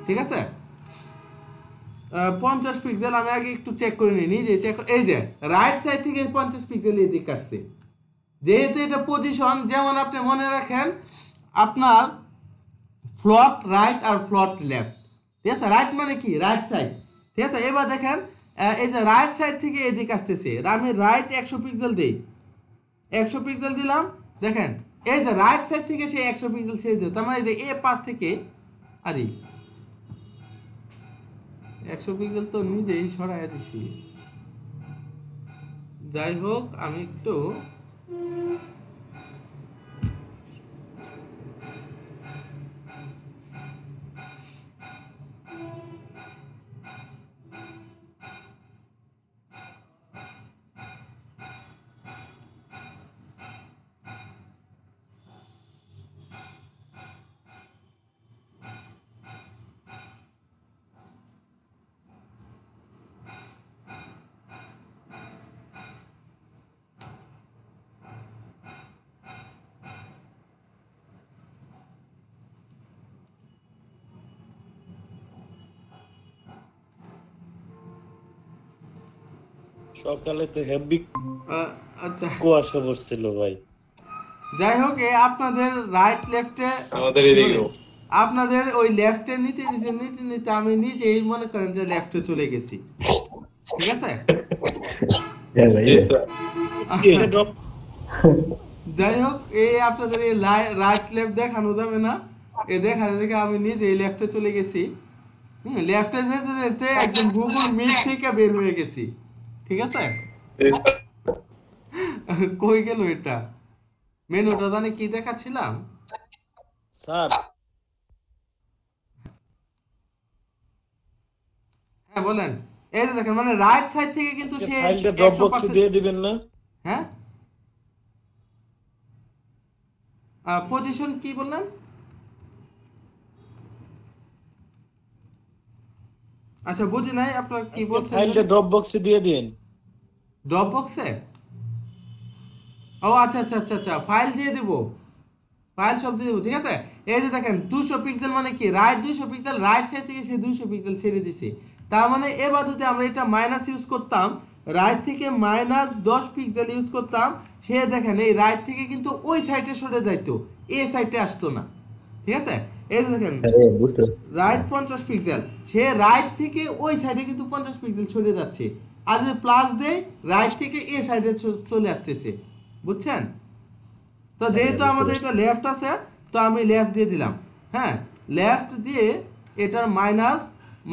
[SPEAKER 1] ঠিক আছে, 50 পিক্সেল আমি আগে একটু চেক করে নিই, নিজে চেক। এই যে রাইট সাইড থেকে 50 পিক্সেল এদিকে আসছে। যেহেতু এটা পজিশন, যেমন আপনি মনে রাখেন আপনার ফ্লট রাইট আর ফ্লট লেফট। ঠিক আছে, রাইট মানে কি, রাইট সাইড। ঠিক আছে, এবার দেখেন এই যে রাইট সাইড থেকে এদিকে আসতেছে, আমি রাইট 100 পিক্সেল দিই, 100 পিক্সেল দিলাম। দেখেন এই যে রাইট সাইড থেকে সে 100 পিক্সেল ছেড়ে দিল, তার মানে এই যে এ পাশ থেকে, আরে 100 পিক্সেল তো নিজেই সরাই দিছি। যাই হোক, আমি একটু
[SPEAKER 6] সকালে তো হেভি
[SPEAKER 1] আচ্ছা,
[SPEAKER 6] কুয়াশা পড়ছিল ভাই।
[SPEAKER 1] যাই হোক, আপনাদের রাইট লেফটে,
[SPEAKER 3] আমাদের এদিকেও
[SPEAKER 1] আপনাদের ওই লেফটে নিতে নিতে আমি নিজেই মনে করেন যে লেফটে চলে গেছি। ঠিক আছে,
[SPEAKER 5] হ্যাঁ ভাইয়া
[SPEAKER 1] যাই হোক, এই আপনাদের এই রাইট লেফট দেখানো যাবে না, এ দেখাতে দেখে আমি নিজেই লেফটে চলে গেছি। লেফটে যেতে যেতে একদম গুগল মিট থেকে বের হয়ে গেছি। ঠিক আছে, কই গেল এটা, মেনুটা জানি কি দেখাচ্ছিলাম।
[SPEAKER 6] স্যার
[SPEAKER 1] হ্যাঁ বলেন। এই যে দেখেন, মানে রাইট সাইড থেকে কিন্তু সে
[SPEAKER 6] ফাইলটা ড্রপ বক্সে
[SPEAKER 1] 100%।
[SPEAKER 6] দিয়ে দিবেন না?
[SPEAKER 1] হ্যাঁ, পজিশন কি বললেন? আচ্ছা বুঝি নাই আপনার কি বলছেন
[SPEAKER 6] ফাইলটা ড্রপ বক্সে দিয়ে দিন।
[SPEAKER 1] ড্রপ বক্সে? ও আচ্ছা আচ্ছা আচ্ছা আচ্ছা, ফাইল দিয়ে দিব, ফাইল সব দিয়ে দেবো, ঠিক আছে। এই যে দেখেন 200 পিক্সেল মানে কি, রাইট 200 পিক্সেল, রাইট সাইড থেকে সে 200 পিক্সেল ছেড়ে দিছে। তার মানে এবার যদি আমরা এটা মাইনাস ইউজ করতাম, রাইট থেকে -10 পিক্সেল ইউজ করতাম, সে দেখেন এই রাইট থেকে কিন্তু ওই সাইডে সরে যাইতো, এই সাইডে আসতো না, ঠিক আছে। এই যে দেখেন রাইট 50 পিক্সেল, সে রাইট থেকে ওই সাইডে কিন্তু 50 পিক্সেল সরে যাচ্ছে। আর যদি প্লাস দেয়, রাইট থেকে এই সাইডে চলে আসতেছে, বুঝছেন? তো যেহেতু আমাদের এটা লেফট আছে, তো আমি লেফট দিয়ে দিলাম। হ্যাঁ, লেফট দিয়ে এটার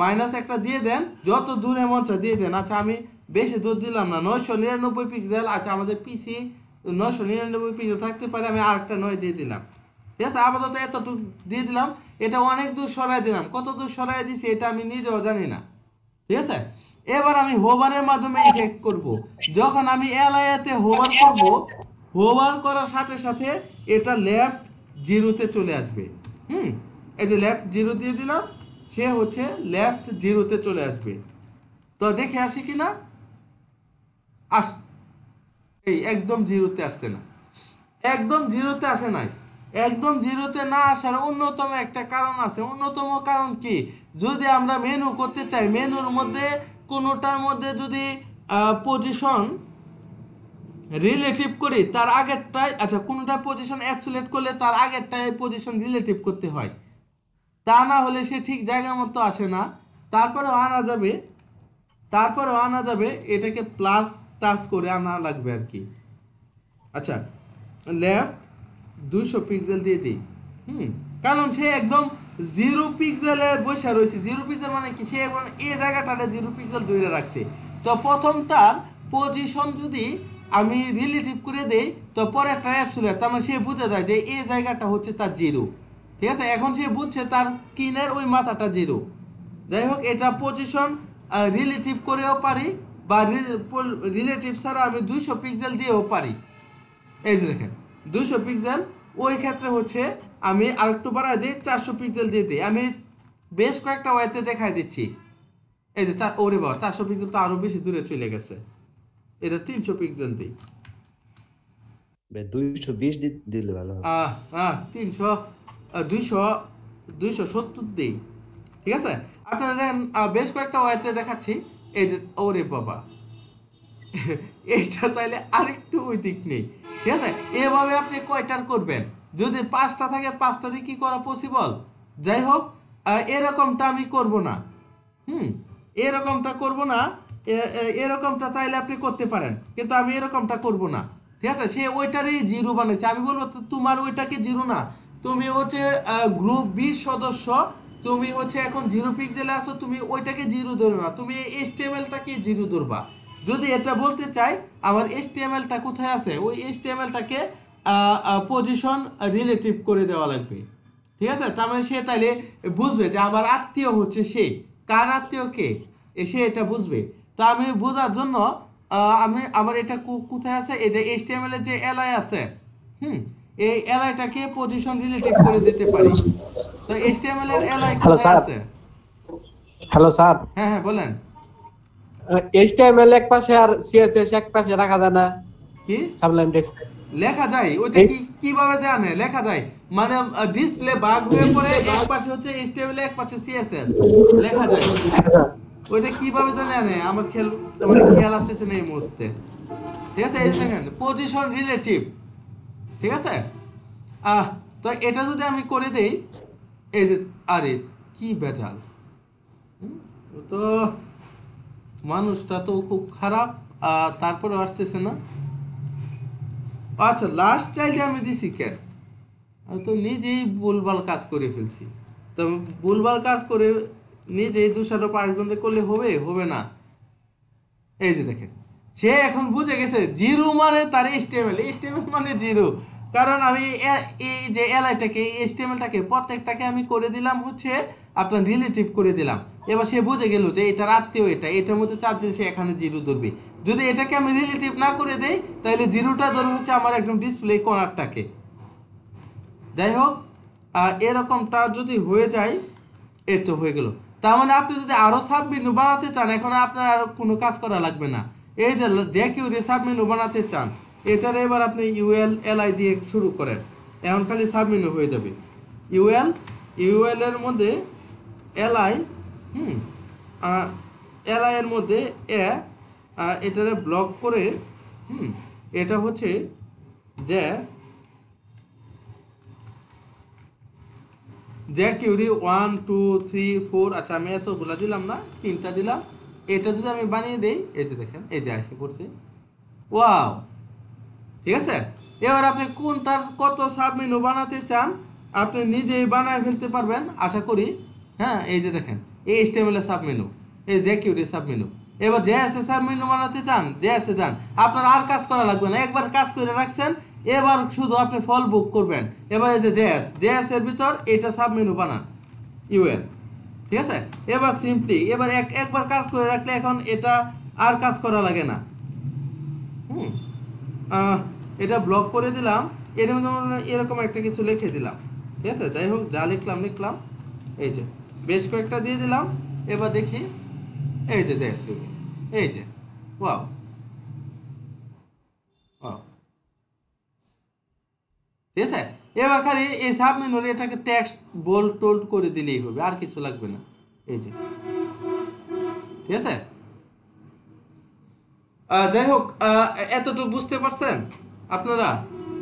[SPEAKER 1] মাইনাস একটা দিয়ে দেন, যত দূরে মন চায় দিয়ে দেন। আচ্ছা আমি বেশি দূর দিলাম না, 999 পিক্সেল। আচ্ছা আমাদের পিসি 999 পিক্সেল থাকতে পারে, আমি আরেকটা 9 দিয়ে দিলাম, ঠিক আছে। আপাতত এতটুকু দিয়ে দিলাম, এটা অনেক দূর সরাই দিলাম, কত দূর সরাই দিছি এটা আমি নিজেও জানি না, ঠিক আছে। এবার আমি হোভারের মাধ্যমে ইফেক্ট করব। যখন আমি এলআইতে হোভার করব, হোভার করার সাথে সাথে এটা লেফট 0-তে চলে আসবে। এই যে লেফট 0 দিয়ে দিলাম, সে হচ্ছে লেফট 0-তে চলে আসবে। তো দেখে আসি কিনা, এই একদম 0-তে আসছে না, একদম 0-তে আসে নাই। একদম 0-তে না আসার অন্যতম একটা কারণ আছে। অন্যতম কারণ কি, যদি আমরা মেনু করতে চাই, মেনুর মধ্যে কোনোটার মধ্যে যদি পজিশন রিলেটিভ করি, তার আগেরটাই, আচ্ছা কোনোটা পজিশন অ্যাবসোলিউট করলে তার আগেরটাই পজিশন রিলেটিভ করতে হয়, তা না হলে সে ঠিক জায়গা মতো আসে না। তারপরেও আনা যাবে, এটাকে প্লাস টাচ করে আনা লাগবে আর কি। আচ্ছা লেফট 200 পিক্সেল দিয়ে দিই, কারণ সে একদম 0 পিক্সেলে বসে রয়েছে। 0 পিক্সেল মানে কি, সে এই জায়গাটাতে 0 পিক্সেল ধরে রাখছে। তো প্রথমটার পজিশন যদি আমি রিলেটিভ করে দেই, তো পরেরটা অ্যাবসোলিউট, তার মানে সে বুঝে যায় যে এই জায়গাটা হচ্ছে তার 0, ঠিক আছে। এখন সে বুঝছে তার স্ক্রিনের ওই মাথাটা 0। যাই হোক, এটা পজিশন রিলেটিভ করেও পারি, বা রিলেটিভ ছাড়া আমি 200 পিক্সেল দিয়েও পারি। এই যে দেখেন 200 পিক্সেল, ওই ক্ষেত্রে হচ্ছে আমি আরেকটু বাড়াই দিই, 400 পিক্সেল দিয়ে দিই। আমি বেশ কয়েকটা ওয়েতে দেখাই দিচ্ছি। এই যে ওরে বাবা, 400 পিক্সেল তো আরো বেশি দূরে চলে গেছে। এটা 300 পিক্সেল দিই,
[SPEAKER 5] 220 দিলে ভালো হবে।
[SPEAKER 1] 270 দিই, ঠিক আছে। আপনারা দেখেন বেশ কয়েকটা ওয়েতে দেখাচ্ছি। এই যে ওরে বাবা, এইটা তাইলে আরেকটু ওই দিক নেই, ঠিক আছে। এভাবে আপনি কয়টার করবেন, যদি 5টা থাকে 5টারই কি করা পসিবল। যাই হোক, এরকমটা আমি করব না, এরকমটা করব না। এরকমটা চাইলে আপনি করতে পারেন, কিন্তু আমি এরকমটা করব না, ঠিক আছে। সে ওইটারই 0 বানাইছে, আমি বলবো তোমার ওইটাকে 0 না, তুমি হচ্ছে গ্রুপ 20 সদস্য, তুমি হচ্ছে এখন 0 পিক্সেলে আসো, তুমি ওইটাকে 0 ধরো না, তুমি HTML-টাকে 0 ধরবা। যদি এটা বলতে চাই আমার HTML-টা কোথায় আছে, ওই HTML-টাকে পজিশন রিলেটিভ করে দেওয়া লাগবে, ঠিক আছে। তার মানে সে তাইলে বুঝবে যে আমার আত্মীয় হচ্ছে সে, কার আত্মীয় কে, সে এটা বুঝবে। তো আমি বোঝার জন্য আমার এটা কোথায় আছে, এই যে HTML-এর যে এলআই আছে, এই এলআইটাকে পজিশন রিলেটিভ করে দিতে পারি। তো HTML-এর এলআই কোথায় আছে?
[SPEAKER 7] Hello sir.
[SPEAKER 1] হ্যাঁ বলেন।
[SPEAKER 7] HTML এক পাশে আর CSS এক পাশে রাখা যায় না
[SPEAKER 1] কি?
[SPEAKER 7] সাবলাইম টেক্সট
[SPEAKER 1] লেখা যায়, ওইটা কিভাবে জানে লেখা যায়, মানে ডিসপ্লে বাগ হয়ে পড়ে, এক পাশে হচ্ছে HTML, এক পাশে CSS লেখা যায়। ওইটা কিভাবে জানে আমার খেয়াল আসতেছে না এই মুহূর্তে, ঠিক আছে। এই দেখেন পজিশন রিলেটিভ, ঠিক আছে। তো এটা যদি আমি করে দেই, এই যে আরে কি বেজাল, তো মানুষটা তো খুব খারাপ, তারপরে আসতেছে না। আচ্ছা লাস্ট চাইলে আমি দিছি কেন, আমি তো নিজেই ভুলভাল কাজ করে ফেলছি। তো ভুলভাল কাজ করে নিজেই দোষারোপ আরেকজনকে করলে হবে না। এই যে দেখেন সে এখন বুঝে গেছে 0 মানে তার HTML মানে 0, কারণ আমি এই যে এলআইটাকে HTML-টাকে প্রত্যেকটাকে আমি করে দিলাম হচ্ছে আপনার রিলেটিভ করে দিলাম। এবার সে বুঝে গেল যে এটার আত্মীয় এটার মধ্যে চাপ দিলে সে এখানে 0 ধরবে। যদি এটাকে আমি রিলেটিভ না করে দেই, তাহলে 0টা ধরবে হচ্ছে আমার একদম ডিসপ্লে কর্নারটাকে। যাই হোক, এরকমটা যদি হয়ে যায়, এই তো হয়ে গেল। তার মানে আপনি যদি আরো সাব মেনু বানাতে চান এখন আপনার আর কোনো কাজ করা লাগবে না। এই যে jQuery সাব মেনু বানাতে চান, এটার এবার আপনি ইউএল এলআই দিয়ে শুরু করেন, এখন খালি সাব মেনু হয়ে যাবে। ইউএল এর মধ্যে এলআই, এলআই এর মধ্যে এটারে ব্লক করে, এটা হচ্ছে jQuery 1 2 3 4, আচ্ছা আমি এতগুলা দিলাম না, 3টা দিলাম। এটা যদি আমি বানিয়ে দেই, এই যে দেখেন এই যে আসে করছি, ওয়াও, ঠিক আছে। এবার আপনি কোনটার কত সাব মেনু বানাতে চান আপনি নিজেই বানায় ফেলতে পারবেন আশা করি। হ্যাঁ, এই যে দেখেন এই HTML এর সাব মেনু, এই jQuery সাব মেনু। এবার JS এর সাব মেনু বানাতে চান, JS এ যান, আপনার আর কাজ করা লাগবে না, একবার কাজ করে রাখছেন, এবার শুধু আপনি ফল বুক করবেন। এবার এই যে JS এর ভিতর এটা সাব মেনু বানান ইউএল, ঠিক আছে। এবার সিম্পলি এবার একবার কাজ করে রাখলে এখন এটা আর কাজ করা লাগে না। এটা ব্লক করে দিলাম, এর মধ্যে এরকম একটা কিছু লিখে দিলাম, ঠিক আছে। যাই হোক, যা লিখলাম, এই যে বেশ কয়েকটা দিয়ে দিলাম। এবার দেখি, এই যে JS, এই যে ওয়াও, ঠিক আছে। এবার খালি এই সাব মেনুর এটাকে টেক্সট বোল্ড টোল্ড করে দিলেই হবে, আর কিছু লাগবে না, এই যে, ঠিক আছে। যাই হোক, এতটুকু বুঝতে পারছেন আপনারা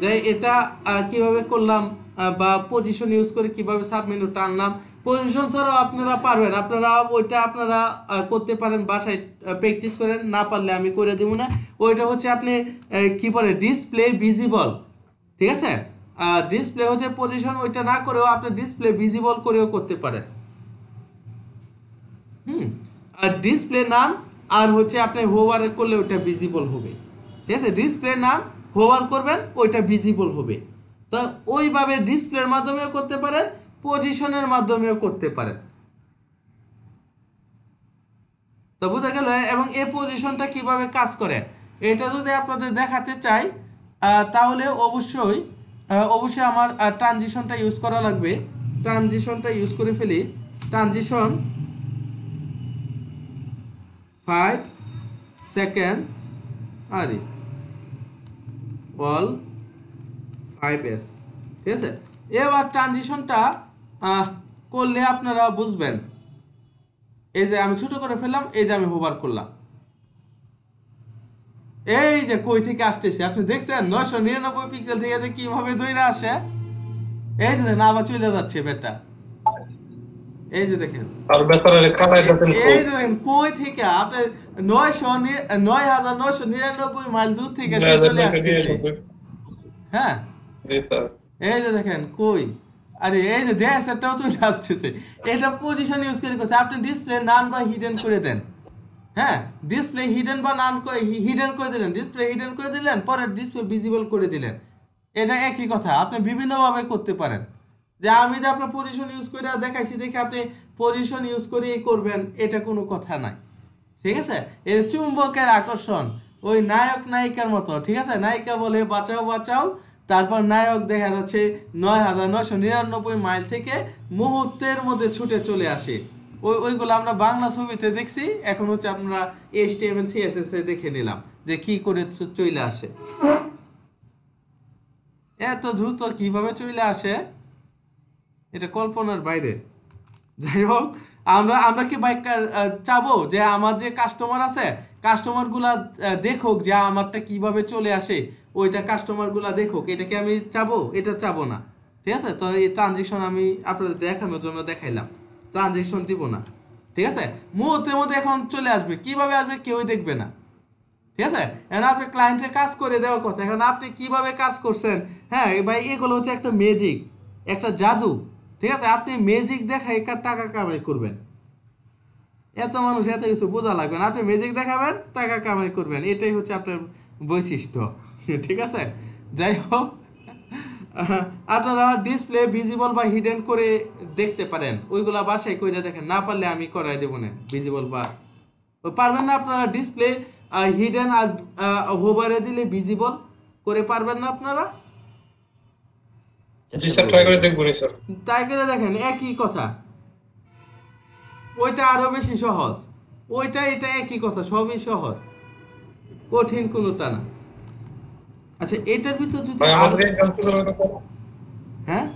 [SPEAKER 1] যে এটা কিভাবে করলাম, বা পজিশন ইউজ করে কিভাবে সাব মেনু টানলাম। পজিশন ছাড়াও আপনারা পারবেন, ওইটা আপনারা করতে পারেন, বাসায় প্র্যাকটিস করেন, না পারলে আমি করে দেবো না। ওইটা হচ্ছে আপনি কি বলে ডিসপ্লে ভিজিবল, ঠিক আছে। ডিসপ্লে হচ্ছে পজিশন, ওইটা না করেও আপনি ডিসপ্লে ভিজিবল করেও করতে পারেন। আর ডিসপ্লে নান আর হচ্ছে আপনি হোভার করলে ওইটা ভিজিবল হবে, ঠিক আছে। ডিসপ্লে নান হোভার করবেন, ওইটা ভিজিবল হবে। তো ওইভাবে ডিসপ্লের মাধ্যমেও করতে পারেন, পজিশনের মাধ্যমেও করতে পারেন। তো বুঝা গেল। এবং এই পজিশনটা কিভাবে কাজ করে এটা যদি আপনাদের দেখাতে চাই তাহলে অবশ্যই আমার ট্রানজিশনটা ইউজ করা লাগবে। ট্রানজিশনটা ইউজ করে ফেলি, ট্রানজিশন 5 সেকেন্ড আরে অল 5s, ঠিক আছে। এবার ট্রানজিশনটা করলে আপনারা বুঝবেন। এই যে আমি ছোট করে ফেললাম, এই যে আমি হোভার করলাম, এই যে কই থেকে আসতেছে আপনি দেখছেন 999 পিক্সেল থেকে যে কিভাবে দৌড়ে আসে। এই যে দেখেন আবার চলে যাচ্ছে বেটা, এই যে দেখেন,
[SPEAKER 3] আর বেচারারে খাটাই দিতেন।
[SPEAKER 1] এই যে দেখেন কই থেকে আপনি 9999 মাইল দূর থেকে সে চলে আসতেছে। হ্যাঁ,
[SPEAKER 3] জি স্যার,
[SPEAKER 1] এই যে দেখেন কই, আরে এই যে JS-টাও চলে আসতেছে। এটা পজিশন ইউজ করে করছে। আপনি ডিসপ্লে নান বা হিডেন করে দেন, হ্যাঁ, ডিসপ্লে হিডেন বা নান করে হিডেন করে দিলেন, ডিসপ্লে হিডেন করে দিলেন, পরে ডিসপ্লে ভিজিবল করে দিলেন। এটা একই কথা, আপনি বিভিন্নভাবে করতে পারেন। যে আমি যে আপনার পজিশন ইউজ করে দেখাইছি দেখে আপনি পজিশন ইউজ করেই করবেন, এটা কোনো কথা নাই, ঠিক আছে। এই চুম্বকের আকর্ষণ ওই নায়ক নায়িকার মতো, ঠিক আছে। নায়িকা বলে বাঁচাও বাঁচাও, তারপর নায়ক দেখা যাচ্ছে 9999 মাইল থেকে মুহূর্তের মধ্যে ছুটে চলে আসে। ওইগুলো আমরা বাংলা ছবিতে দেখছি, এখন হচ্ছে আপনারা HTML CSS এ দেখে নিলাম যে কি করে চলে আসে। এত দ্রুত কিভাবে চলে আসে এটা কল্পনার বাইরে। যাই হোক, আমরা কি বাইক চাবো যে আমার যে কাস্টমার আছে কাস্টমারগুলা দেখুক যে আমারটা কিভাবে চলে আসে, ওইটা কাস্টমারগুলা দেখুক, এটা কি আমি চাবো? এটা চাবো না, ঠিক আছে। তো এই ট্রানজিশন আমি আপনাদের দেখানোর জন্য দেখাইলাম, ট্রানজিশন দিব না, ঠিক আছে। মুহূর্তের মধ্যে এখন চলে আসবে, কিভাবে আসবে কেউই দেখবে না, ঠিক আছে। এখন আপনি ক্লায়েন্টের কাজ করে দেওয়ার কথা, এখন আপনি কিভাবে কাজ করছেন, হ্যাঁ ভাই, এগুলো হচ্ছে একটা ম্যাজিক, একটা জাদু, ঠিক আছে। আপনি ম্যাজিক দেখাই টাকা কামাই করবেন, এত মানুষ এত কিছু বোঝা লাগবে না, আপনি ম্যাজিক দেখাবেন টাকা কামাই করবেন, এটাই হচ্ছে আপনার বৈশিষ্ট্য, ঠিক আছে। যাই হোক, আপনারা ডিসপ্লে ভিজিবল বা হিডেন করে দেখতে পারেন, ওইগুলা বাসায় কইরা দেখেন, না পারলে আমি করাই দেবো না ভিজিবল বা পারবেন না আপনারা ডিসপ্লে হিডেন আর হোভারে দিলে ভিজিবল করে পারবেন না আপনারা?
[SPEAKER 3] জি স্যার, ট্রাই করে দেখব নি স্যার।
[SPEAKER 1] ট্রাই করে দেখেন, একই কথা, ওইটা আরো বেশি সহজ। ওইটা এটা একই কথা, সবই সহজ, কঠিন কোনোটা না। আচ্ছা এটার ভিতর যদি
[SPEAKER 3] ভাই
[SPEAKER 1] আরো
[SPEAKER 3] আমাদের এক্সাম শুরু হবে কখন?
[SPEAKER 1] হ্যাঁ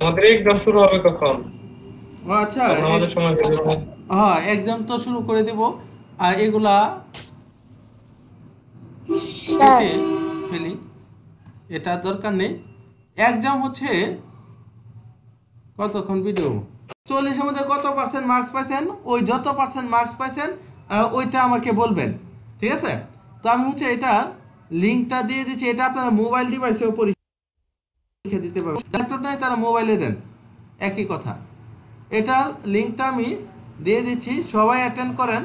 [SPEAKER 3] আমাদের এক্সাম শুরু হবে কখন?
[SPEAKER 1] ও আচ্ছা
[SPEAKER 3] তখন আমাদের সময় হয়ে যাবে।
[SPEAKER 1] হ্যাঁ এক্সাম তো শুরু করে দিব। আর এগুলা
[SPEAKER 9] স্যার
[SPEAKER 1] কেটে ফেলি, এটা দরকার নেই। এক্সাম হচ্ছে কতক্ষণ ভিডিও, 40-এর মধ্যে কত পার্সেন্ট মার্কস পাইছেন, ওই যত পার্সেন্ট মার্কস পাইছেন ওইটা আমাকে বলবেন, ঠিক আছে? তো আমি হচ্ছে এটার লিঙ্কটা দিয়ে দিচ্ছি, এটা আপনারা মোবাইল ডিভাইসেও পরীক্ষা দিতে পারবেন, ল্যাপটপ নাই তারা মোবাইলে দেন, একই কথা। এটার লিঙ্কটা আমি দিয়ে দিচ্ছি, সবাই অ্যাটেন্ড করেন।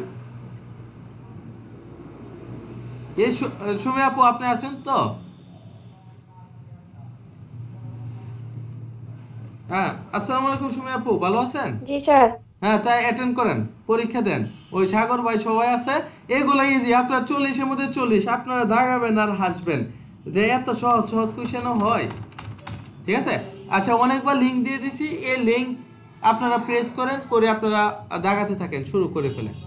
[SPEAKER 1] এই সুমি আপু আপনি আছেন তো? হ্যাঁ আসসালামু আলাইকুম সুমি আপু, ভালো আছেন?
[SPEAKER 9] জি স্যার।
[SPEAKER 1] হ্যাঁ তাই অ্যাটেন্ড করেন, পরীক্ষা দেন। ওই সাগর ভাই সবাই আছে, এগুলো ইজি। আপনার 40-এর মধ্যে 40, আপনারা দাগাবেন আর হাসবেন যে এত সহজ সহজ কোয়েশ্চেনও হয়, ঠিক আছে? আচ্ছা অনেকবার লিঙ্ক দিয়ে দিছি, এই লিঙ্ক আপনারা প্রেস করেন, করে আপনারা দাগাতে থাকেন, শুরু করে ফেলেন।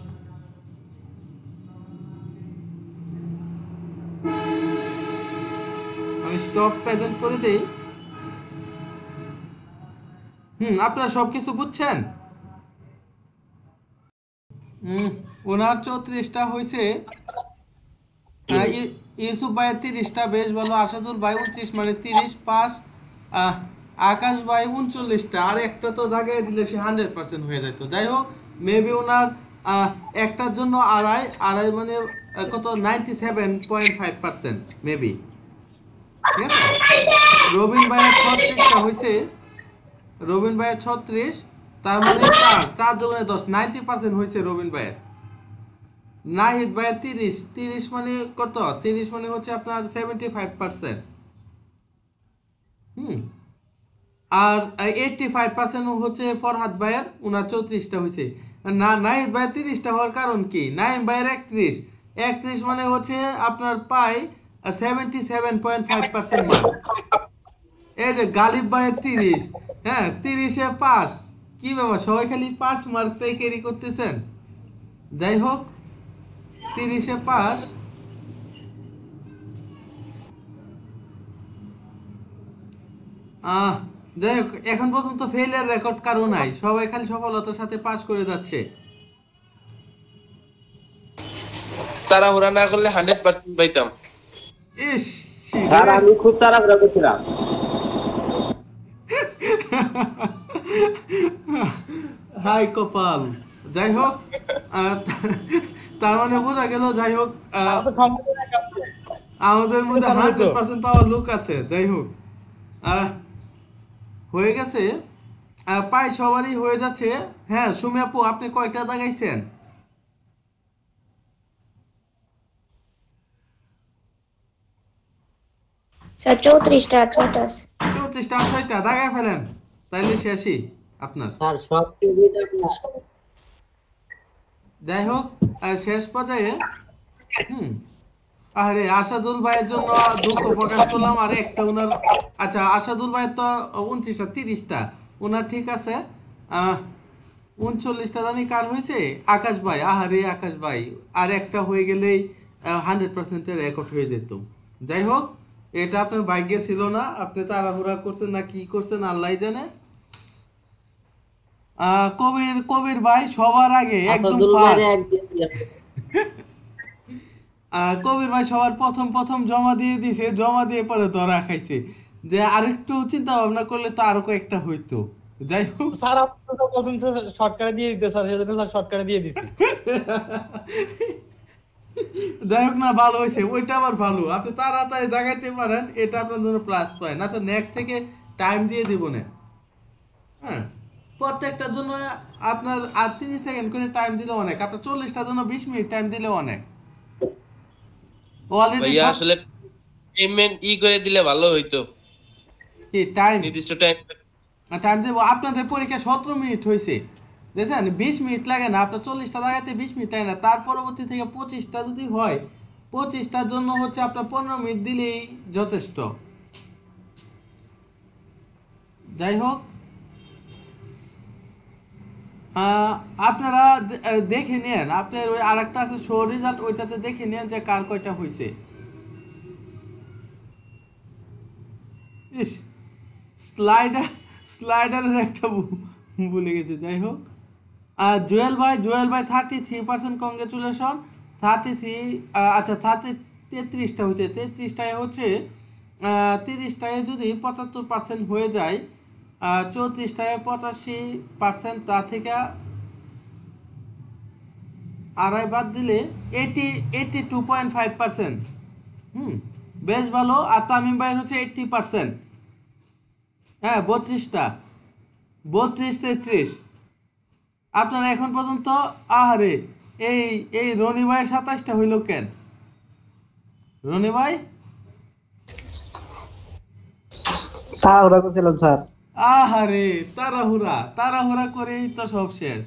[SPEAKER 1] আমি স্টপ প্রেজেন্ট করে দেই। আপনারা সব কিছু বুঝছেন? ওনার 34টা হয়েছে, ইউসুফ ভাই 30টা, বেশ ভালো। আসাদুল ভাই 29, মানে 30 পাস। আকাশ ভাই 39টা, আর একটা তো দাগাই দিলে সে 100% হয়ে যেত। যাই হোক, মেবি ওনার একটার জন্য আড়াই আড়াই মানে কত 97.5% মেবি, ঠিক আছে? রবিন ভাইয়ের 36টা হয়েছে, রবিন ভাইয়ের 36, তার মানে 4 যোগে 10, 90% হয়েছে রবিন ভাইয়ের। নাহিদ ভাইয়ের 30 মানে কত, 30 মানে হচ্ছে আপনার 75%। আর 85% হচ্ছে ফরহাদ ভাইয়ের, ওনার 34টা হয়েছে। না নাহিদ ভাইয়ের 30টা হওয়ার কারণ কি, নাইম ভাইয়ের 31 মানে হচ্ছে আপনার পায় 77.5% মার্ক। এই যে গালিব ভাইয়ের 30, হ্যাঁ 30-এ পাস। কি ব্যাপার, সবাই খালি পাস মার্কটাই ক্যারি করতেছেন। যাই হোক 30-এ পাস। যাই হোক এখন পর্যন্ত ফেলের রেকর্ড কারো নাই, সবাই খালি সফলতার সাথে পাস করে যাচ্ছে।
[SPEAKER 11] তাড়াহুড়া না করলে 100% পাইতাম।
[SPEAKER 1] ইস
[SPEAKER 6] স্যার আমি খুব তাড়াহুড়া করছিলাম।
[SPEAKER 1] হাই কপাল। যাই হোক তার মানে বোঝা গেল, যাই হোক আমাদের মধ্যে 100% পাওয়ার লোক আছে। যাই হোক হয়ে গেছে, প্রায় সবারই হয়ে যাচ্ছে। হ্যাঁ সুমি আপু আপনি কয়টা দাগাইছেন?
[SPEAKER 9] স্যার 34টা আর 6টা আছে।
[SPEAKER 1] 34টা 6টা দাগায় ফেলেন, তাইলে শেষই আপনার।
[SPEAKER 8] স্যার সব টিভিট আপনার।
[SPEAKER 1] যাই হোক শেষ পর্যায়ে আরে আসাদুল ভাইয়ের জন্য দুঃখ প্রকাশ করলাম। আর একটা উনার, আচ্ছা আসাদুল ভাইয়ের তো 29টা 30টা উনার, ঠিক আছে। 39টা জানি কার হয়েছে, আকাশ ভাই। আহারে আকাশ ভাই, আর একটা হয়ে গেলেই 100%-এর রেকর্ড হয়ে যেত। যাই হোক এটা আপনার ভাগ্যে ছিল না, আপনি তাড়াহুড়া করছেন না কি করছেন আল্লাহ জানে। কবির ভাই সবার আগে একদম ফার্স্ট। কবির ভাই সবার প্রথম জমা দিয়ে দিছে, জমা দিয়ে পরে ধরা খাইছে। যে আরেকটু চিন্তা ভাবনা করলে তো আরো কয়েকটা হইতো। যাই হোক
[SPEAKER 4] স্যার আপনি তো বলছেন শর্টকাটে দিয়ে দিতে, স্যার সেজন্য স্যার শর্টকাটে দিয়ে দিছি।
[SPEAKER 1] যাই হোক না, ভালো হয়েছে, ওইটা আবার ভালো। আপনি তাড়াতাড়ি জাগাইতে পারেন, এটা আপনার জন্য প্লাস পয়েন্ট। আচ্ছা নেক্সট থেকে টাইম দিয়ে দিব না, হ্যাঁ প্রত্যেকটার জন্য আপনার আর 30 সেকেন্ড করে টাইম দিলে অনেক, আপনার 40টার জন্য 20 মিনিট টাইম দিলে অনেক। অলরেডি
[SPEAKER 11] ভাইয়া আসলে পেমেন্ট করে দিলে ভালো হইতো।
[SPEAKER 1] কি টাইম,
[SPEAKER 11] নির্দিষ্ট টাইম
[SPEAKER 1] দেবো। আপনাদের পরীক্ষা 17 মিনিট হয়েছে, দেখছেন 20 মিনিট লাগে না, আপনার 40টা লাগাতে 20 মিনিট লাগে না। তার পরবর্তী থেকে 25টা যদি হয়, 25টার জন্য হচ্ছে আপনার 15 মিনিট দিলেই যথেষ্ট। যাই হোক আপনারা দেখে নেন, আপনার ওই আরেকটা আছে শো রেজাল্ট, ওইটাতে দেখে নেন যে কার কয়টা হয়েছে। ইস, স্লাইডারের একটা ভুলে গেছে। যাই হোক, জুয়েল ভাই 33%, কংগ্রেচুলেশন। 33, আচ্ছা 33টা হয়েছে। 33টায় হচ্ছে 30টায় যদি 75% হয়ে যায়, 34টায় 85%, তা থেকে আড়াই বাদ দিলে 82.5%। বেশ ভালো। আর তামিম ভাইয়ের হচ্ছে 80%। হ্যাঁ, 32টা, 33। আপনারা এখন পর্যন্ত আহারে এই রনি ভাইয়ের 27টা হইল কেন? রনি ভাই
[SPEAKER 7] তাড়াহুড়া করছিলাম স্যার।
[SPEAKER 1] আহারে তাড়াহুড়া করেই তো সব শেষ।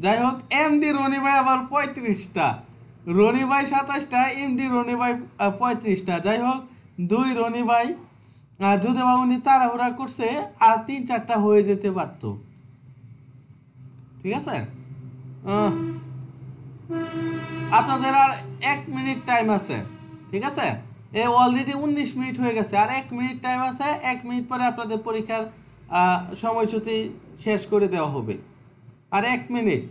[SPEAKER 1] যাই হোক, এমডি রনি ভাই আবার 35টা, রনি ভাই 27টা, এমডি রনি ভাই 35টা। যাই হোক, 2 রনি ভাই, যদি বা উনি তাড়াহুড়া করছে আর 3-4টা হয়ে যেতে পারত। ঠিক আছে, আপনাদের আর 1 মিনিট টাইম আছে। ঠিক আছে, অলরেডি 19 মিনিট হয়ে গেছে, আর 1 মিনিট টাইম আছে। 1 মিনিট পরে আপনাদের পরীক্ষার সময়সূচি শেষ করে দেওয়া হবে। আর 1 মিনিট।